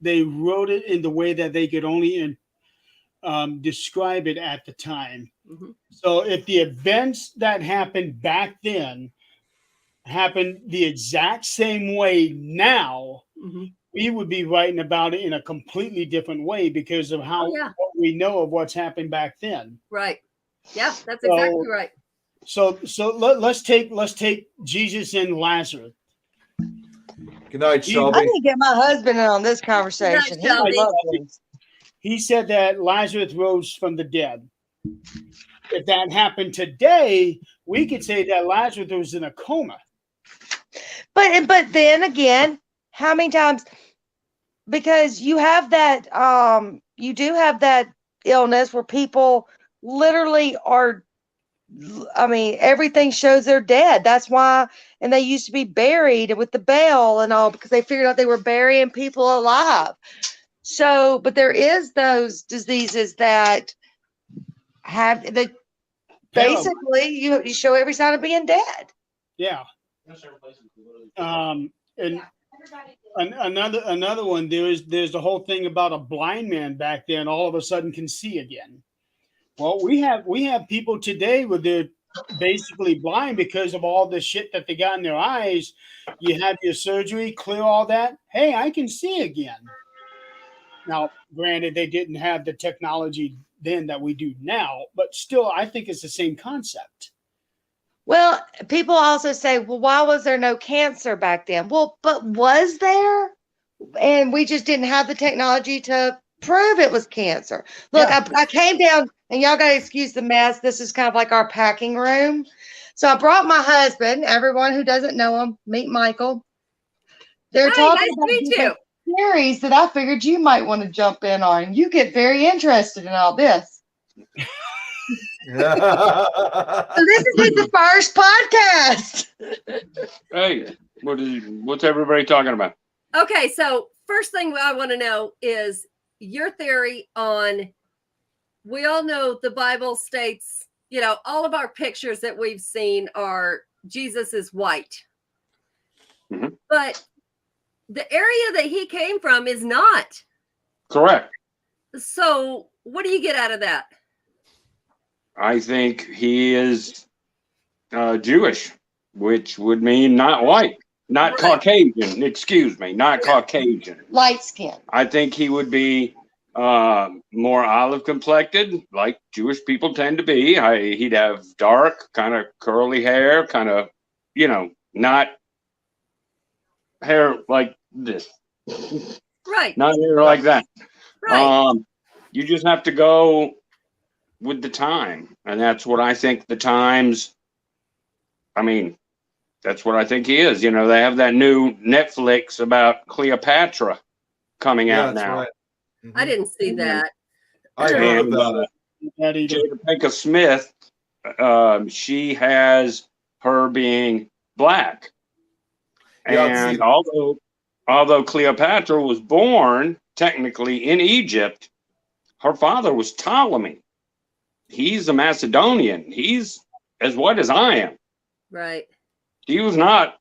they wrote it in the way that they could only describe it at the time. Mhm. So if the events that happened back then happen the exact same way now, Mhm. we would be writing about it in a completely different way because of how Oh, yeah. what we know of what's happened back then. Right. Yeah, that's So- exactly right. So let's take Jesus and Lazarus. Good night, I Shelby. need to get my husband in on this conversation. He Shelby. loves this. He said that Lazarus rose from the dead. If that happened today, we could say that Lazarus was in a coma. But then again, how many times? Because you have that you do have that illness where people literally are, I mean, everything shows they're dead. That's why, and they used to be buried with the bell and all because they figured out they were burying people alive. So, but there is those diseases that have that basically you show every sign of being dead. Yeah. And another one, there's the whole thing about a blind man back then all of a sudden can see again. Well, we have people today where they're basically blind because of all the shit that they got in their eyes. You have your surgery, clear all that. Hey, I can see again. Now, granted, they didn't have the technology then that we do now, but still, I think it's the same concept. Well, people also say, well, why was there no cancer back then? Well, but was there? And we just didn't have the technology to prove it was cancer. Look, Yeah. I came down, and y'all got to excuse the mess. This is kind of like our packing room. So I brought my husband. Everyone who doesn't know him, meet Michael. They're Hi, talking nice to about meet you. different theories that I figured you might want to jump in on. You get very interested in all this. So this is the first podcast. Hey, what's everybody talking about? Okay, so first thing I want to know is your theory on, we all know the Bible states, you know, all of our pictures that we've seen are Jesus is white. Mhm. But the area that he came from is not. Correct. So what do you get out of that? I think he is Jewish, which would mean not white, not Right. Caucasian. Excuse me, not Caucasian. Light skin. I think he would be more olive complected, like Jewish people tend to be. He'd have dark, kind of curly hair, kind of, not hair like this, Right. not hair like that. Right. You just have to go with the time, and that's what I think the times. I mean, that's what I think he is. They have that new Netflix about Cleopatra coming out that's now. right. I didn't see that. I heard And, about it. That either. Jada Pinkett Smith, she has her being black, Yeah, I've and seen- although Cleopatra was born technically in Egypt, her father was Ptolemy. He's a Macedonian. He's as white as I am. Right. She was not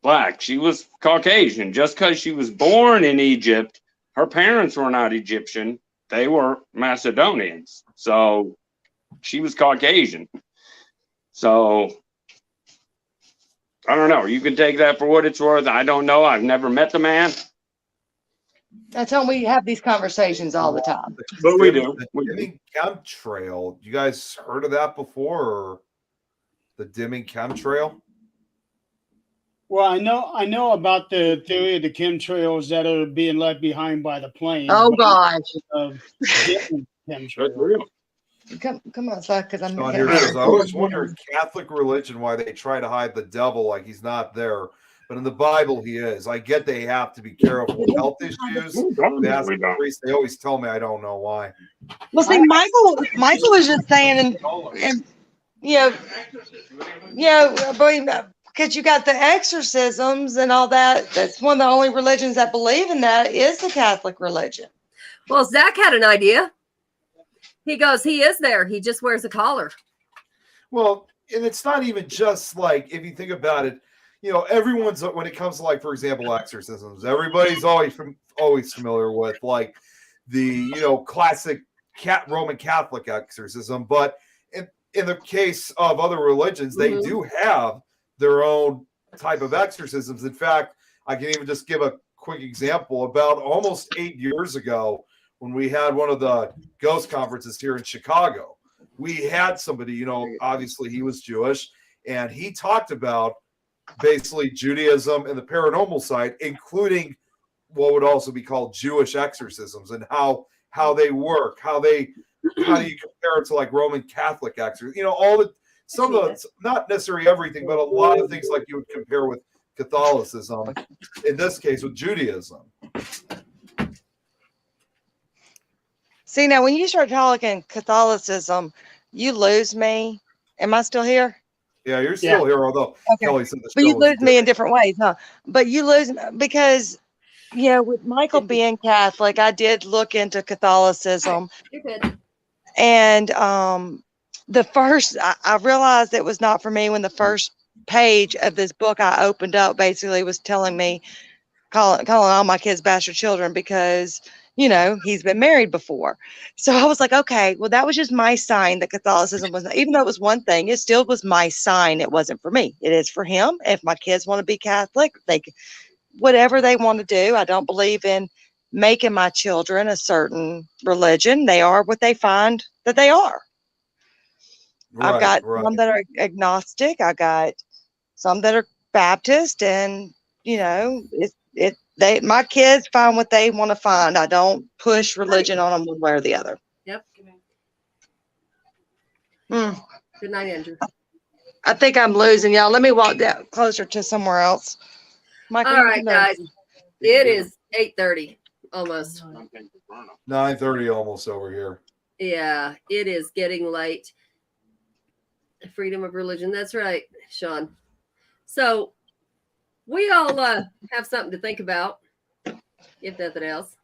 black. She was Caucasian. Just because she was born in Egypt, her parents were not Egyptian. They were Macedonians. So she was Caucasian. So I don't know. You can take that for what it's worth. I don't know. I've never met the man, That's how we have these conversations all the time. but we do. The We do. dimming chemtrail. You guys heard of that before? Or the dimming chemtrail? Well, I know about the theory of the chemtrails that are being left behind by the planes. Oh but gosh. of different That's chemtrails. real. Come outside because I'm Sean here says, I always wonder in Catholic religion why they try to hide the devil like he's not there. But in the Bible, he is. I get they have to be careful with health issues. They ask the priest, they always tell me I don't know why. Well, see, Michael was just saying, and because you got the exorcisms and all that. That's one of the only religions that believe in that is the Catholic religion. Well, Zach had an idea. He goes, he is there. He just wears a collar. Well, and it's not even just like, if you think about it, everyone's, when it comes to, like, for example, exorcisms, everybody's always familiar with, like, the, classic Roman Catholic exorcism. But in the case of other religions, they do have their own type of exorcisms. In fact, I can even just give a quick example. About almost 8 years ago, when we had one of the ghost conferences here in Chicago, we had somebody, obviously he was Jewish, and he talked about basically Judaism and the paranormal side, including what would also be called Jewish exorcisms and how they work, how do you compare it to like Roman Catholic exorcism, some of the, not necessarily everything, but a lot of things like you would compare with Catholicism, in this case with Judaism. See, now when you start talking Catholicism, you lose me. Am I still here? Yeah, you're still here, although Okay. Kelly said the But you show was lose me in different ways, huh? But you lose because, with Michael being Catholic, I did look into Catholicism. You're good. And the first, I realized it was not for me when the first page of this book I opened up basically was telling me, calling all my kids bastard children because, he's been married before. So I was like, okay, well, that was just my sign that Catholicism was, even though it was one thing, it still was my sign. It wasn't for me. It is for him. If my kids want to be Catholic, whatever they want to do. I don't believe in making my children a certain religion. They are what they find that they are. I've got some that are agnostic. I got some that are Baptist, and my kids find what they want to find. I don't push religion on them one way or the other. Yep. Hmm. Good night, Andrew. I think I'm losing y'all. Let me walk down closer to somewhere else. Michael, All right, guys. It is 8:30 almost. 9:30 almost over here. Yeah, it is getting late. Freedom of religion. That's right, Sean. So we all have something to think about, if nothing else.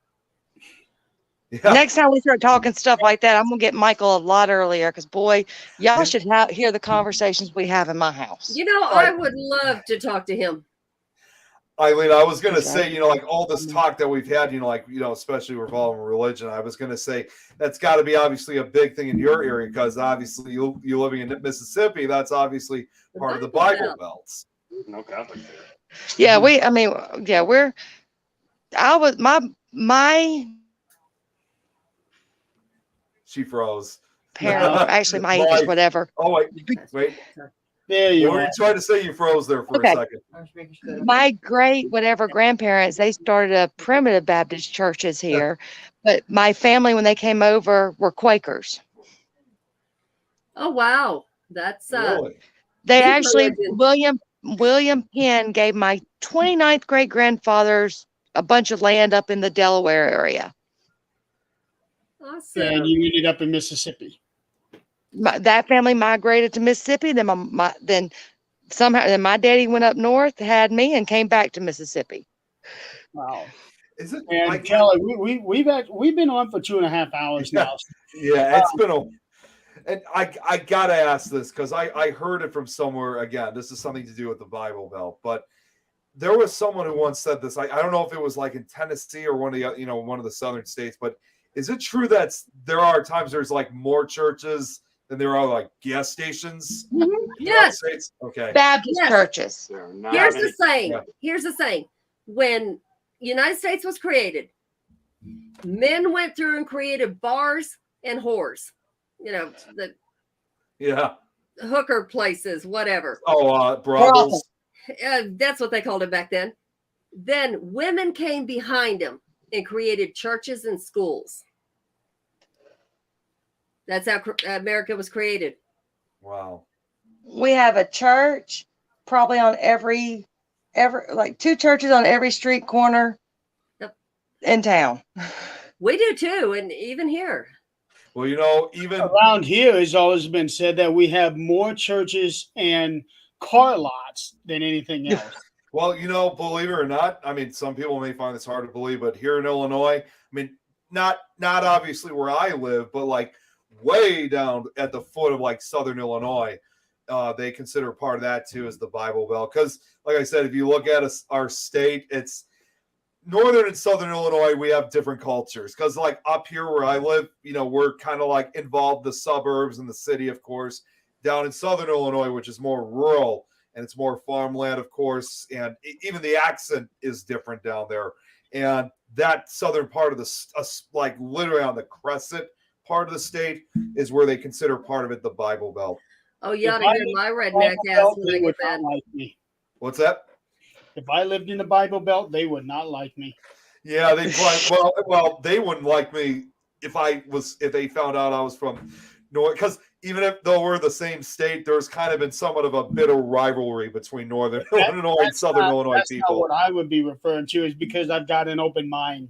Yeah. Next time we start talking stuff like that, I'm gonna get Michael a lot earlier because boy, y'all should hear the conversations we have in my house. I would love to talk to him. Eileen, I was going to Okay. say, like all this talk that we've had, especially revolving religion, I was going to say that's got to be obviously a big thing in your area because obviously you living in Mississippi, that's obviously part of the Bible belts. No Catholic there. Yeah, my She froze. Apparently, actually, my age is Mike. whatever. Oh wait. There you What were are. you trying to say? You froze there for Okay. a second. My great whatever grandparents, they started a primitive Baptist churches here, but my family, when they came over, were Quakers. Oh wow, that's Really? They Deep actually, religion. William Penn gave my 29th great grandfathers a bunch of land up in the Delaware area. awesome. And you ended up in Mississippi. That family migrated to Mississippi. Then then my daddy went up north, had me, and came back to Mississippi. Wow. Is it? And like, Kelly, we've been on for 2.5 hours now. Yeah, it's been a. And I gotta ask this because I heard it from somewhere. Again, this is something to do with the Bible Belt, but there was someone who once said this. I don't know if it was like in Tennessee or one of the southern states, but is it true that there are times there's like more churches than there are like gas stations? in the United Yes. States? Okay. Baptist Yes. churches. There are not Here's any- the saying. Yeah. Here's the saying. When United States was created, men went through and created bars and whores. You know, the Yeah. hooker places, whatever. Oh, brothels. That's what they called it back then. Then women came behind them and created churches and schools. That's how America was created. Wow. We have a church probably on every like 2 churches on every street corner Yep. in town. We do too, and even here. Well, even Around here, it's always been said that we have more churches and car lots than anything else. well, believe it or not, I mean, some people may find this hard to believe, but here in Illinois, I mean, not obviously where I live, but like way down at the foot of like Southern Illinois, they consider part of that too as the Bible Belt. Because, like I said, if you look at our state, it's Northern and Southern Illinois, we have different cultures. Because like up here where I live, we're kind of like involved the suburbs and the city, of course. Down in Southern Illinois, which is more rural and it's more farmland, of course, and even the accent is different down there. And that southern part of like literally on the crescent part of the state is where they consider part of it the Bible Belt. Oh, you ought If to I hear lived my in the redneck Bible ass Belt, when they I get would that. not like me. What's that? If I lived in the Bible Belt, they would not like me. Yeah, they probably well, they wouldn't like me if they found out I was from North, because even though we're the same state, there's kind of been somewhat of a bitter rivalry between Northern Illinois and Southern Illinois That's not people. what I would be referring to, is because I've got an open mind.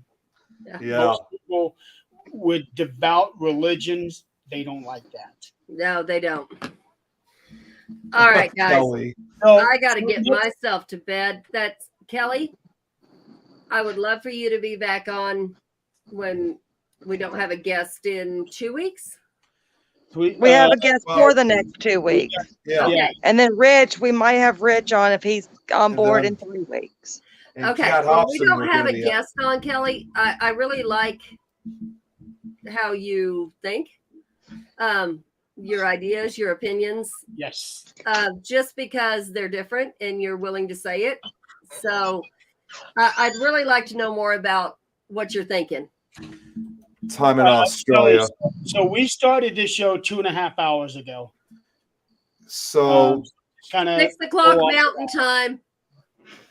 Yeah. Most people with devout religions, they don't like that. No, they don't. All right, guys. Kelly. So, I got to get myself to bed. That's Kelly. I would love for you to be back on when we don't have a guest in 2 weeks. We have a guest well- for the next 2 weeks. Yeah. Okay. And then Rich, we might have Rich on if he's on And board then- in 3 weeks. And Okay. Kat Well, we Hobson don't will have be a the- guest on, Kelly. I really like how you think, your ideas, your opinions, yes. just because they're different and you're willing to say it. So I'd really like to know more about what you're thinking. time in Australia. So we started this show 2.5 hours ago. So Kind of 6 o'clock oh, Mountain Time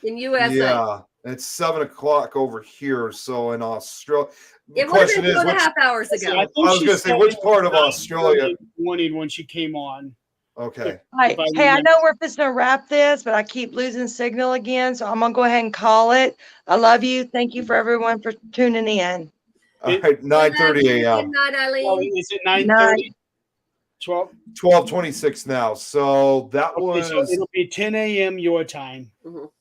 in USA. yeah, it's 7 o'clock over here. So in Australia, the It would have question been is, 2.5 hours ago. I think I was she gonna say, said which it part was of Australia? 9:30 morning when she came on. Okay, Hey, If I hey, I remember. know we're just gonna wrap this, but I keep losing signal again, so I'm gonna go ahead and call it. I love you. Thank you for everyone for tuning in. all right, 9:30 Good a.m. night, Well, Eileen. is it 9:30? 12? 12:26 now. So that Okay, was so it'll be 10 a.m. your time.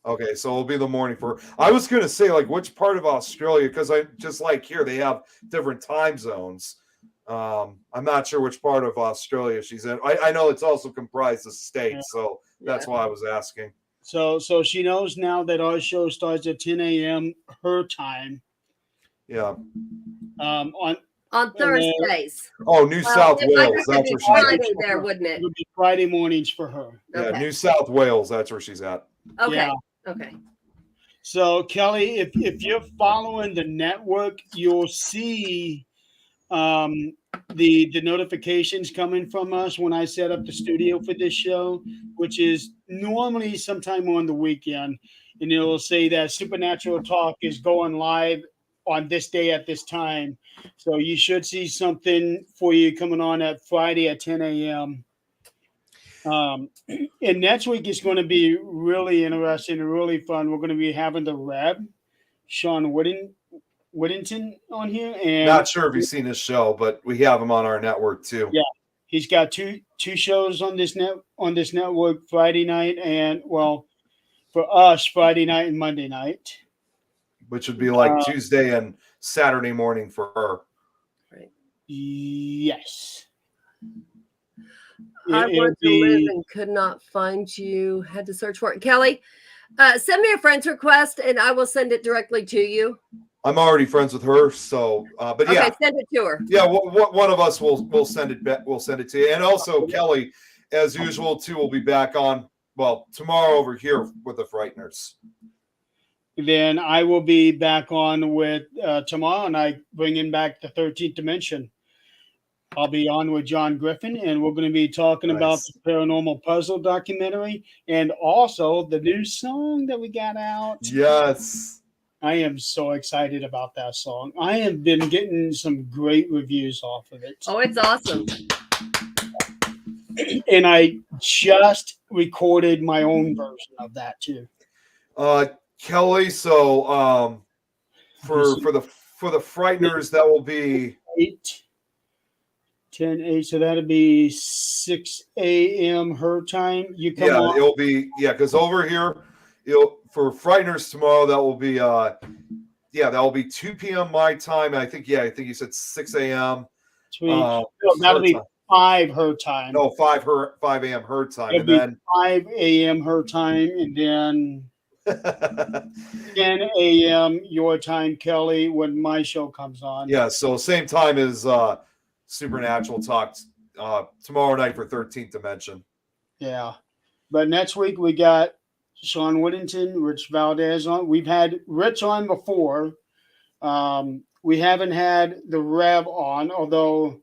okay. So it'll be the morning for. I was gonna say like which part of Australia, because I just like here they have different time zones. I'm not sure which part of Australia she's in. I know it's also comprised of states, so that's why I was asking. So she knows now that our show starts at 10 a.m. her time. Yeah. On Thursdays. Oh, New South I Wales. guess it'd That's be where she's at. Friday there, wouldn't it? It'll be Friday mornings for her. Yeah, Okay. New South Wales. That's where she's at. Okay. Yeah. Okay. So Kelly, if you're following the network, you'll see the notifications coming from us when I set up the studio for this show, which is normally sometime on the weekend, and it'll say that Supernatural Talk is going live on this day at this time. So you should see something for you coming on at Friday at 10 a.m. And next week is going to be really interesting and really fun. We're going to be having the Reb, Sean Whittington, on here, and Not sure if you've seen his show, but we have him on our network too. Yeah. he's got two shows on this network, Friday night and for us Friday night and Monday night, which would be like Tuesday and Saturday morning for her. Right. Yes. I wanted to live and could not find you. Had to search for it. Kelly, send me a friend's request and I will send it directly to you. I'm already friends with her, so but yeah, okay, send it to her. Yeah, one of us will send it. We'll send it to you, and also Kelly, as usual, too, will be back on tomorrow over here with the Frighteners. Then I will be back on with tomorrow night, bringing back the 13th Dimension. I'll be on with John Griffin, and we're going to be talking about the Paranormal Puzzle documentary and also the new song that we got out. Yes. I am so excited about that song. I have been getting some great reviews off of it. Oh, it's awesome. And I just recorded my own version of that too. Kelly, so for the Frighteners, that will be 10, so that'll be 6 a.m. her time. You come on. It'll be because over here, for Frighteners tomorrow, that will be that will be 2 p.m. my time. I think you said 6 a.m. That'll be 5 her time. No, 5 a.m. her time. It'll and then 5 a.m. her time, and then 10 a.m. your time, Kelly, when my show comes on. Yeah, so same time as Supernatural Talk tomorrow night for 13th Dimension. Yeah. But next week we got Sean Whittington, Rich Valdez on. We've had Rich on before. We haven't had the Rev on, although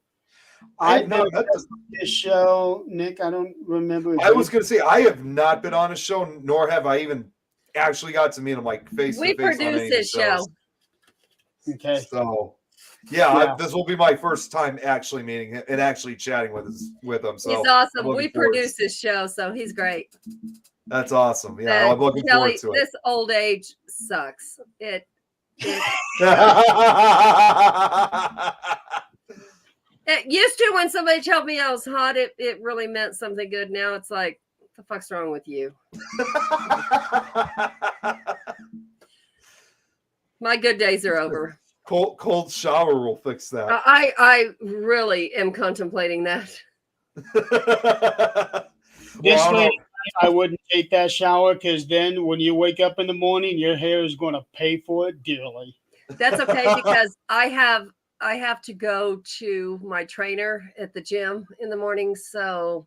I've never met this show. Nick, I don't remember. I was going to say, I have not been on a show, nor have I even actually got to meet him like face to face. We produced this show. Okay. So, yeah. This will be my first time actually meeting him and actually chatting with him. So he's awesome. We produced this show, so he's great. That's awesome. Yeah, I'm looking Kelly, forward to it. This old age sucks. It used to, when somebody told me I was hot, it really meant something good. Now it's like, what the fuck's wrong with you? My good days are over. Cold shower will fix that. I really am contemplating that. I wouldn't take that shower, because then when you wake up in the morning, your hair is going to pay for it dearly. That's okay, because I have to go to my trainer at the gym in the morning, so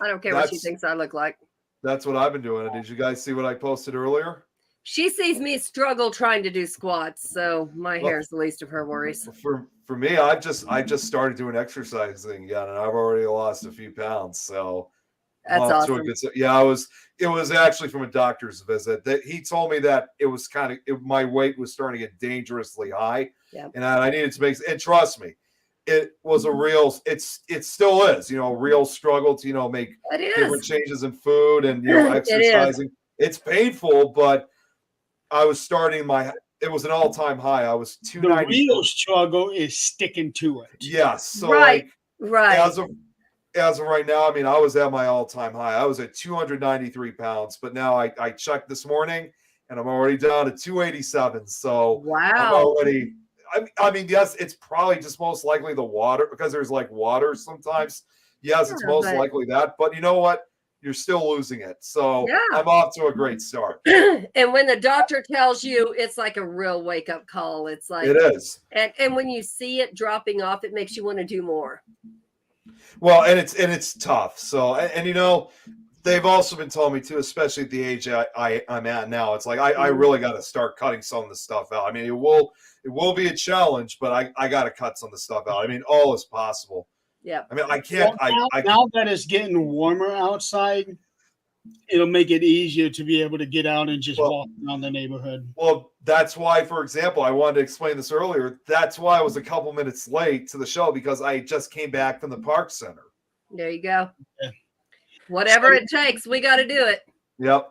I don't care what she thinks I look like. That's what I've been doing. Did you guys see what I posted earlier? She sees me struggle trying to do squats, so my hair is the least of her worries. For me, I just started doing exercising again, and I've already lost a few pounds. So that's awesome. It was actually from a doctor's visit that he told me that it was my weight was starting to get dangerously high, and I needed to make. And trust me, it was it still is, a real struggle to make different changes in food and exercising. It's painful, but I was starting it was an all-time high. I was 290. The real struggle is sticking to it. Yes. So right. As of right now, I mean, I was at my all-time high. I was at 293 pounds, but now I checked this morning and I'm already down to 287. So wow. I mean, yes, it's probably just most likely the water, because there's like water sometimes. Yes, it's most likely that, but you know what? You're still losing it. So I'm off to a great start. And when the doctor tells you, it's like a real wake-up call. It's like it is. And when you see it dropping off, it makes you want to do more. Well, and it's tough. So and they've also been telling me too, especially at the age I'm at now. It's like I really got to start cutting some of the stuff out. I mean, it will be a challenge, but I got to cut some of the stuff out. I mean, all is possible. Yeah. I mean, I can't. Well, now that it's getting warmer outside, it'll make it easier to be able to get out and just walk around the neighborhood. Well, that's why, for example, I wanted to explain this earlier. That's why I was a couple minutes late to the show, because I just came back from the park center. There you go. Yeah. Whatever it takes, we got to do it. Yep.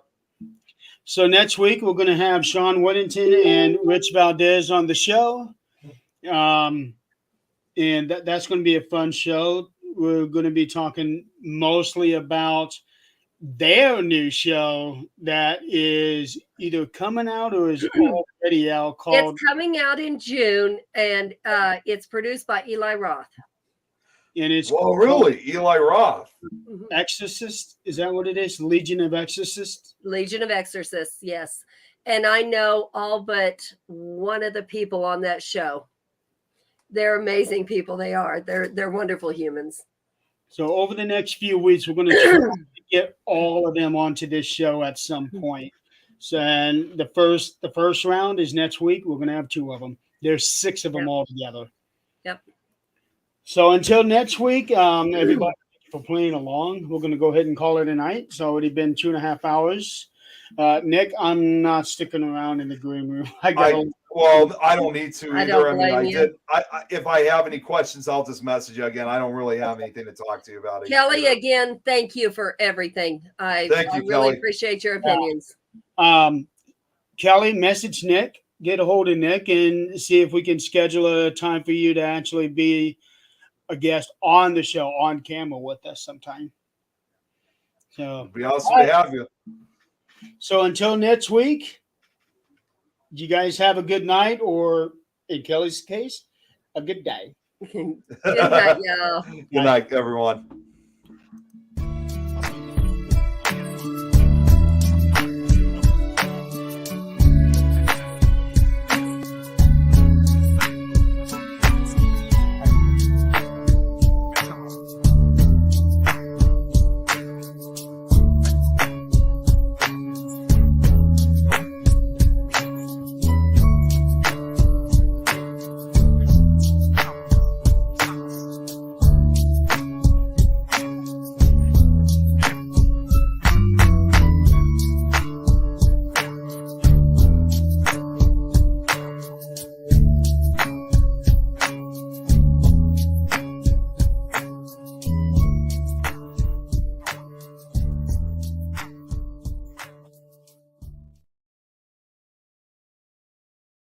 So next week we're going to have Sean Whittington and Rich Valdez on the show, and that's going to be a fun show. We're going to be talking mostly about their new show that is either coming out or is already out, called It's coming out in June, and it's produced by Eli Roth. and it's Well, really, Eli Roth. Exorcist. Is that what it is? Legion of Exorcists. Legion of Exorcists, yes. And I know all but one of the people on that show. They're amazing people. They are. They're wonderful humans. So over the next few weeks, we're going to try to get all of them onto this show at some point. So, and the first round is next week. We're going to have 2 of them. There's 6 of them all together. Yep. So until next week, everybody, thank you for playing along. We're going to go ahead and call it a night. It's already been 2.5 hours. Nick, I'm not sticking around in the green room. I don't need to I either. don't I mean, blame you. if I have any questions, I'll just message you again. I don't really have anything to talk to you about. Kelly, again, thank you for everything. Thank you, I really Kelly. appreciate your opinions. Kelly, message Nick, get a hold of Nick and see if we can schedule a time for you to actually be a guest on the show on camera with us sometime. So It'd be awesome to have you. So until next week, you guys have a good night, or in Kelly's case, a good day. Good night, y'all. Good night, everyone.